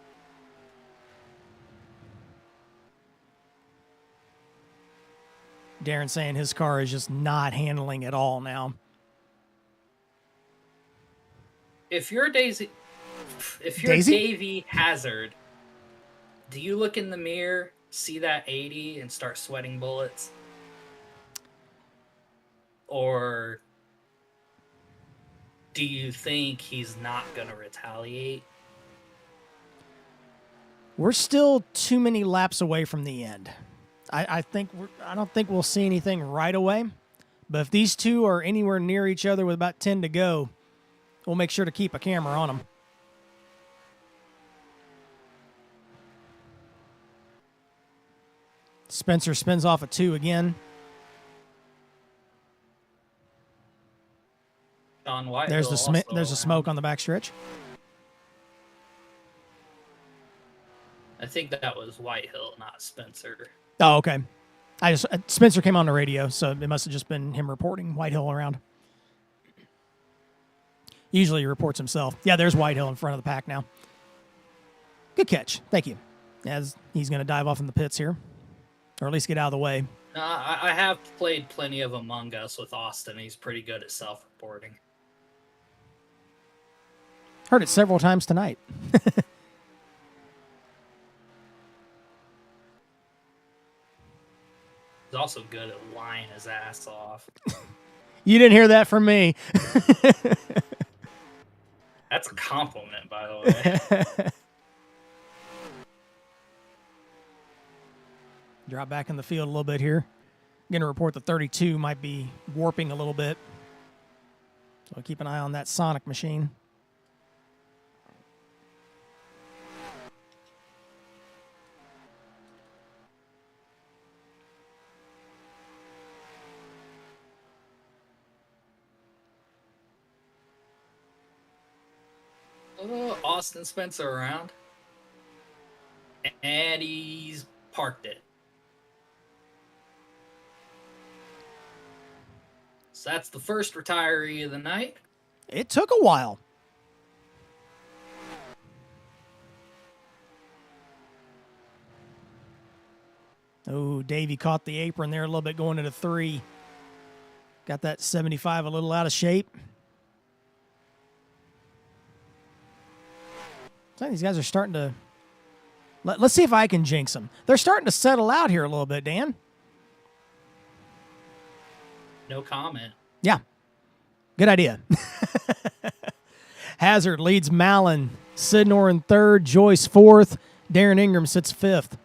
Darren saying his car is just not handling at all now. If you're Daisy? Davey Hazard, do you look in the mirror, see that 80, and start sweating bullets? Or do you think he's not going to retaliate? We're still too many laps away from the end. I don't think we'll see anything right away. But if these two are anywhere near each other with about 10 to go, we'll make sure to keep a camera on them. Spencer spins off a 2 again. John White. There's the smoke on the backstretch. I think that was Whitehill, not Spencer. Oh, okay. Spencer came on the radio, so it must have just been him reporting Whitehill around. Usually he reports himself. Yeah, there's Whitehill in front of the pack now. Good catch. Thank you. As he's going to dive off in the pits here, or at least get out of the way. I have played plenty of Among Us with Austin. He's pretty good at self-reporting. Heard it several times tonight. He's also good at lying his ass off. You didn't hear that from me. That's a compliment, by the way. Drop back in the field a little bit here. I'm going to report the 32 might be warping a little bit. So keep an eye on that Sonic machine. Oh, Austin Spencer around. And he's parked it. So that's the first retiree of the night. It took a while. Oh, Davey caught the apron there a little bit going into 3. Got that 75 a little out of shape. So these guys are starting to... Let's see if I can jinx them. They're starting to settle out here a little bit, Dan. No comment. Yeah. Good idea. Hazard leads Mallon. Sidnor in 3rd. Joyce 4th. Darren Ingram sits 5th.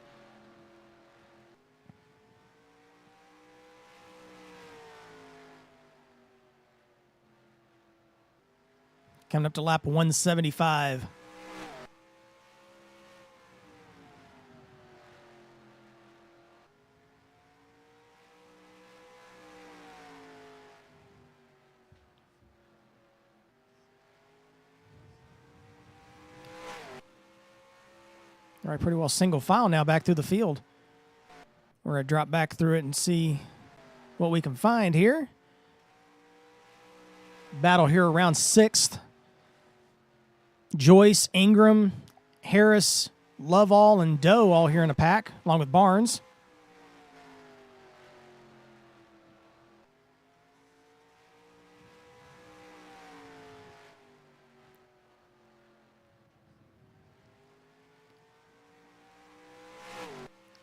Coming up to lap 175. All right, pretty well single file now back through the field. We're going to drop back through it and see what we can find here. Battle here around 6th. Joyce, Ingram, Harris, Lovall, and Doe all here in a pack, along with Barnes.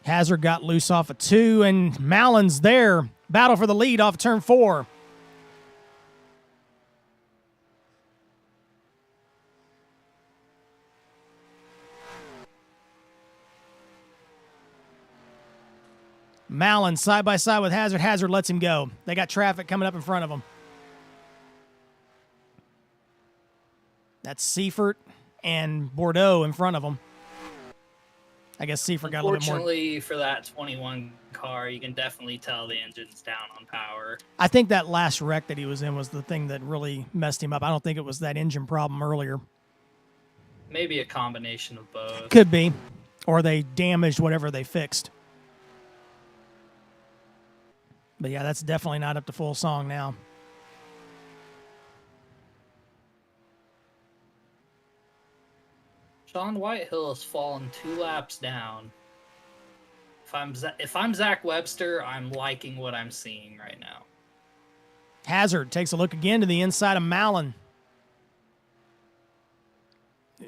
Hazard got loose off a 2, and Mallon's there. Battle for the lead off of turn 4. Mallon side by side with Hazard. Hazard lets him go. They got traffic coming up in front of them. That's Seifert and Bordeaux in front of them. I guess Seifert got a little bit more. Unfortunately, for that 21 car, you can definitely tell the engine's down on power. I think that last wreck that he was in was the thing that really messed him up. I don't think it was that engine problem earlier. Maybe a combination of both. Could be. Or they damaged whatever they fixed. But yeah, that's definitely not up to full song now. Sean Whitehill has fallen 2 laps down. If I'm Zach Webster, I'm liking what I'm seeing right now. Hazard takes a look again to the inside of Mallon.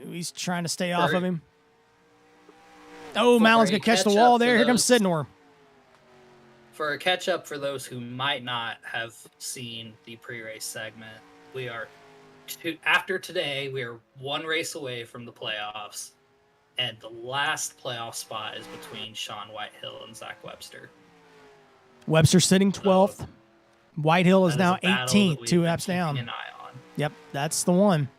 He's trying to stay off of him. Oh, Mallon's going to catch the wall there. Here comes Sidnor. For a catch-up for those who might not have seen the pre-race segment, after today, we are 1 race away from the playoffs, and the last playoff spot is between Sean Whitehill and Zach Webster. Webster sitting 12th. Whitehill is now 18th, 2 laps down. An eye on. Yep, that's the one.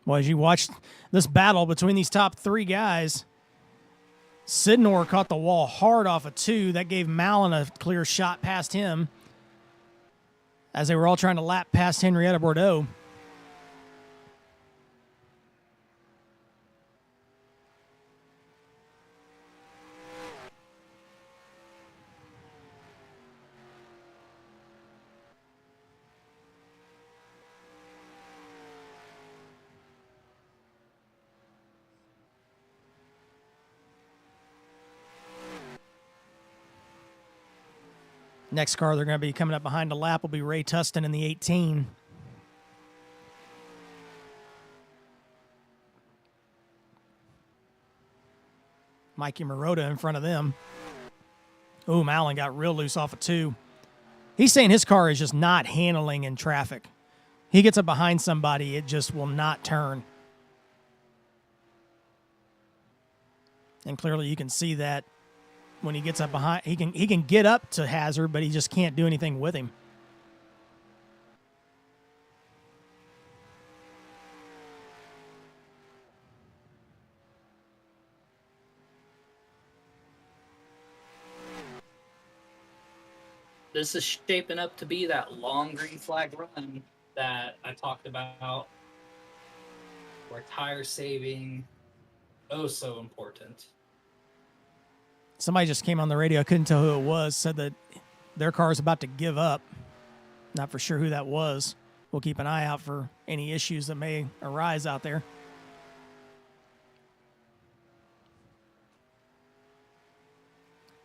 Well, as you watched this battle between these top 3 guys, Sidnor caught the wall hard off of 2. That gave Mallon a clear shot past him as they were all trying to lap past Henrietta Bordeaux. Next car they're going to be coming up behind the lap will be Ray Tustin in the 18. Mikey Marotta in front of them. Ooh, Mallon got real loose off of 2. He's saying his car is just not handling in traffic. He gets up behind somebody, it just will not turn. And clearly you can see that when he gets up behind, he can get up to Hazard, but he just can't do anything with him. This is shaping up to be that long green flag run that I talked about, where tire saving, oh so important. Somebody just came on the radio, I couldn't tell who it was, said that their car is about to give up. Not for sure who that was. We'll keep an eye out for any issues that may arise out there.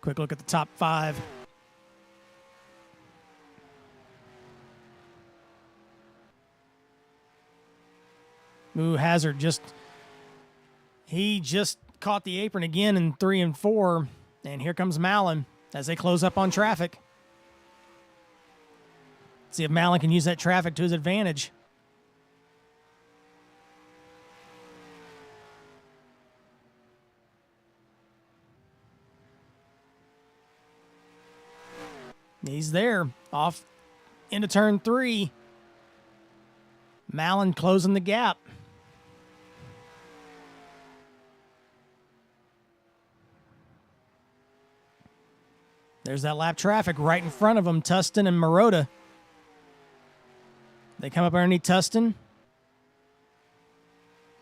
Quick look at the top 5. Ooh, Hazard just caught the apron again in 3 and 4. And here comes Mallon as they close up on traffic. See if Mallon can use that traffic to his advantage. He's there, off into turn 3. Mallon closing the gap. There's that lap traffic right in front of him, Tustin and Marotta. They come up underneath Tustin.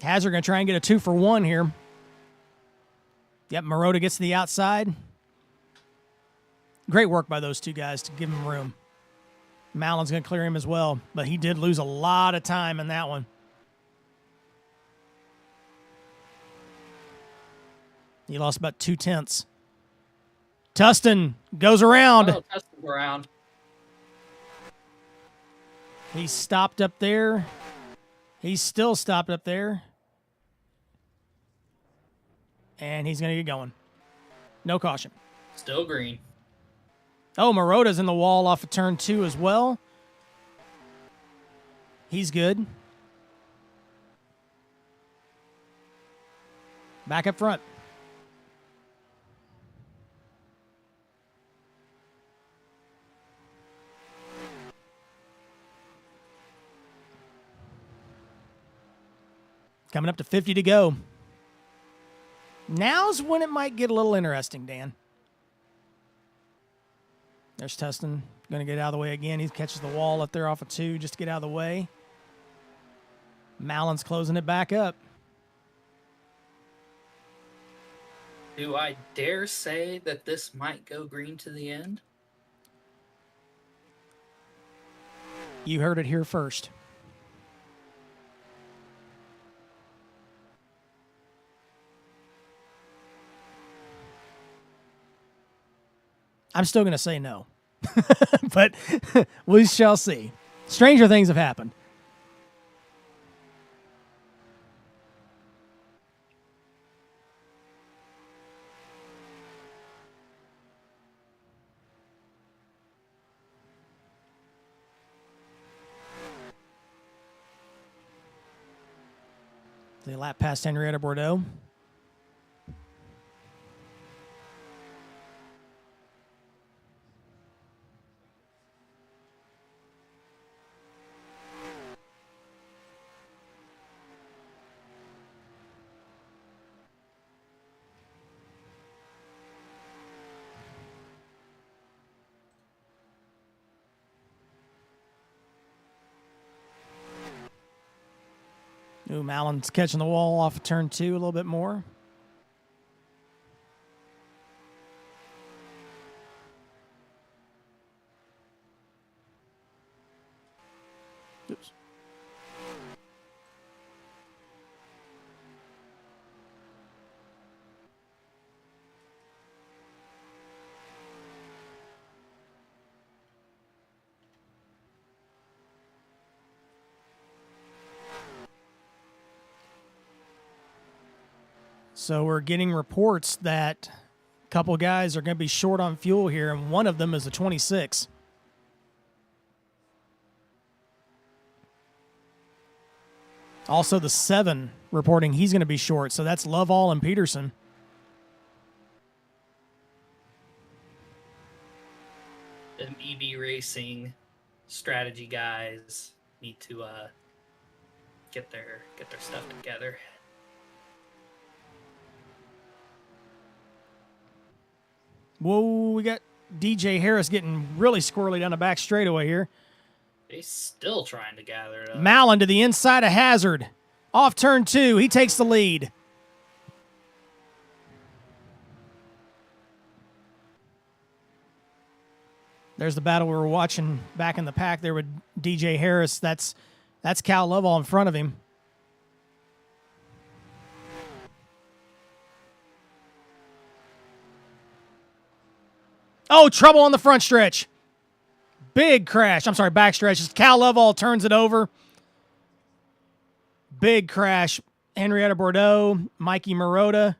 Hazard going to try and get a 2 for 1 here. Yep, Marotta gets to the outside. Great work by those 2 guys to give him room. Mallon's going to clear him as well, but he did lose a lot of time in that one. He lost about 2 tenths. Tustin goes around. Oh, Tustin's around. He's stopped up there. He's still stopped up there. And he's going to get going. No caution. Still green. Oh, Marotta's in the wall off of turn 2 as well. He's good. Back up front. Coming up to 50 to go. Now's when it might get a little interesting, Dan. There's Tustin. Going to get out of the way again. He catches the wall up there off of 2 just to get out of the way. Mallon's closing it back up. Do I dare say that this might go green to the end? You heard it here first. I'm still going to say no. But we shall see. Stranger things have happened. The lap past Henrietta Bordeaux. Ooh, Mallon's catching the wall off of turn 2 a little bit more. Oops. So we're getting reports that a couple guys are going to be short on fuel here, and one of them is a 26. Also, the 7 reporting he's going to be short, so that's Lovall and Peterson. Them EB Racing strategy guys need to get their stuff together. Whoa, we got DJ Harris getting really squirrely down the back straightaway here. He's still trying to gather it up. Mallon to the inside of Hazard. Off turn 2, he takes the lead. There's the battle we were watching back in the pack there with DJ Harris. That's Cal Lovell in front of him. Oh, trouble on the front stretch. Big crash. I'm sorry, back stretch. Cal Lovell turns it over. Big crash. Henrietta Bordeaux, Mikey Marotta.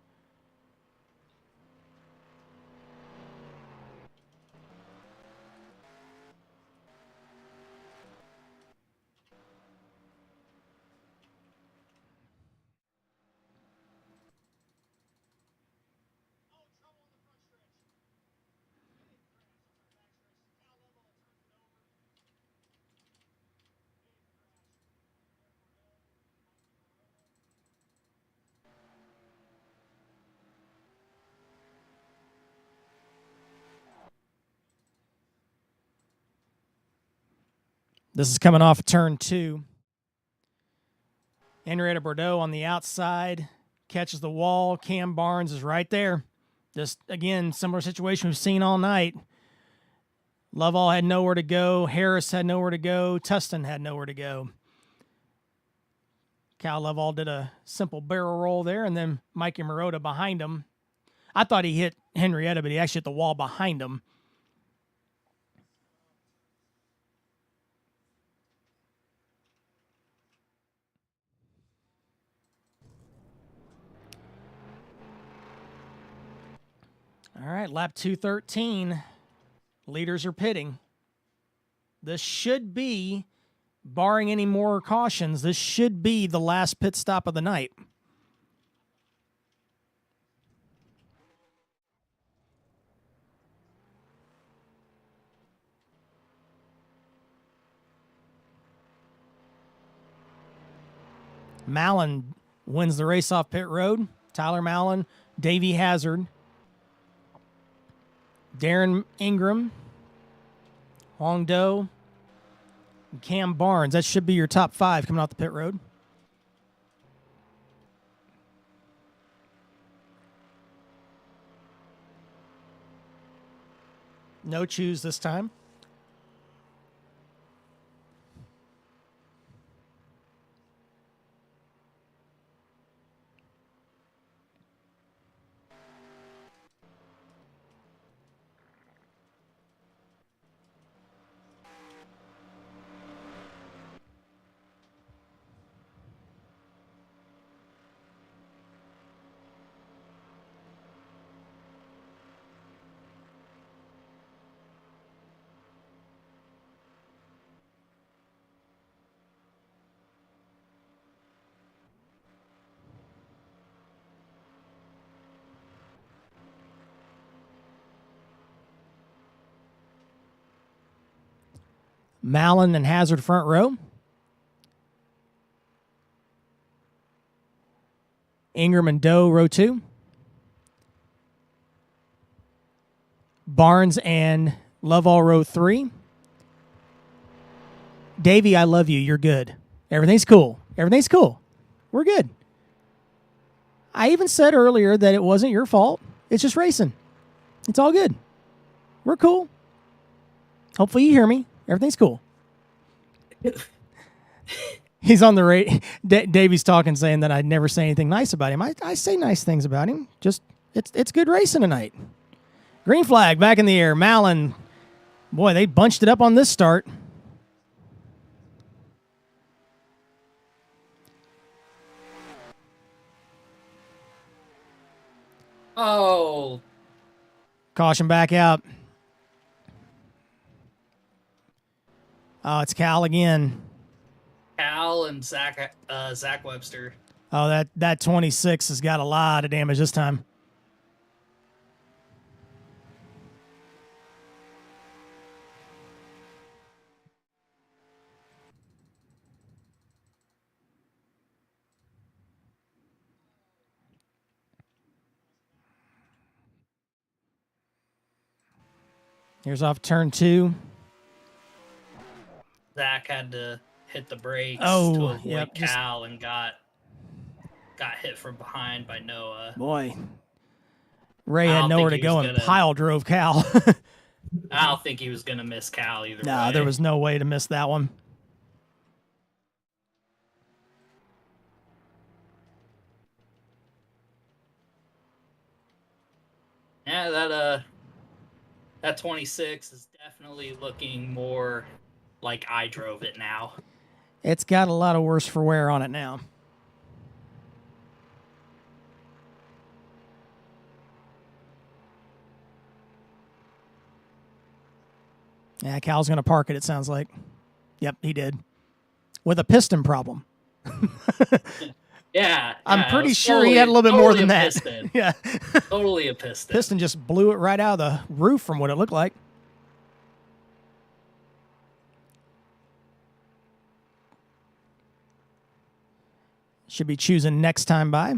This is coming off turn 2. Henrietta Bordeaux on the outside, catches the wall. Cam Barnes is right there. Just, again, similar situation we've seen all night. Lovell had nowhere to go. Harris had nowhere to go. Tustin had nowhere to go. Cal Lovell did a simple barrel roll there, and then Mikey Marotta behind him. I thought he hit Henrietta, but he actually hit the wall behind him. All right, lap 213. Leaders are pitting. This should be, barring any more cautions, this should be the last pit stop of the night. Mallon wins the race off pit road. Tyler Mallon, Davey Hazard, Darren Ingram, Hong Do, and Cam Barnes. That should be your top 5 coming off the pit road. No choose this time. Mallon and Hazard front row. Ingram and Doe row 2. Barnes and Lovell row 3. Davey, I love you. You're good. Everything's cool. Everything's cool. We're good. I even said earlier that it wasn't your fault. It's just racing. It's all good. We're cool. Hopefully you hear me. Everything's cool. He's on the rate. Davey's talking, saying that I'd never say anything nice about him. I say nice things about him. Just it's good racing tonight. Green flag back in the air. Mallon, boy, they bunched it up on this start. Oh, Caution back out. Oh, it's Cal again. Cal and Zach Webster. Oh, that 26 has got a lot of damage this time. Here's off turn 2. Zach had to hit the brakes to Oh, avoid yep. Cal and got hit from behind by Noah. Boy. Ray I had don't nowhere think to he was go and gonna- pile drove Cal. I don't think he was going to miss Cal either No, way. there was no way to miss that one. Yeah, that 26 is definitely looking more like I drove it now. It's got a lot of worse for wear on it now. Yeah, Cal's going to park it, it sounds like. Yep, he did. With a piston problem. Yeah, I'm it pretty was sure he had a little bit more totally than a that. Piston. Yeah. Totally a piston. Piston just blew it right out of the roof from what it looked like. Should be choosing next time by.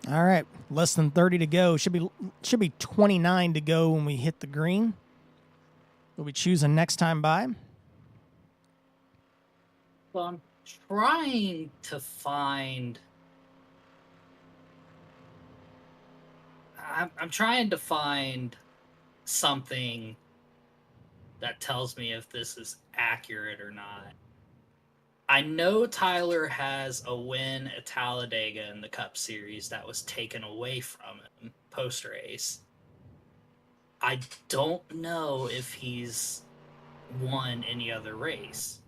All right, less than 30 to go. Should be 29 to go when we hit the green. We'll be choosing next time by. So I'm trying to find. I'm trying to find something that tells me if this is accurate or not. I know Tyler has a win at Talladega in the Cup Series that was taken away from him post-race. I don't know if he's won any other race.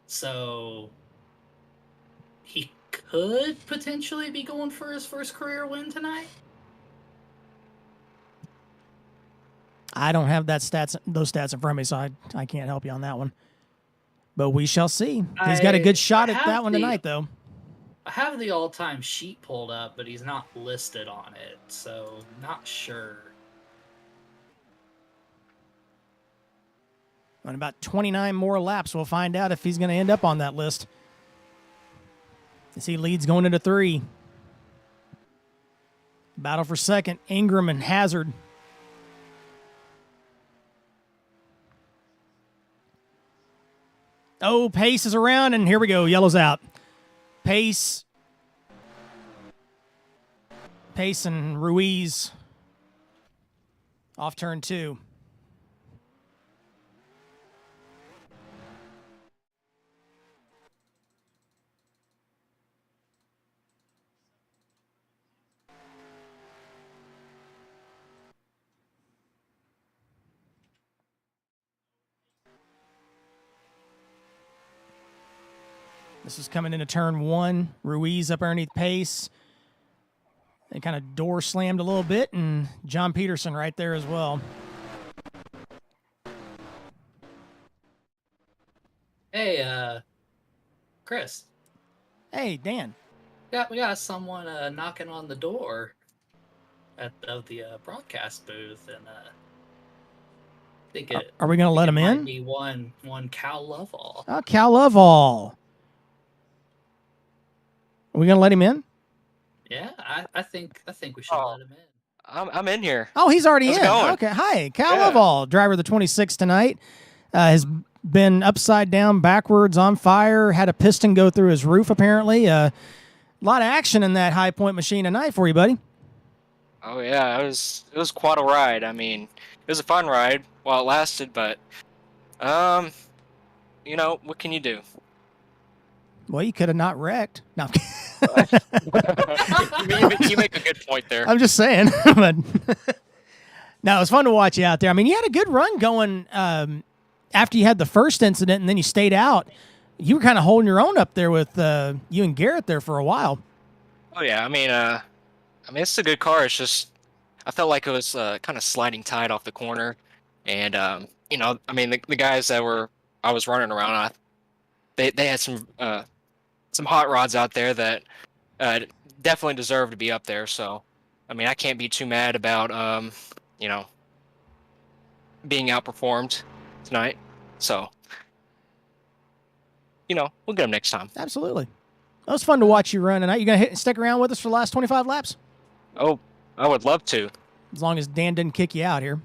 So he could potentially be going for his first career win tonight. I don't have those stats in front of me, so I can't help you on that one. But we shall see. He's got a good shot at that one tonight, though. I have the all-time sheet pulled up, but he's not listed on it, so not sure. On about 29 more laps, we'll find out if he's going to end up on that list. as he leads going into 3. Battle for second, Ingram and Hazard. Oh, Pace is around, and here we go. Yellow's out. Pace and Ruiz off turn 2. This is coming into turn 1. Ruiz up underneath Pace. They kind of door slammed a little bit, and John Peterson right there as well. Hey, Chris. Hey, Dan. Yeah, we got someone knocking on the door of the broadcast booth, and I think it. Are we going to let him might in? Be one Cal Lovell. Oh, Cal Lovell. Are we going to let him in? Yeah, I think we should let him in. I'm in here. Oh, he's already How's in. it going? Okay, hi, Cal Lovell, driver of the 26 tonight, has been upside down, backwards, on fire. Had a piston go through his roof. Apparently, a lot of action in that high point machine tonight for you, buddy. Oh yeah, it was quite a ride. I mean, it was a fun ride while it lasted, but you know, what can you do? Well, you could have not wrecked. No, you make a good point there. I'm just saying. But no, it was fun to watch you out there. I mean, you had a good run going after you had the first incident, and then you stayed out. You were kind of holding your own up there with you and Garrett there for a while. Oh yeah, I mean, it's a good car. It's just I felt like it was kind of sliding tight off the corner, and you know, I mean, the guys that I was running around, they had some hot rods out there that definitely deserve to be up there. So, I mean, I can't be too mad about you know, being outperformed tonight. So, you know, we'll get them next time. Absolutely. It was fun to watch you run tonight. You going to stick around with us for the last 25 laps? Oh, I would love to. As long as Dan didn't kick you out here.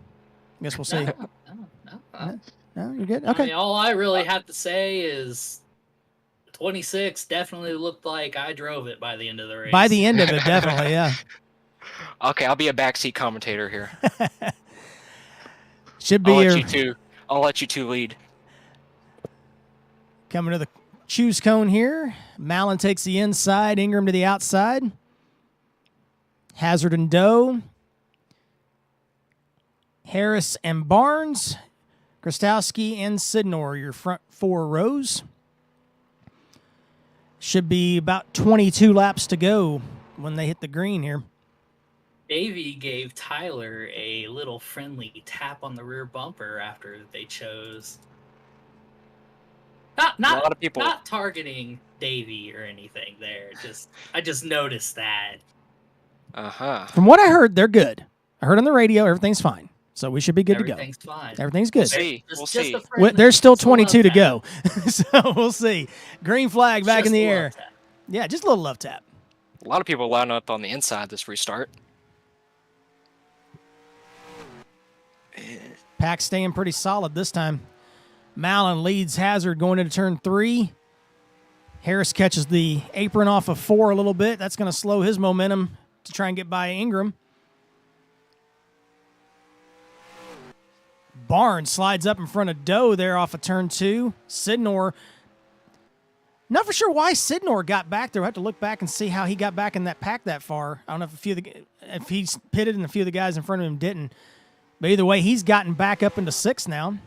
I guess we'll see. No, you're good? Okay. I mean, all I really have to say is 26 definitely looked like I drove it by the end of the race. By the end of it, definitely, yeah. Okay, I'll be a backseat commentator here. Should be I'll let you two lead. Coming to the choose cone here. Mallon takes the inside, Ingram to the outside. Hazard and Doe. Harris and Barnes. Krastowski and Sidnor, your front 4 rows. Should be about 22 laps to go when they hit the green here. Davey gave Tyler a little friendly tap on the rear bumper after they chose. Not a lot of people not targeting Davey or anything there. I just noticed that. From what I heard, they're good. I heard on the radio everything's fine. So we should be good to go. Everything's fine. Everything's good. We'll see. There's still 22 to go. So we'll see. Green flag back in the air. Yeah, just a little love tap. A lot of people lining up on the inside this restart. Pack staying pretty solid this time. Mallon leads Hazard going into turn 3. Harris catches the apron off of 4 a little bit. That's going to slow his momentum to try and get by Ingram. Barnes slides up in front of Doe there off of turn 2. Sidnor, not for sure why Sidnor got back there. We'll have to look back and see how he got back in that pack that far. I don't know if he's pitted and a few of the guys in front of him didn't. But either way, he's gotten back up into 6th now.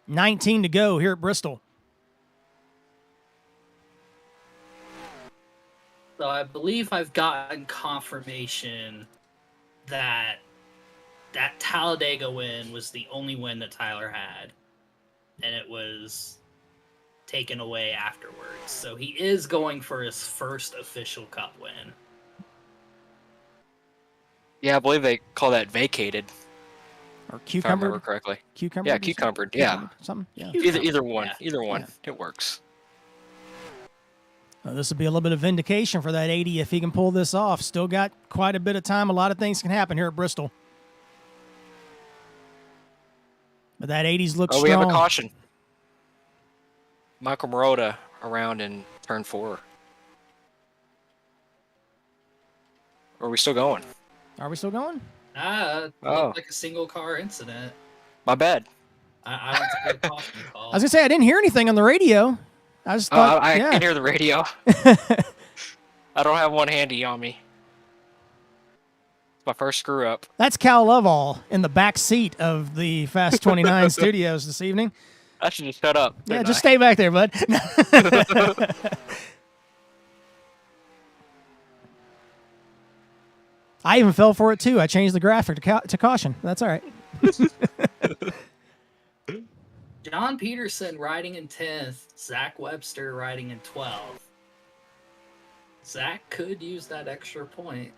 $19 to go here at Bristol. So I believe I've gotten confirmation that Talladega win was the only win that Tyler had, and it was taken away afterwards. So he is going for his first official Cup win. Yeah, I believe they call that vacated. Or if I cucumber. remember correctly. Cucumber. Yeah, cucumbered. Yeah, Something. Yeah. either one. Yeah. Either one. Yeah. It works. Well, this will be a little bit of vindication for that 80 if he can pull this off. Still got quite a bit of time. A lot of things can happen here at Bristol. But that 80s looks strong. We have a caution. Michael Morota around in turn 4. Or are we still going? Are we still going? It looked like a single car incident. My bad. I don't think a caution call. I was going to say, I didn't hear anything on the radio. I just thought, I yeah. can hear the radio. I don't have one handy on me. It's my first screw up. That's Cal Lovall in the back seat of the Fast 29 studios this evening. I should just shut up. Yeah, just stay back there, bud. I even fell for it, too. I changed the graphic to caution. That's all right. John Peterson riding in 10th, Zach Webster riding in 12th. Zach could use that extra point.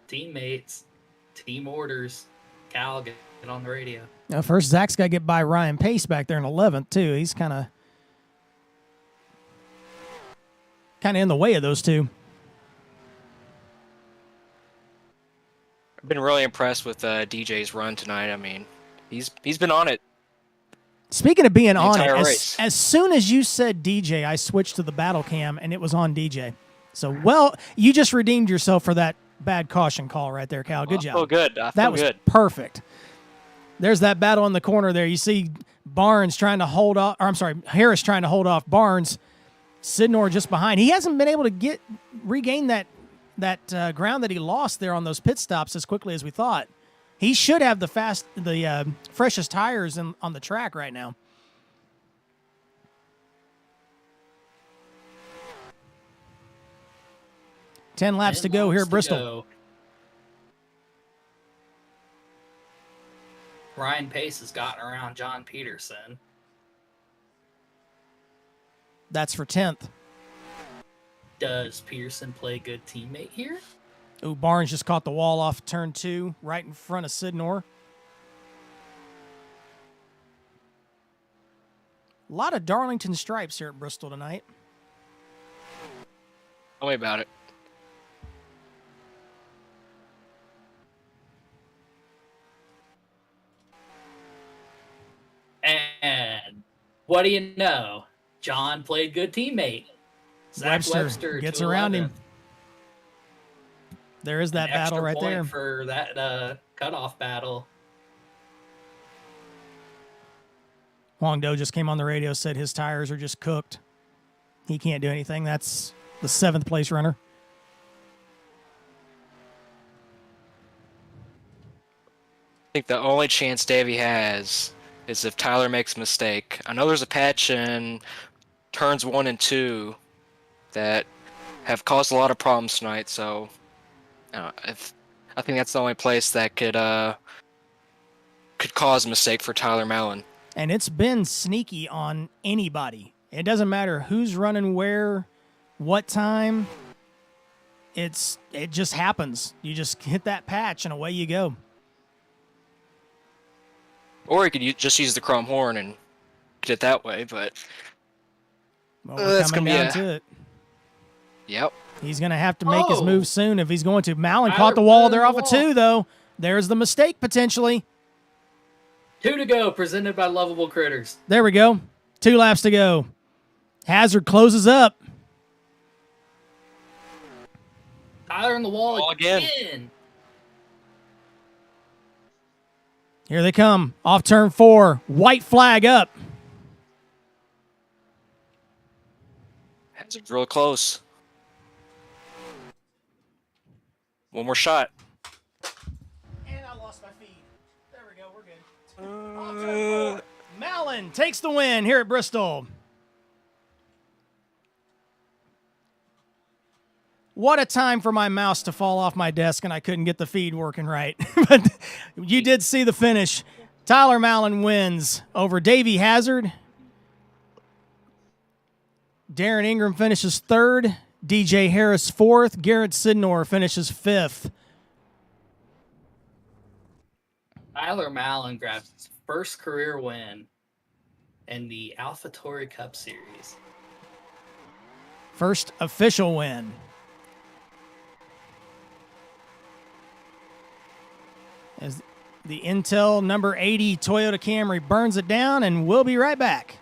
Teammates, team orders. Cal, get on the radio. Now, first, Zach's got to get by Ryan Pace back there in 11th, too. He's kind of in the way of those two. I've been really impressed with DJ's run tonight. I mean, he's been on it. Speaking of being on it, race. as soon as you said DJ, I switched to the battle cam, and it was on DJ. So, well, you just redeemed yourself for that bad caution call right there, Cal. Good job. I feel good. That was perfect. There's that battle in the corner there. You see Barnes trying to hold off, or I'm sorry, Harris trying to hold off Barnes. Sidnor just behind. He hasn't been able to regain that ground that he lost there on those pit stops as quickly as we thought. He should have the freshest tires on the track right now. Ten laps to go here at Bristol. Ryan Pace has gotten around John Peterson. That's for 10th. Does Peterson play good teammate here? Ooh, Barnes just caught the wall off turn 2, right in front of Sidnor. A lot of Darlington stripes here at Bristol tonight. Tell me about it. And what do you know? John played good teammate. Zach Webster gets to around 11th. him. There is that An battle extra right point there. for that cutoff battle. Huang Do just came on the radio, said his tires are just cooked. He can't do anything. That's the 7th place runner. I think the only chance Davey has is if Tyler makes a mistake. I know there's a patch in turns 1 and 2 that have caused a lot of problems tonight, so I think that's the only place that could cause a mistake for Tyler Mallon. And it's been sneaky on anybody. It doesn't matter who's running where, what time. It just happens. You just hit that patch and away you go. Or you could just use the chrome horn and get it that way, but Well, we're that's coming gonna be down to it. Yep. He's going to have to make his move soon if he's going to. Mallon Tyler caught the wall put there in off the of wall. 2, though. There's the mistake, potentially. 2 to go, presented by Lovable Critters. There we go. 2 laps to go. Hazard closes up. Tyler in the wall Wall again. again. Here they come. Off turn 4. White flag up. Hazard's real close. One more shot. And I lost my feed. There we go. We're good. Mallon takes the win here at Bristol. What a time for my mouse to fall off my desk and I couldn't get the feed working right. But you did see the finish. Tyler Mallon wins over Davey Hazard. Darren Ingram finishes 3rd. DJ Harris 4th. Garrett Sidnor finishes 5th. Tyler Mallon grabs his first career win in the AlphaTauri Cup Series. First official win. As the Intel number 80 Toyota Camry burns it down, and we'll be right back.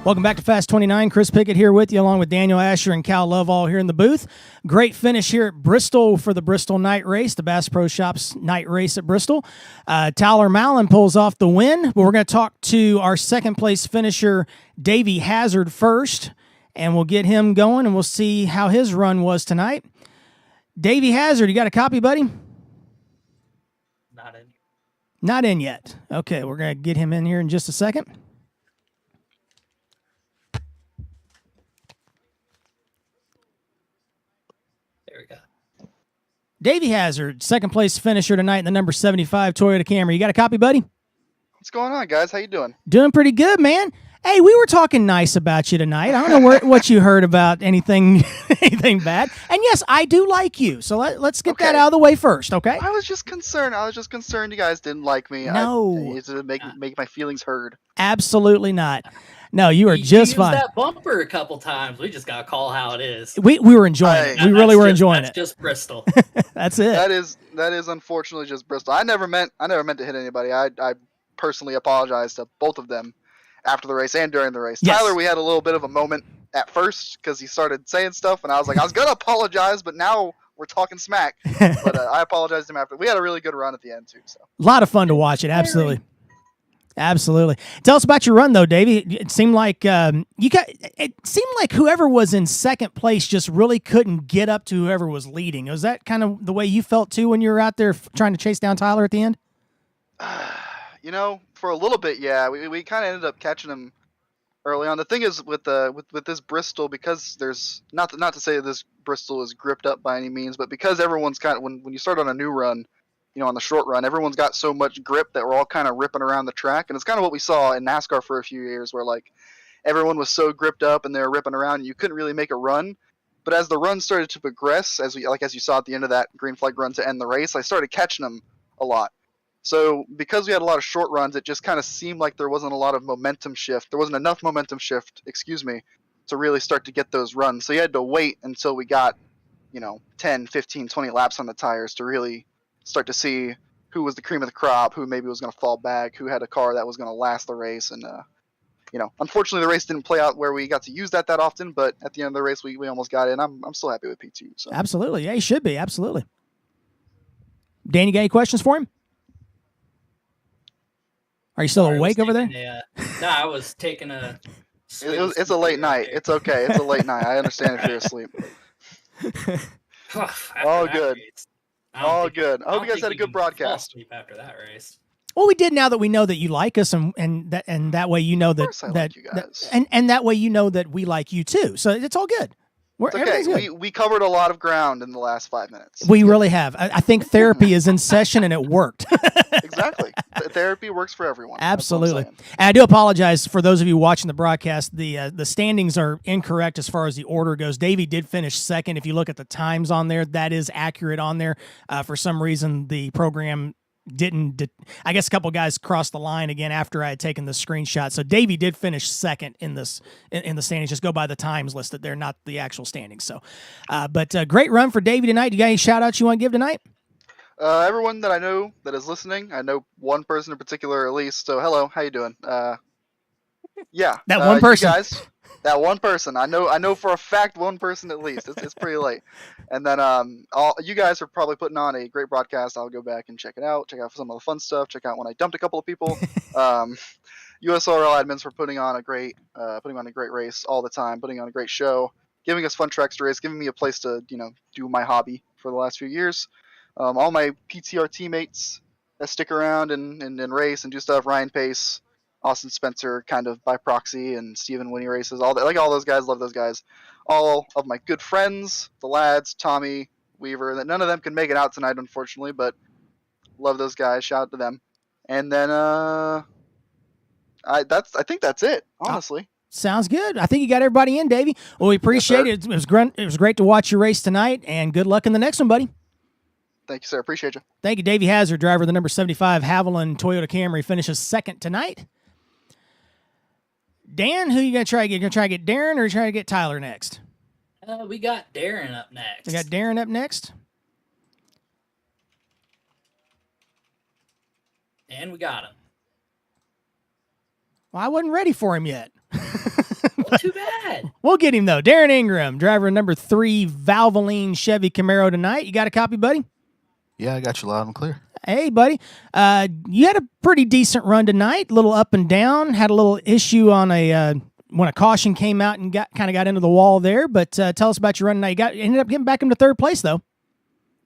Welcome back to Fast 29. Chris Pickett here with you, along with Daniel Asher and Cal Lovall here in the booth. Great finish here at Bristol for the Bristol night race, the Bass Pro Shops night race at Bristol. Tyler Mallon pulls off the win, but we're going to talk to our second place finisher, Davey Hazard, first, and we'll get him going, and we'll see how his run was tonight. Davey Hazard, you got a copy, buddy? Not in. Not in yet. Okay, we're going to get him in here in just a second. There we go. Davey Hazard, second place finisher tonight in the number 75 Toyota Camry. You got a copy, buddy? What's going on, guys? How you doing? Doing pretty good, man. Hey, we were talking nice about you tonight. I don't know what you heard about anything bad. And yes, I do like you. So let's get that out of the way first, okay? I was just concerned. You guys didn't like me. No. I needed to make my feelings heard. Absolutely not. No, you are just fine. That bumper a couple times. We just got to call how it is. We were enjoying it. We really were enjoying it. That's just Bristol. That's it. That is unfortunately just Bristol. I never meant to hit anybody. I personally apologize to both of them after the race and during the race. Yes. Tyler, we had a little bit of a moment at first because he started saying stuff, and I was like, I was gonna apologize, but now we're talking smack. But I apologized to him after. We had a really good run at the end too. So a lot of fun to watch it. Absolutely. Absolutely. Tell us about your run, though, Davey. It seemed like whoever was in second place just really couldn't get up to whoever was leading. Was that kind of the way you felt too when you were out there trying to chase down Tyler at the end? For a little bit, yeah. We kind of ended up catching him early on. The thing is with this Bristol, because there's not to say this Bristol is gripped up by any means, but because everyone's kind of when you start on a new run. On the short run, everyone's got so much grip that we're all kind of ripping around the track. And it's kind of what we saw in NASCAR for a few years where like everyone was so gripped up and they were ripping around and you couldn't really make a run. But as the run started to progress, as you saw at the end of that green flag run to end the race, I started catching them a lot. So because we had a lot of short runs, it just kind of seemed like there wasn't a lot of momentum shift. There wasn't enough momentum shift, to really start to get those runs. So you had to wait until we got, 10, 15, 20 laps on the tires to really start to see who was the cream of the crop, who maybe was going to fall back, who had a car that was going to last the race. And, unfortunately the race didn't play out where we got to use that often, but at the end of the race, we almost got in. I'm still happy with P2. So. Absolutely. Yeah, you should be. Absolutely. Dan, you got any questions for him? Are you still Sorry, I was awake over there? taking no, I was taking a. It's a late night. It's okay. It's a late night. I understand if you're asleep. All good. All good. I hope you guys had a good Fall broadcast. asleep after that race. Well, we did now that we know that you like us, and that way you know Of that course I that, like you guys. and that way you know that we like you too. So it's all good. It's okay. Everything's good. We covered a lot of ground in the last 5 minutes. We really have. I think therapy is in session, and it worked. Exactly. Therapy works for everyone. Absolutely. That's what I'm saying. And I do apologize for those of you watching the broadcast. The standings are incorrect as far as the order goes. Davey did finish second. If you look at the times on there, that is accurate on there. For some reason, the program didn't. I guess a couple guys crossed the line again after I had taken the screenshot. So Davey did finish second in this in the standings. Just go by the times listed there, not the actual standings. So, but great run for Davey tonight. You got any shout outs you want to give tonight? Everyone that I know that is listening, I know one person in particular at least. So hello, how you doing? Yeah, That one person. You guys, that one person. I know for a fact one person at least. It's pretty late. And then all you guys are probably putting on a great broadcast. I'll go back and check it out. Check out some of the fun stuff. Check out when I dumped a couple of people. USORL admins for putting on a great race all the time, putting on a great show, giving us fun tracks to race, giving me a place to do my hobby for the last few years. All my PTR teammates that stick around and race and do stuff. Ryan Pace, Austin Spencer, kind of by proxy, and Steven Winnie races. All that, like all those guys, love those guys. All of my good friends, the lads, Tommy, Weaver. That none of them can make it out tonight, unfortunately, but love those guys. Shout out to them. And then I think that's it. Honestly. Sounds good. I think you got everybody in, Davey. Well, we appreciate it. It was great to watch your race tonight, and good luck in the next one, buddy. Thank you, sir. Appreciate you. Thank you. Davey Hazard, driver of the number 75 Haviland Toyota Camry, finishes second tonight. Dan, who you going to try to get? You going to try to get Darren, or you try to get Tyler next? We got Darren up next. We got Darren up next. And we got him. Well, I wasn't ready for him yet. Well, too bad. We'll get him, though. Darren Ingram, driver of number 3 Valvoline Chevy Camaro tonight. You got a copy, buddy? Yeah, I got you loud and clear. Hey, buddy. You had a pretty decent run tonight. A little up and down. Had a little issue on when a caution came out and got into the wall there. But tell us about your run tonight. You ended up getting back into third place, though.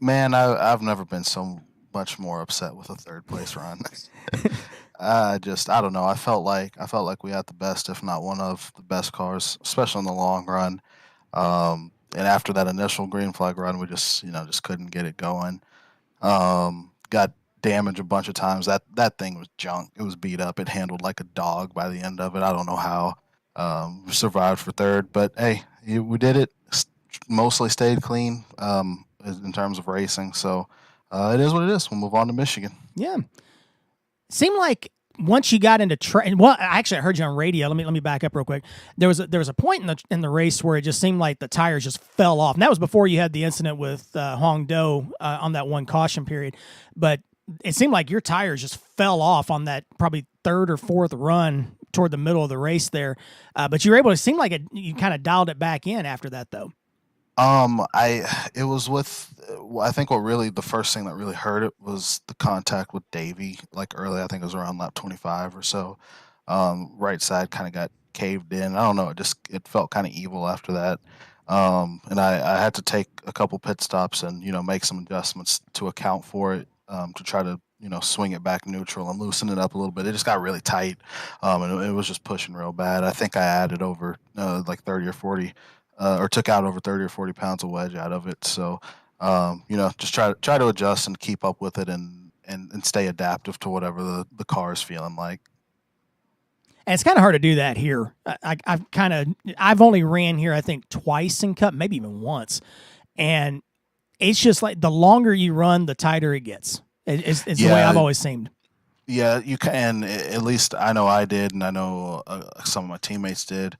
Man, I've never been so much more upset with a third place run. I don't know. I felt like we had the best, if not one of the best cars, especially in the long run. And after that initial green flag run, we just couldn't get it going. Got damaged a bunch of times. That thing was junk. It was beat up. It handled like a dog by the end of it. I don't know how. We survived for third, but hey, we did it. Mostly stayed clean in terms of racing. So it is what it is. We'll move on to Michigan. Yeah. Seemed like once you got into well, actually, I heard you on radio. Let me back up real quick. There was a point in the race where it just seemed like the tires just fell off, and that was before you had the incident with Hong Do on that one caution period. But it seemed like your tires just fell off on that probably third or fourth run toward the middle of the race there. But you were able to seem like you kind of dialed it back in after that, though. It was with, I think the first thing that really hurt it was the contact with Davey, like early, I think it was around lap 25 or so. Right side kind of got caved in. I don't know. It felt kind of evil after that. And I had to take a couple pit stops and, make some adjustments to account for it, to try to, swing it back neutral and loosen it up a little bit. It just got really tight. And it was just pushing real bad. I think I added over, like 30 or 40, or took out over 30 or 40 pounds of wedge out of it. So, just try to adjust and keep up with it and stay adaptive to whatever the car is feeling like. And it's kind of hard to do that here. I've only ran here, I think, twice in Cup, maybe even once. And it's just like the longer you run, the tighter it gets. It's the way I've always seemed. Yeah, you can. At least I know I did, and I know some of my teammates did.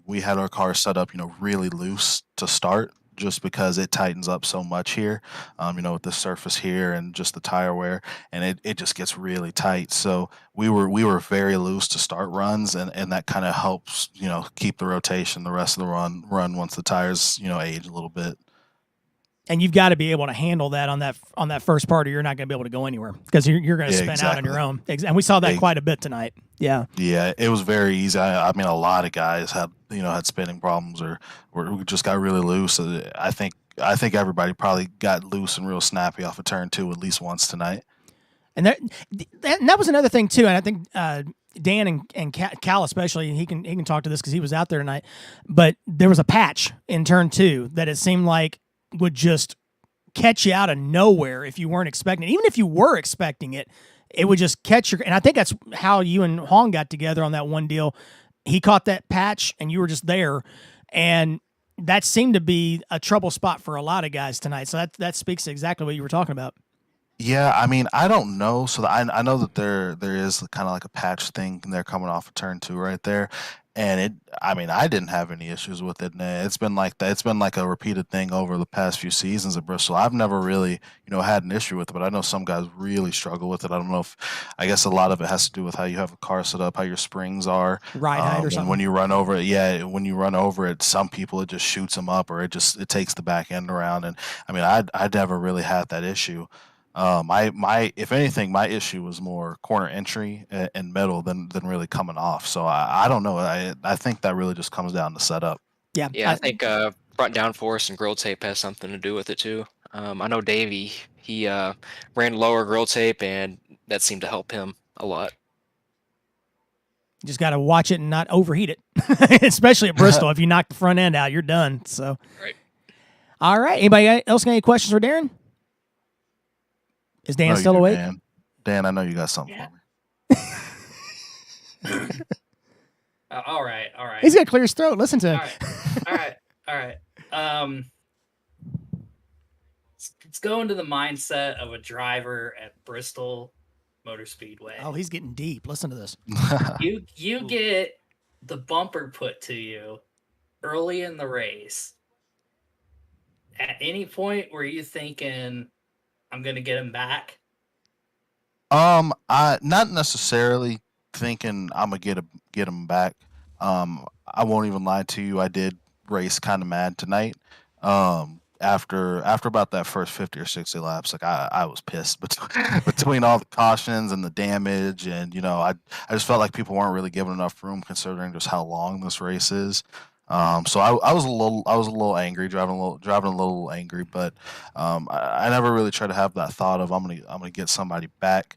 We had our car set up, really loose to start, just because it tightens up so much here, with the surface here and just the tire wear, and it just gets really tight. So we were very loose to start runs, and that kind of helps, keep the rotation the rest of the run once the tires, age a little bit. And you've got to be able to handle that on that first part, or you're not going to be able to go anywhere because you're going to spin out on your own. And we saw that quite a bit tonight. Yeah. Yeah, it was very easy. I mean, a lot of guys had spinning problems or just got really loose. I think everybody probably got loose and real snappy off of turn 2 at least once tonight. And that was another thing too. And I think Dan and Cal especially, he can talk to this because he was out there tonight. But there was a patch in turn 2 that it seemed like would just catch you out of nowhere if you weren't expecting it. Even if you were expecting it, it would just catch your. And I think that's how you and Hong got together on that one deal. He caught that patch, and you were just there, and that seemed to be a trouble spot for a lot of guys tonight. So that speaks to exactly what you were talking about. Yeah, I mean, I don't know. So I know that there is kind of like a patch thing there coming off of turn 2 right there, and I didn't have any issues with it. And it's been like that. It's been like a repeated thing over the past few seasons at Bristol. I've never really had an issue with it, but I know some guys really struggle with it. I don't know I guess a lot of it has to do with how you have a car set up, how your springs are, ride height or something. When you run over it, when you run over it, some people it just shoots them up, or it takes the back end around. And I mean, I never really had that issue. If anything, my issue was more corner entry and middle than really coming off. So I don't know. I think that really just comes down to setup. Yeah. Yeah, I think front downforce and grill tape has something to do with it too. I know Davey, he ran lower grill tape, and that seemed to help him a lot. You just got to watch it and not overheat it, especially at Bristol. If you knock the front end out, you're done. So, right. All right. Anybody else got any questions for Darren? Is Dan still awake? Dan, I know you got something for me. All right. He's got to clear his throat. Listen to him. All right. Let's go into the mindset of a driver at Bristol Motor Speedway. Oh, he's getting deep. Listen to this. You get the bumper put to you early in the race. At any point were you thinking, I'm gonna get him back? I not necessarily thinking I'm gonna get him back. I won't even lie to you. I did race kind of mad tonight. After about that first 50 or 60 laps, like I was pissed between all the cautions and the damage, and I just felt like people weren't really given enough room considering just how long this race is. So I was a little angry, driving a little angry, but I never really tried to have that thought of I'm gonna get somebody back.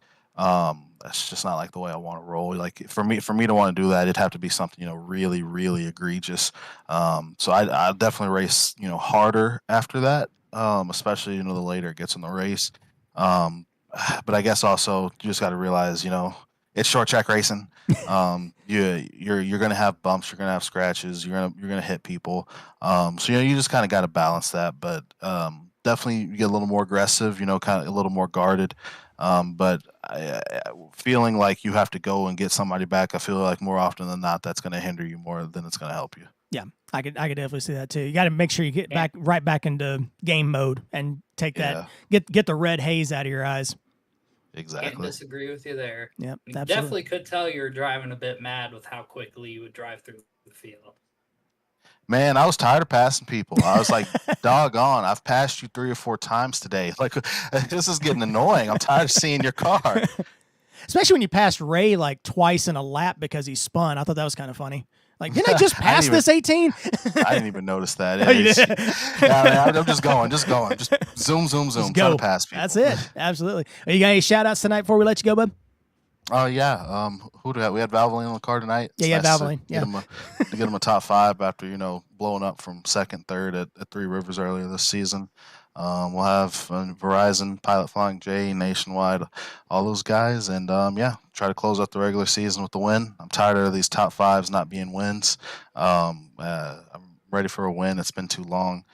That's just not like the way I want to roll. Like for me to want to do that, it'd have to be something really, really egregious. So I definitely race harder after that, especially the later it gets in the race. But I guess also you just got to realize it's short track racing. You're gonna have bumps, you're gonna have scratches, you're gonna hit people. So you just kind of got to balance that. But definitely you get a little more aggressive, kind of a little more guarded. But feeling like you have to go and get somebody back, I feel like more often than not that's going to hinder you more than it's going to help you. Yeah, I could definitely see that too. You got to make sure you get right back into game mode and take that get the red haze out of your eyes. Exactly. Can't disagree with you there. Yeah, you definitely could tell you're driving a bit mad with how quickly you would drive through the field. Man, I was tired of passing people. I was like, doggone, I've passed you 3 or 4 times today. Like, this is getting annoying. I'm tired of seeing your car. Especially when you passed Ray like twice in a lap because he spun. I thought that was kind of funny. Like, didn't I just pass this 18? I didn't even notice that. Oh, you did? Yeah, I'm just going. Just zoom, trying to pass people. That's it. Absolutely. You got any shout outs tonight before we let you go, bud? Oh, yeah. Who do we have? We had Valvoline on the car tonight. Yeah, Valvoline. To get him a top 5 after, blowing up from second, third at Three Rivers earlier this season. We'll have Verizon, Pilot Flying J, Nationwide, all those guys. And, try to close out the regular season with the win. I'm tired of these top 5s not being wins. I'm ready for a win. It's been too long.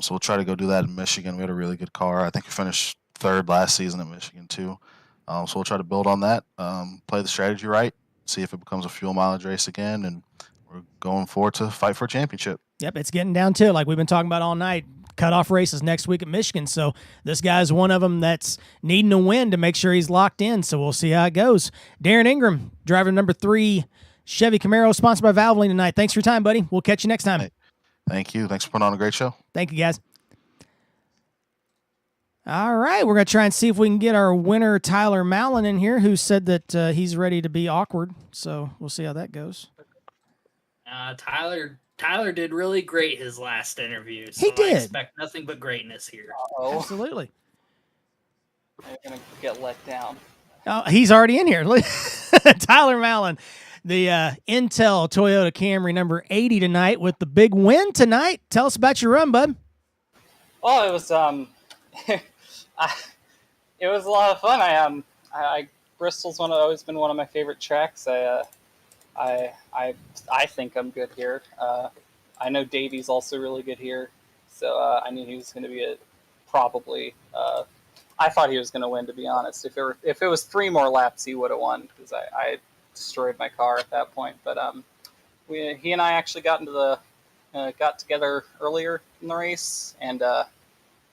So we'll try to go do that in Michigan. We had a really good car. I think we finished 3rd last season at Michigan, too. So we'll try to build on that, play the strategy right, see if it becomes a fuel mileage race again, and we're going forward to fight for a championship. Yep, it's getting down to it, like we've been talking about all night. Cutoff races next week at Michigan, so this guy's one of them that's needing a win to make sure he's locked in, so we'll see how it goes. Darren Ingram, driver number 3, Chevy Camaro, sponsored by Valvoline tonight. Thanks for your time, buddy. We'll catch you next time. Hey, thank you. Thanks for putting on a great show. Thank you, guys. All right, we're going to try and see if we can get our winner, Tyler Mallon, in here, who said that he's ready to be awkward. So we'll see how that goes. Tyler did really great his last interview. So He did. I expect nothing but greatness here. Oh, Absolutely. I'm gonna get let down. Oh, he's already in here. Tyler Mallon, the Intel Toyota Camry number 80 tonight with the big win tonight. Tell us about your run, bud. Oh, it was it was a lot of fun. I Bristol's always been one of my favorite tracks. I think I'm good here. I know Davey's also really good here, so I knew he was going to be probably. I thought he was going to win, to be honest. If it was 3 more laps, he would have won because I destroyed my car at that point. But he and I actually got together earlier in the race, and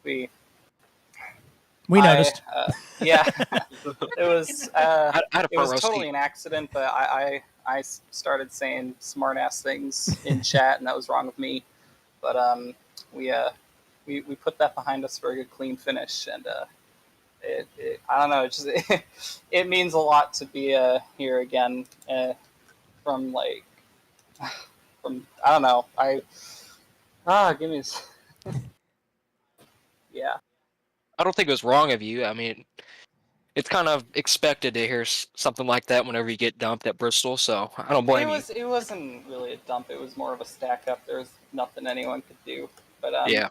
we noticed. Yeah, it was I had a it was front row totally seat. an accident, but I started saying smart ass things in chat, and that was wrong of me. But we put that behind us for a good clean finish, and I don't know, it means a lot to be here again from I don't know, give me yeah. I don't think it was wrong of you. I mean, it's kind of expected to hear something like that whenever you get dumped at Bristol, so I don't blame you. It wasn't really a dump. It was more of a stack up. There was nothing anyone could do. But Yeah.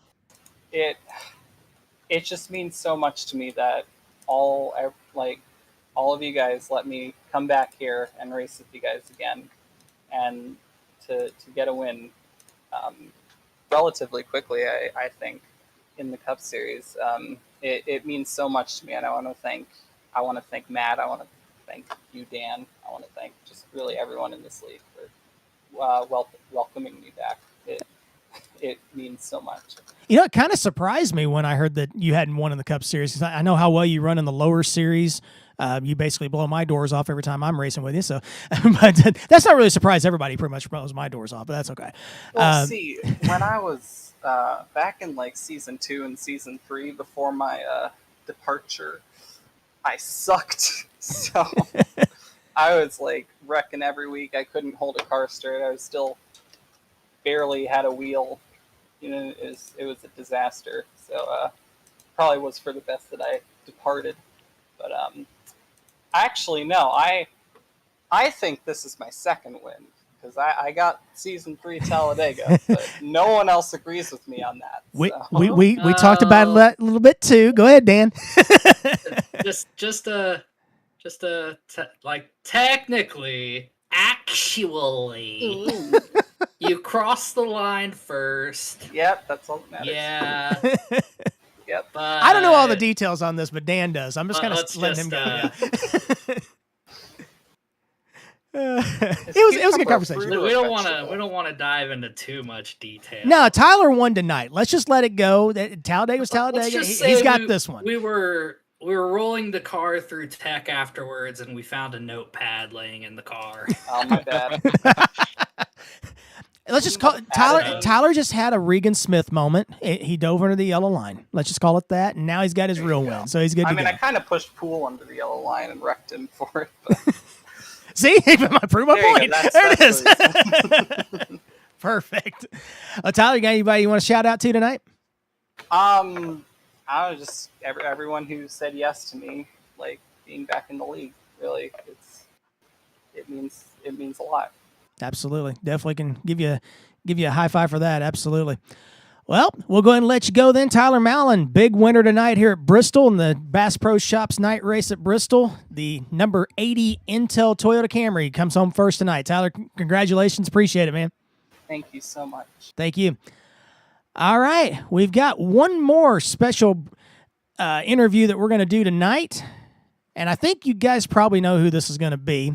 It just means so much to me that all of you guys let me come back here and race with you guys again, and to get a win relatively quickly. I think in the Cup Series, it means so much to me, and I want to thank Matt. I want to thank you, Dan. I want to thank just really everyone in this league for welcoming me back. It means so much. You know, it kind of surprised me when I heard that you hadn't won in the Cup Series, because I know how well you run in the lower series. You basically blow my doors off every time I'm racing with you. So, but that's not really a surprise. Everybody pretty much blows my doors off, but that's okay. Well, see, when I was back in season 2 and season 3 before my departure, I sucked. So I was wrecking every week. I couldn't hold a car straight. I was still barely had a wheel. You know, it was a disaster. So probably was for the best that I departed. But actually, no. I think this is my second win, because I got season 3 Talladega, but no one else agrees with me on that. So. We talked about that a little bit too. Go ahead, Dan. Technically, actually, you crossed the line first. Yep, that's all that matters. Yeah. Yep. But I don't know all the details on this, but Dan does. I'm just kind of letting him go. It was a good conversation. We don't want to dive into too much detail. No, Tyler won tonight. Let's just let it go. Talladega was Talladega. He's got this one. We were rolling the car through tech afterwards, and we found a notepad laying in the car. Oh, my bad. Let's just call it Tyler. Tyler just had a Regan Smith moment. He dove under the yellow line. Let's just call it that. And now he's got his real win, so he's good to go. I kind of pushed Poole under the yellow line and wrecked him for it. But... See, I prove my point. There it is. The Perfect. Tyler, you got anybody you want to shout out to tonight? I was just everyone who said yes to me, being back in the league. Really, it means a lot. Absolutely. Definitely can give you a high five for that. Absolutely. Well, we'll go ahead and let you go then. Tyler Mallon, big winner tonight here at Bristol in the Bass Pro Shops night race at Bristol. The number 80 Intel Toyota Camry comes home first tonight. Tyler, congratulations. Appreciate it, man. Thank you so much. Thank you. All right. We've got one more special interview that we're going to do tonight. And I think you guys probably know who this is going to be,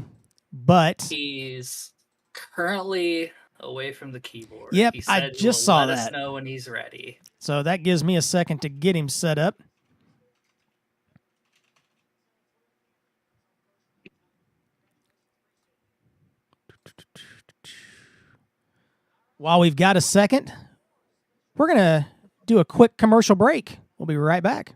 but he's currently away from the keyboard. Yep, he said I just saw let that. us know when he's ready. So that gives me a second to get him set up. While we've got a second, we're going to do a quick commercial break. We'll be right back.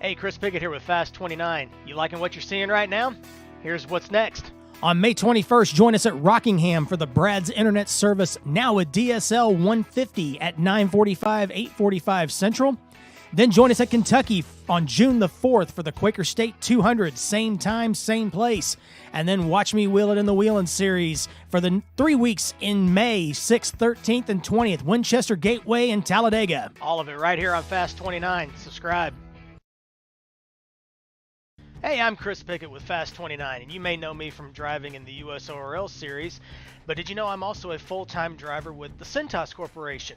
Hey, Chris Pickett here with Fast 29. You liking what you're seeing right now? Here's what's next. On May 21st, join us at Rockingham for the Brad's Internet Service Now with DSL 150 at 9:45, 8:45 Central. Then join us at Kentucky on June the 4th for the Quaker State 200, same time, same place. And then watch me wheel it in the Wheelin' Series for the 3 weeks in May 6th, 13th, and 20th, Winchester Gateway and Talladega. All of it right here on Fast 29. Subscribe. Hey, I'm Chris Pickett with Fast 29, and you may know me from driving in the USORL Series, but did you know I'm also a full-time driver with the Cintas Corporation?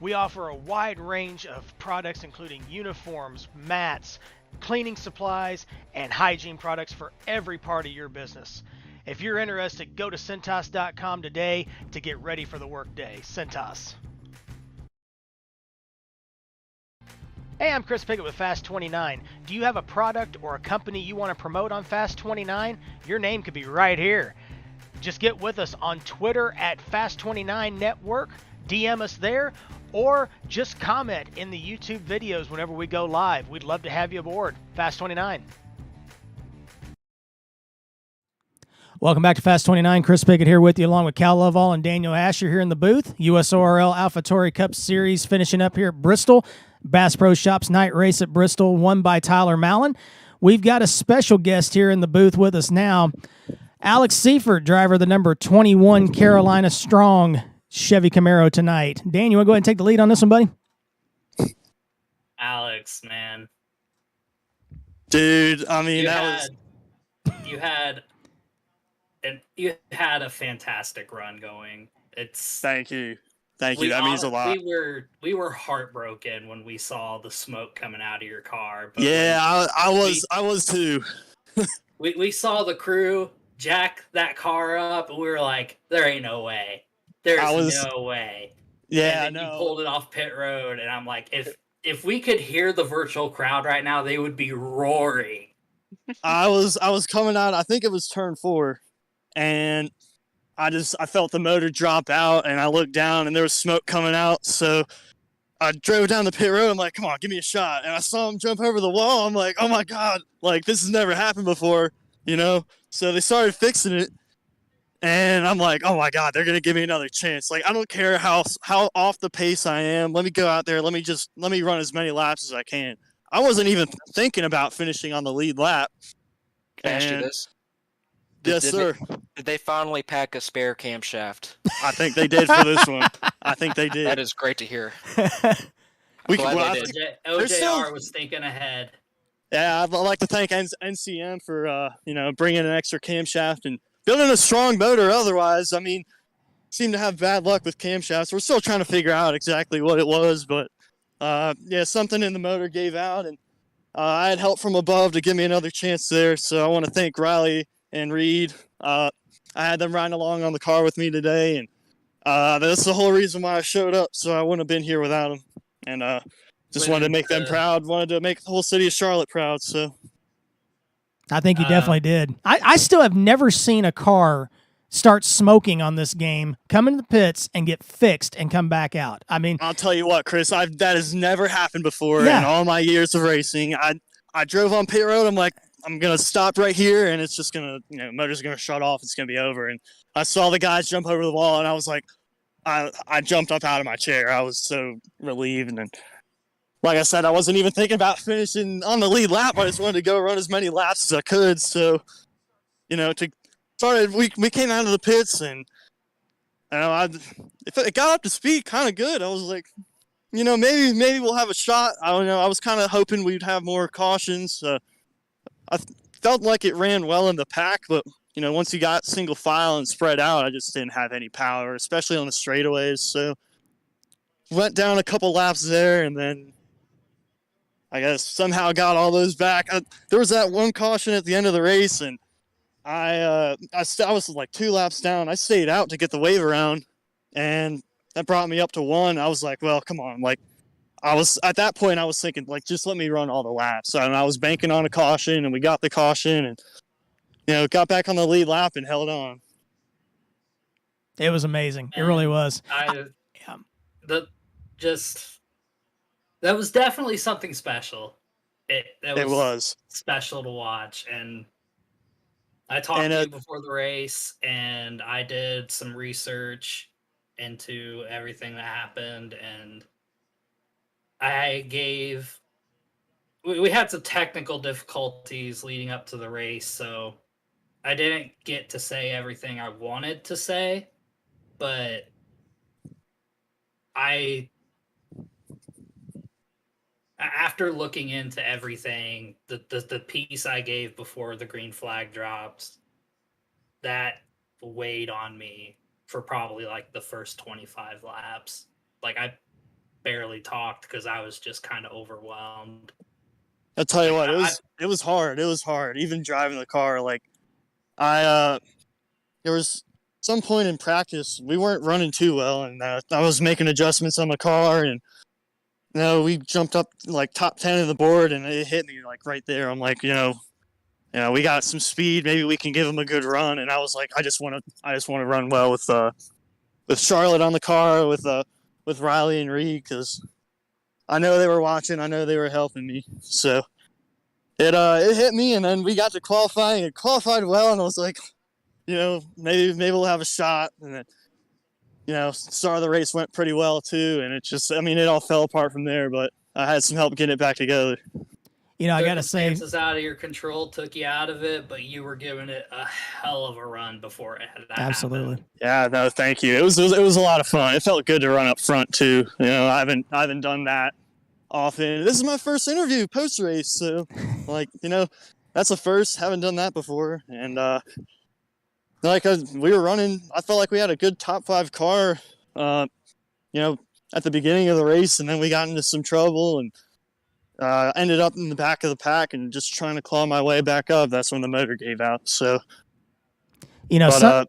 We offer a wide range of products including uniforms, mats, cleaning supplies, and hygiene products for every part of your business. If you're interested, go to Cintas.com today to get ready for the workday. Cintas. Hey, I'm Chris Pickett with Fast 29. Do you have a product or a company you want to promote on Fast 29? Your name could be right here. Just get with us on Twitter at Fast 29 Network, DM us there, or just comment in the YouTube videos whenever we go live. We'd love to have you aboard. Fast 29. Welcome back to Fast 29. Chris Pickett here with you, along with Cal Lovall and Daniel Asher here in the booth. USORL AlphaTauri Cup Series finishing up here at Bristol. Bass Pro Shops night race at Bristol, won by Tyler Mallon. We've got a special guest here in the booth with us now. Alex Seifert, driver of the number 21 Carolina Strong Chevy Camaro tonight. Dan, you want to go ahead and take the lead on this one, buddy? Alex, man. Dude, I mean, you had a fantastic run going. Thank you. That means a lot. We were heartbroken when we saw the smoke coming out of your car. But yeah, I was too. we saw the crew jack that car up, and we were like, "There ain't no way. There's no way." Yeah, and then you pulled it off pit road, and I'm like, if we could hear the virtual crowd right now, they would be roaring. I was coming out. I think it was turn 4, and I felt the motor drop out, and I looked down, and there was smoke coming out. So I drove down the pit road. I'm like, come on, give me a shot. And I saw him jump over the wall. I'm like, oh my God, like this has never happened before, you know? So they started fixing it, and I'm like, oh my God, they're going to give me another chance. Like, I don't care how off the pace I am. Let me go out there. Let me run as many laps as I can. I wasn't even thinking about finishing on the lead lap. Can I ask you this? Yes, sir. Did they finally pack a spare camshaft? I think they did for this one. I think they did. That is great to hear. OJR was thinking ahead. Yeah, I'd like to thank NCM for bringing an extra camshaft and building a strong motor. Otherwise, I mean, seemed to have bad luck with camshafts. We're still trying to figure out exactly what it was, but something in the motor gave out, and I had help from above to give me another chance there. So I want to thank Riley and Reed. I had them riding along on the car with me today, and that's the whole reason why I showed up. So I wouldn't have been here without them, and just wanted to make them proud. Wanted to make the whole city of Charlotte proud. So I think you definitely did. I still have never seen a car start smoking on this game, come into the pits and get fixed and come back out. I mean, I'll tell you what, Chris, that has never happened before in all my years of racing. I drove on pit road. I'm like, I'm going to stop right here, and it's just going to, motor's going to shut off. It's going to be over. And I saw the guys jump over the wall, and I was like, I jumped up out of my chair. I was so relieved. And like I said, I wasn't even thinking about finishing on the lead lap. I just wanted to go run as many laps as I could. So, we came out of the pits, and it got up to speed kind of good. I was like, maybe we'll have a shot. I don't know. I was kind of hoping we'd have more cautions. I felt like it ran well in the pack, but once you got single file and spread out, I just didn't have any power, especially on the straightaways. So went down a couple laps there, and then I guess somehow got all those back. There was that one caution at the end of the race, and I was like 2 laps down. I stayed out to get the wave around, and that brought me up to 1. I was like, well, come on. Like, at that point, I was thinking, like, just let me run all the laps. So, I was banking on a caution, and we got the caution, and, got back on the lead lap and held on. It was amazing. It really was. That was definitely something special. It was special to watch. And I talked to you before the race, and I did some research into everything that happened, and we had some technical difficulties leading up to the race, so I didn't get to say everything I wanted to say, but after looking into everything, the piece I gave before the green flag drops, that weighed on me for probably like the first 25 laps. Like I barely talked because I was just kind of overwhelmed. I'll tell you what, it was hard. It was hard. Even driving the car, like there was some point in practice we weren't running too well, and I was making adjustments on the car, and we jumped up like top 10 of the board, and it hit me like right there. I'm like, we got some speed. Maybe we can give them a good run. And I was like, I just want to run well with Charlotte on the car, with Riley and Reed, because I know they were watching. I know they were helping me. So it hit me, and then we got to qualifying and qualified well, and I was like, maybe we'll have a shot. And then, start of the race went pretty well too, and it all fell apart from there. But I had some help getting it back together. I gotta say, circumstances out of your control took you out of it, but you were giving it a hell of a run before it had that absolutely happen. Yeah, no, thank you. It was a lot of fun. It felt good to run up front too. I haven't done that often. This is my first interview post race, so that's a first. Haven't done that before, and we were running. I felt like we had a good top 5 car, at the beginning of the race, and then we got into some trouble and ended up in the back of the pack and just trying to claw my way back up. That's when the motor gave out. So,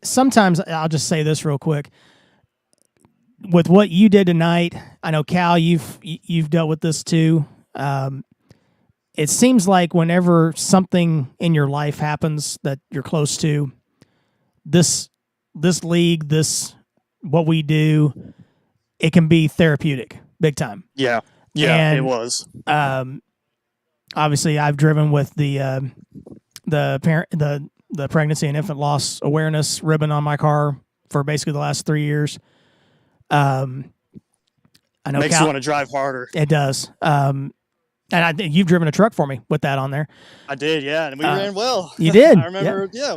sometimes I'll just say this real quick. With what you did tonight, I know Cal, you've dealt with this too. It seems like whenever something in your life happens that you're close to, this league, what we do, it can be therapeutic, big time. Yeah. Yeah, and, it was. Obviously, I've driven with the pregnancy and infant loss awareness ribbon on my car for basically the last 3 years. I know makes you want to drive harder. It does. And I think you've driven a truck for me with that on there. I did, yeah, and we ran well. You did. I remember. Yeah,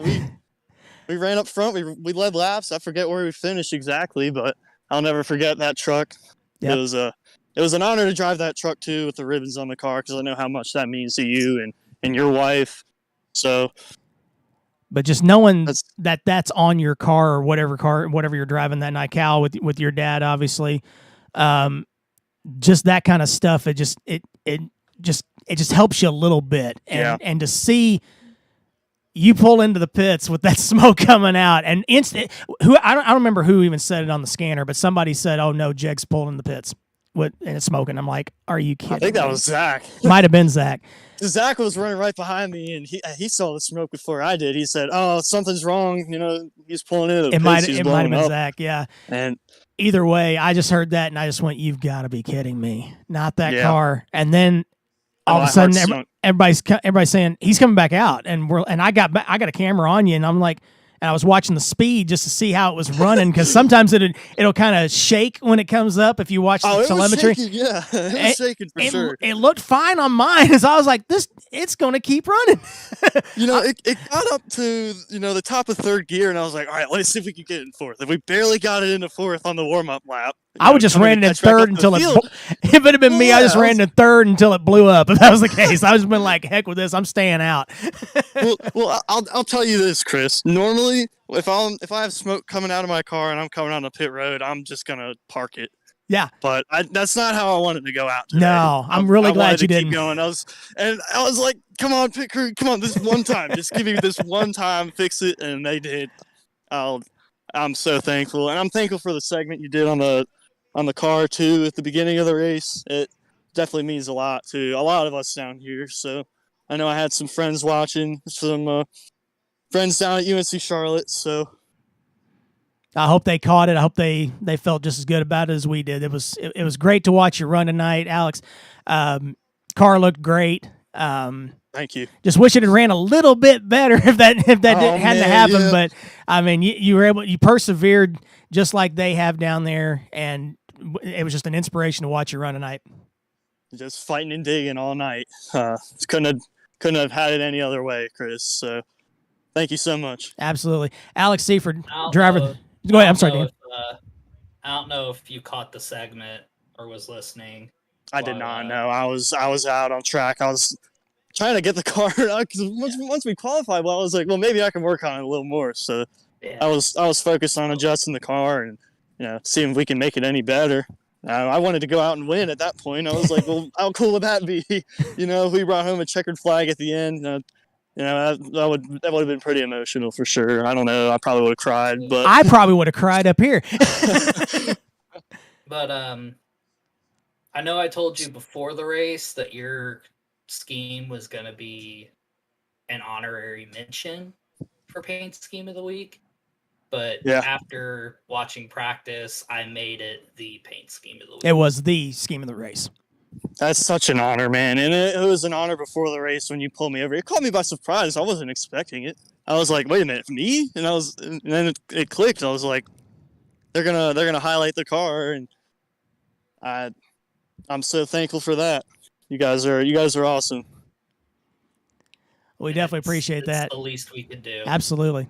we ran up front. We led laps. I forget where we finished exactly, but I'll never forget that truck. Yep. It was an honor to drive that truck too with the ribbons on the car, because I know how much that means to you and your wife. So, but just knowing that's on your car or whatever you're driving that night, Cal, with your dad, obviously, just that kind of stuff. It just helps you a little bit, and to see you pull into the pits with that smoke coming out, and I don't remember who even said it on the scanner, but somebody said, "Oh no, Jeg's pulling in the pits." And it's smoking. I'm like, are you kidding? I think that was Zach. Might have been Zach. Zach was running right behind me, and he saw the smoke before I did. He said, "Oh, something's wrong." He's pulling into the pits. It might have been Zach. Yeah. And either way, I just heard that, and I just went, "You've got to be kidding me! Not that car!" And then all of a sudden, everybody's saying he's coming back out, and I got a camera on you, and I'm like. And I was watching the speed just to see how it was running, because sometimes it'll kind of shake when it comes up if you watch the telemetry. Was shaking, yeah, it was shaking for sure. It looked fine on mine, as I was like, it's going to keep running. It got up to the top of third gear, and I was like, all right, let's see if we can get it in fourth. And we barely got it into fourth on the warm up lap. I would just ran it in third until if it had been me, I just ran it in third until it blew up. If that was the case, I just been like, heck with this, I'm staying out. well, I'll tell you this, Chris. Normally, if I have smoke coming out of my car and I'm coming on the pit road, I'm just gonna park it. Yeah, but that's not how I wanted to go out today. No, I'm really glad you didn't. Keep going. I was like, come on, pit crew, come on, this one time, just give me this one time, fix it, and they did. I'm so thankful, and I'm thankful for the segment you did on the car too at the beginning of the race. It definitely means a lot to a lot of us down here. So I know I had some friends watching, some friends down at UNC Charlotte. So I hope they caught it. I hope they felt just as good about it as we did. It was great to watch you run tonight, Alex. Car looked great. Thank you. Just wish it had ran a little bit better if that hadn't happened. yeah. But I mean, you persevered just like they have down there, and it was just an inspiration to watch you run tonight. Just fighting and digging all night. Couldn't have had it any other way, Chris. So thank you so much. Absolutely, Alex Seifert, I don't driver. know- Go ahead. I I'm don't sorry, know Dan. if, I don't know if you caught the segment or was listening. I did but, not know. I was out on track. I was trying to get the car because once we qualified, well, I was like, well, maybe I can work on it a little more. So Yeah. I was focused on adjusting the car and seeing if we can make it any better. I wanted to go out and win at that point. I was like, well, how cool would that be? If we brought home a checkered flag at the end. That would have been pretty emotional for sure. I don't know. I probably would have cried, but I probably would have cried up here. But I know I told you before the race that your scheme was going to be an honorary mention for Paint Scheme of the Week. But after watching practice, I made it the Paint Scheme of the Week. It was the scheme of the race. That's such an honor, man. And it was an honor before the race when you pulled me over. It caught me by surprise. I wasn't expecting it. I was like, wait a minute, me? And then it clicked. I was like, they're gonna highlight the car, and I'm so thankful for that. You guys are awesome. We definitely appreciate that. It's the least we could do. Absolutely.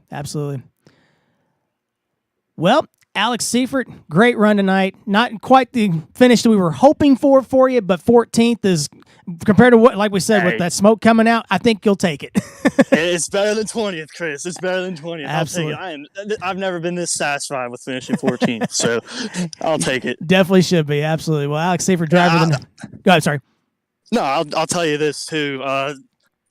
Well, Alex Seifert, great run tonight. Not quite the finish that we were hoping for you, but 14th is, compared to what, like we said, with that smoke coming out, I think you'll take it. It's better than 20th, Chris. It's better than 20th. Absolutely. I'll take it. I've never been this satisfied with finishing 14th, so I'll take it. Definitely should be. Absolutely. Well, Alex Seifert, driver. Go ahead. Sorry. No, I'll tell you this too.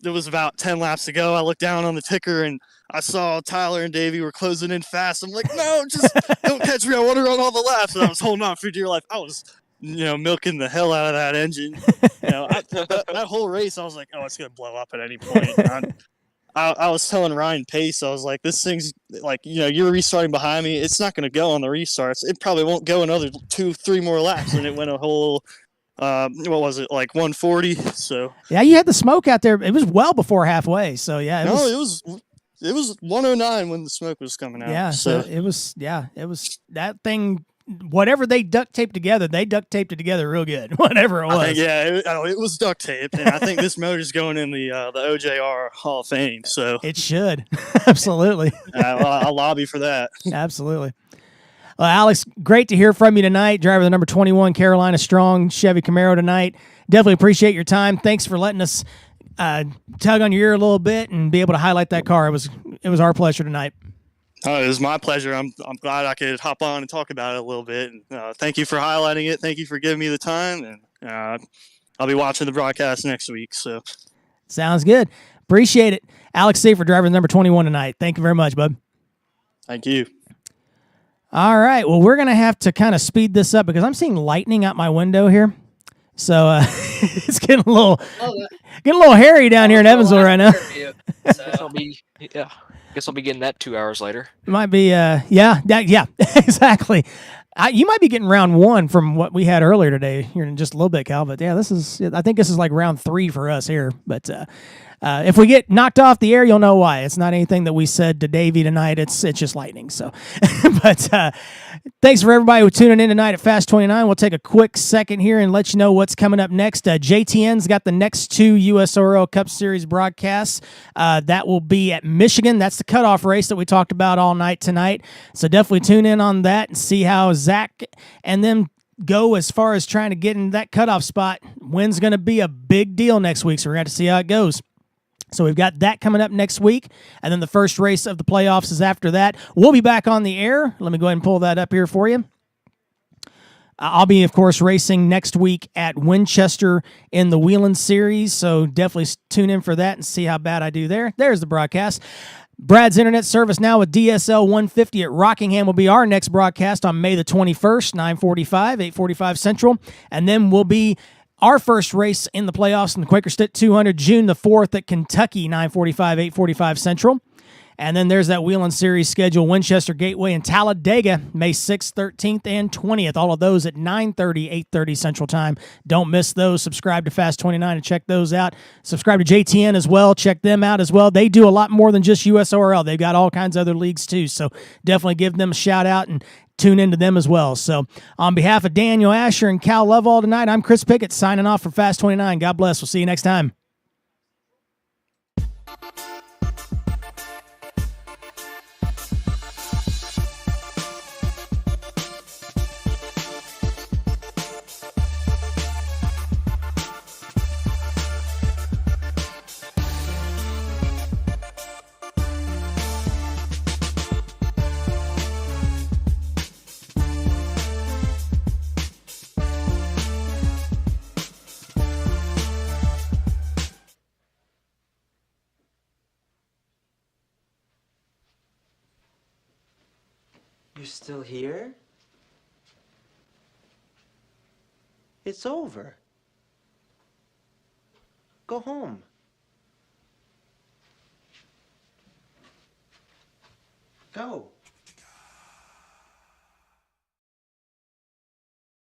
It was about 10 laps to go. I looked down on the ticker and I saw Tyler and Davey were closing in fast. I'm like, no, just don't catch me. I want to run all the laps. And I was holding on for dear life. I was, milking the hell out of that engine. That whole race, I was like, oh, it's going to blow up at any point. I was telling Ryan Pace, I was like, this thing's like, you're restarting behind me. It's not going to go on the restarts. It probably won't go another 2-3 more laps. And it went a whole, what was it, like 140? So yeah, you had the smoke out there. It was well before halfway. So yeah, it was 109 when the smoke was coming out. Yeah, so it was that thing. Whatever they duct taped together, they duct taped it together real good. Whatever it was. It was duct tape, and I think this motor's going in the OJR Hall of Fame. So it should. Absolutely. I'll lobby for that. Absolutely. Well, Alex, great to hear from you tonight. Driver the number 21 Carolina Strong Chevy Camaro tonight. Definitely appreciate your time. Thanks for letting us tug on your ear a little bit and be able to highlight that car. It was our pleasure tonight. It was my pleasure. I'm glad I could hop on and talk about it a little bit. And, thank you for highlighting it. Thank you for giving me the time. And I'll be watching the broadcast next week. So sounds good. Appreciate it. Alex Seifert, driver number 21 tonight. Thank you very much, bud. Thank you. All right. Well, we're going to have to kind of speed this up because I'm seeing lightning out my window here. So it's getting a little hairy down here in Evansville right now. Guess I'll be getting that 2 hours later. Might be, yeah, exactly. You might be getting round 1 from what we had earlier today here in just a little bit, Cal. But yeah, I think this is like round 3 for us here. But if we get knocked off the air, you'll know why. It's not anything that we said to Davey tonight. It's just lightning. So, but thanks for everybody who tuning in tonight at Fast 29. We'll take a quick second here and let you know what's coming up next. JTN's got the next 2 USORL Cup Series broadcasts. That will be at Michigan. That's the cutoff race that we talked about all night tonight. So definitely tune in on that and see how Zach and them go as far as trying to get in that cutoff spot. Win's going to be a big deal next week, so we're going to have to see how it goes. So we've got that coming up next week, and then the first race of the playoffs is after that. We'll be back on the air. Let me go ahead and pull that up here for you. I'll be, of course, racing next week at Winchester in the Wheeling Series, so definitely tune in for that and see how bad I do there. There's the broadcast. Brad's Internet Service now with DSL 150 at Rockingham will be our next broadcast on May the 21st, 9:45, 8:45 Central, and then we'll be our first race in the playoffs in the Quaker State 200, June the 4th at Kentucky, 9:45, 8:45 Central. And then there's that Whelen Series schedule, Winchester Gateway and Talladega, May 6th, 13th, and 20th. All of those at 9:30, 8:30 Central Time. Don't miss those. Subscribe to Fast 29 and check those out. Subscribe to JTN as well. Check them out as well. They do a lot more than just USORL. They've got all kinds of other leagues too. So definitely give them a shout out and tune into them as well. So on behalf of Daniel Asher and Cal Lovell tonight, I'm Chris Pickett signing off for Fast 29. God bless. We'll see you next time. You're still here? It's over. Go home. Go.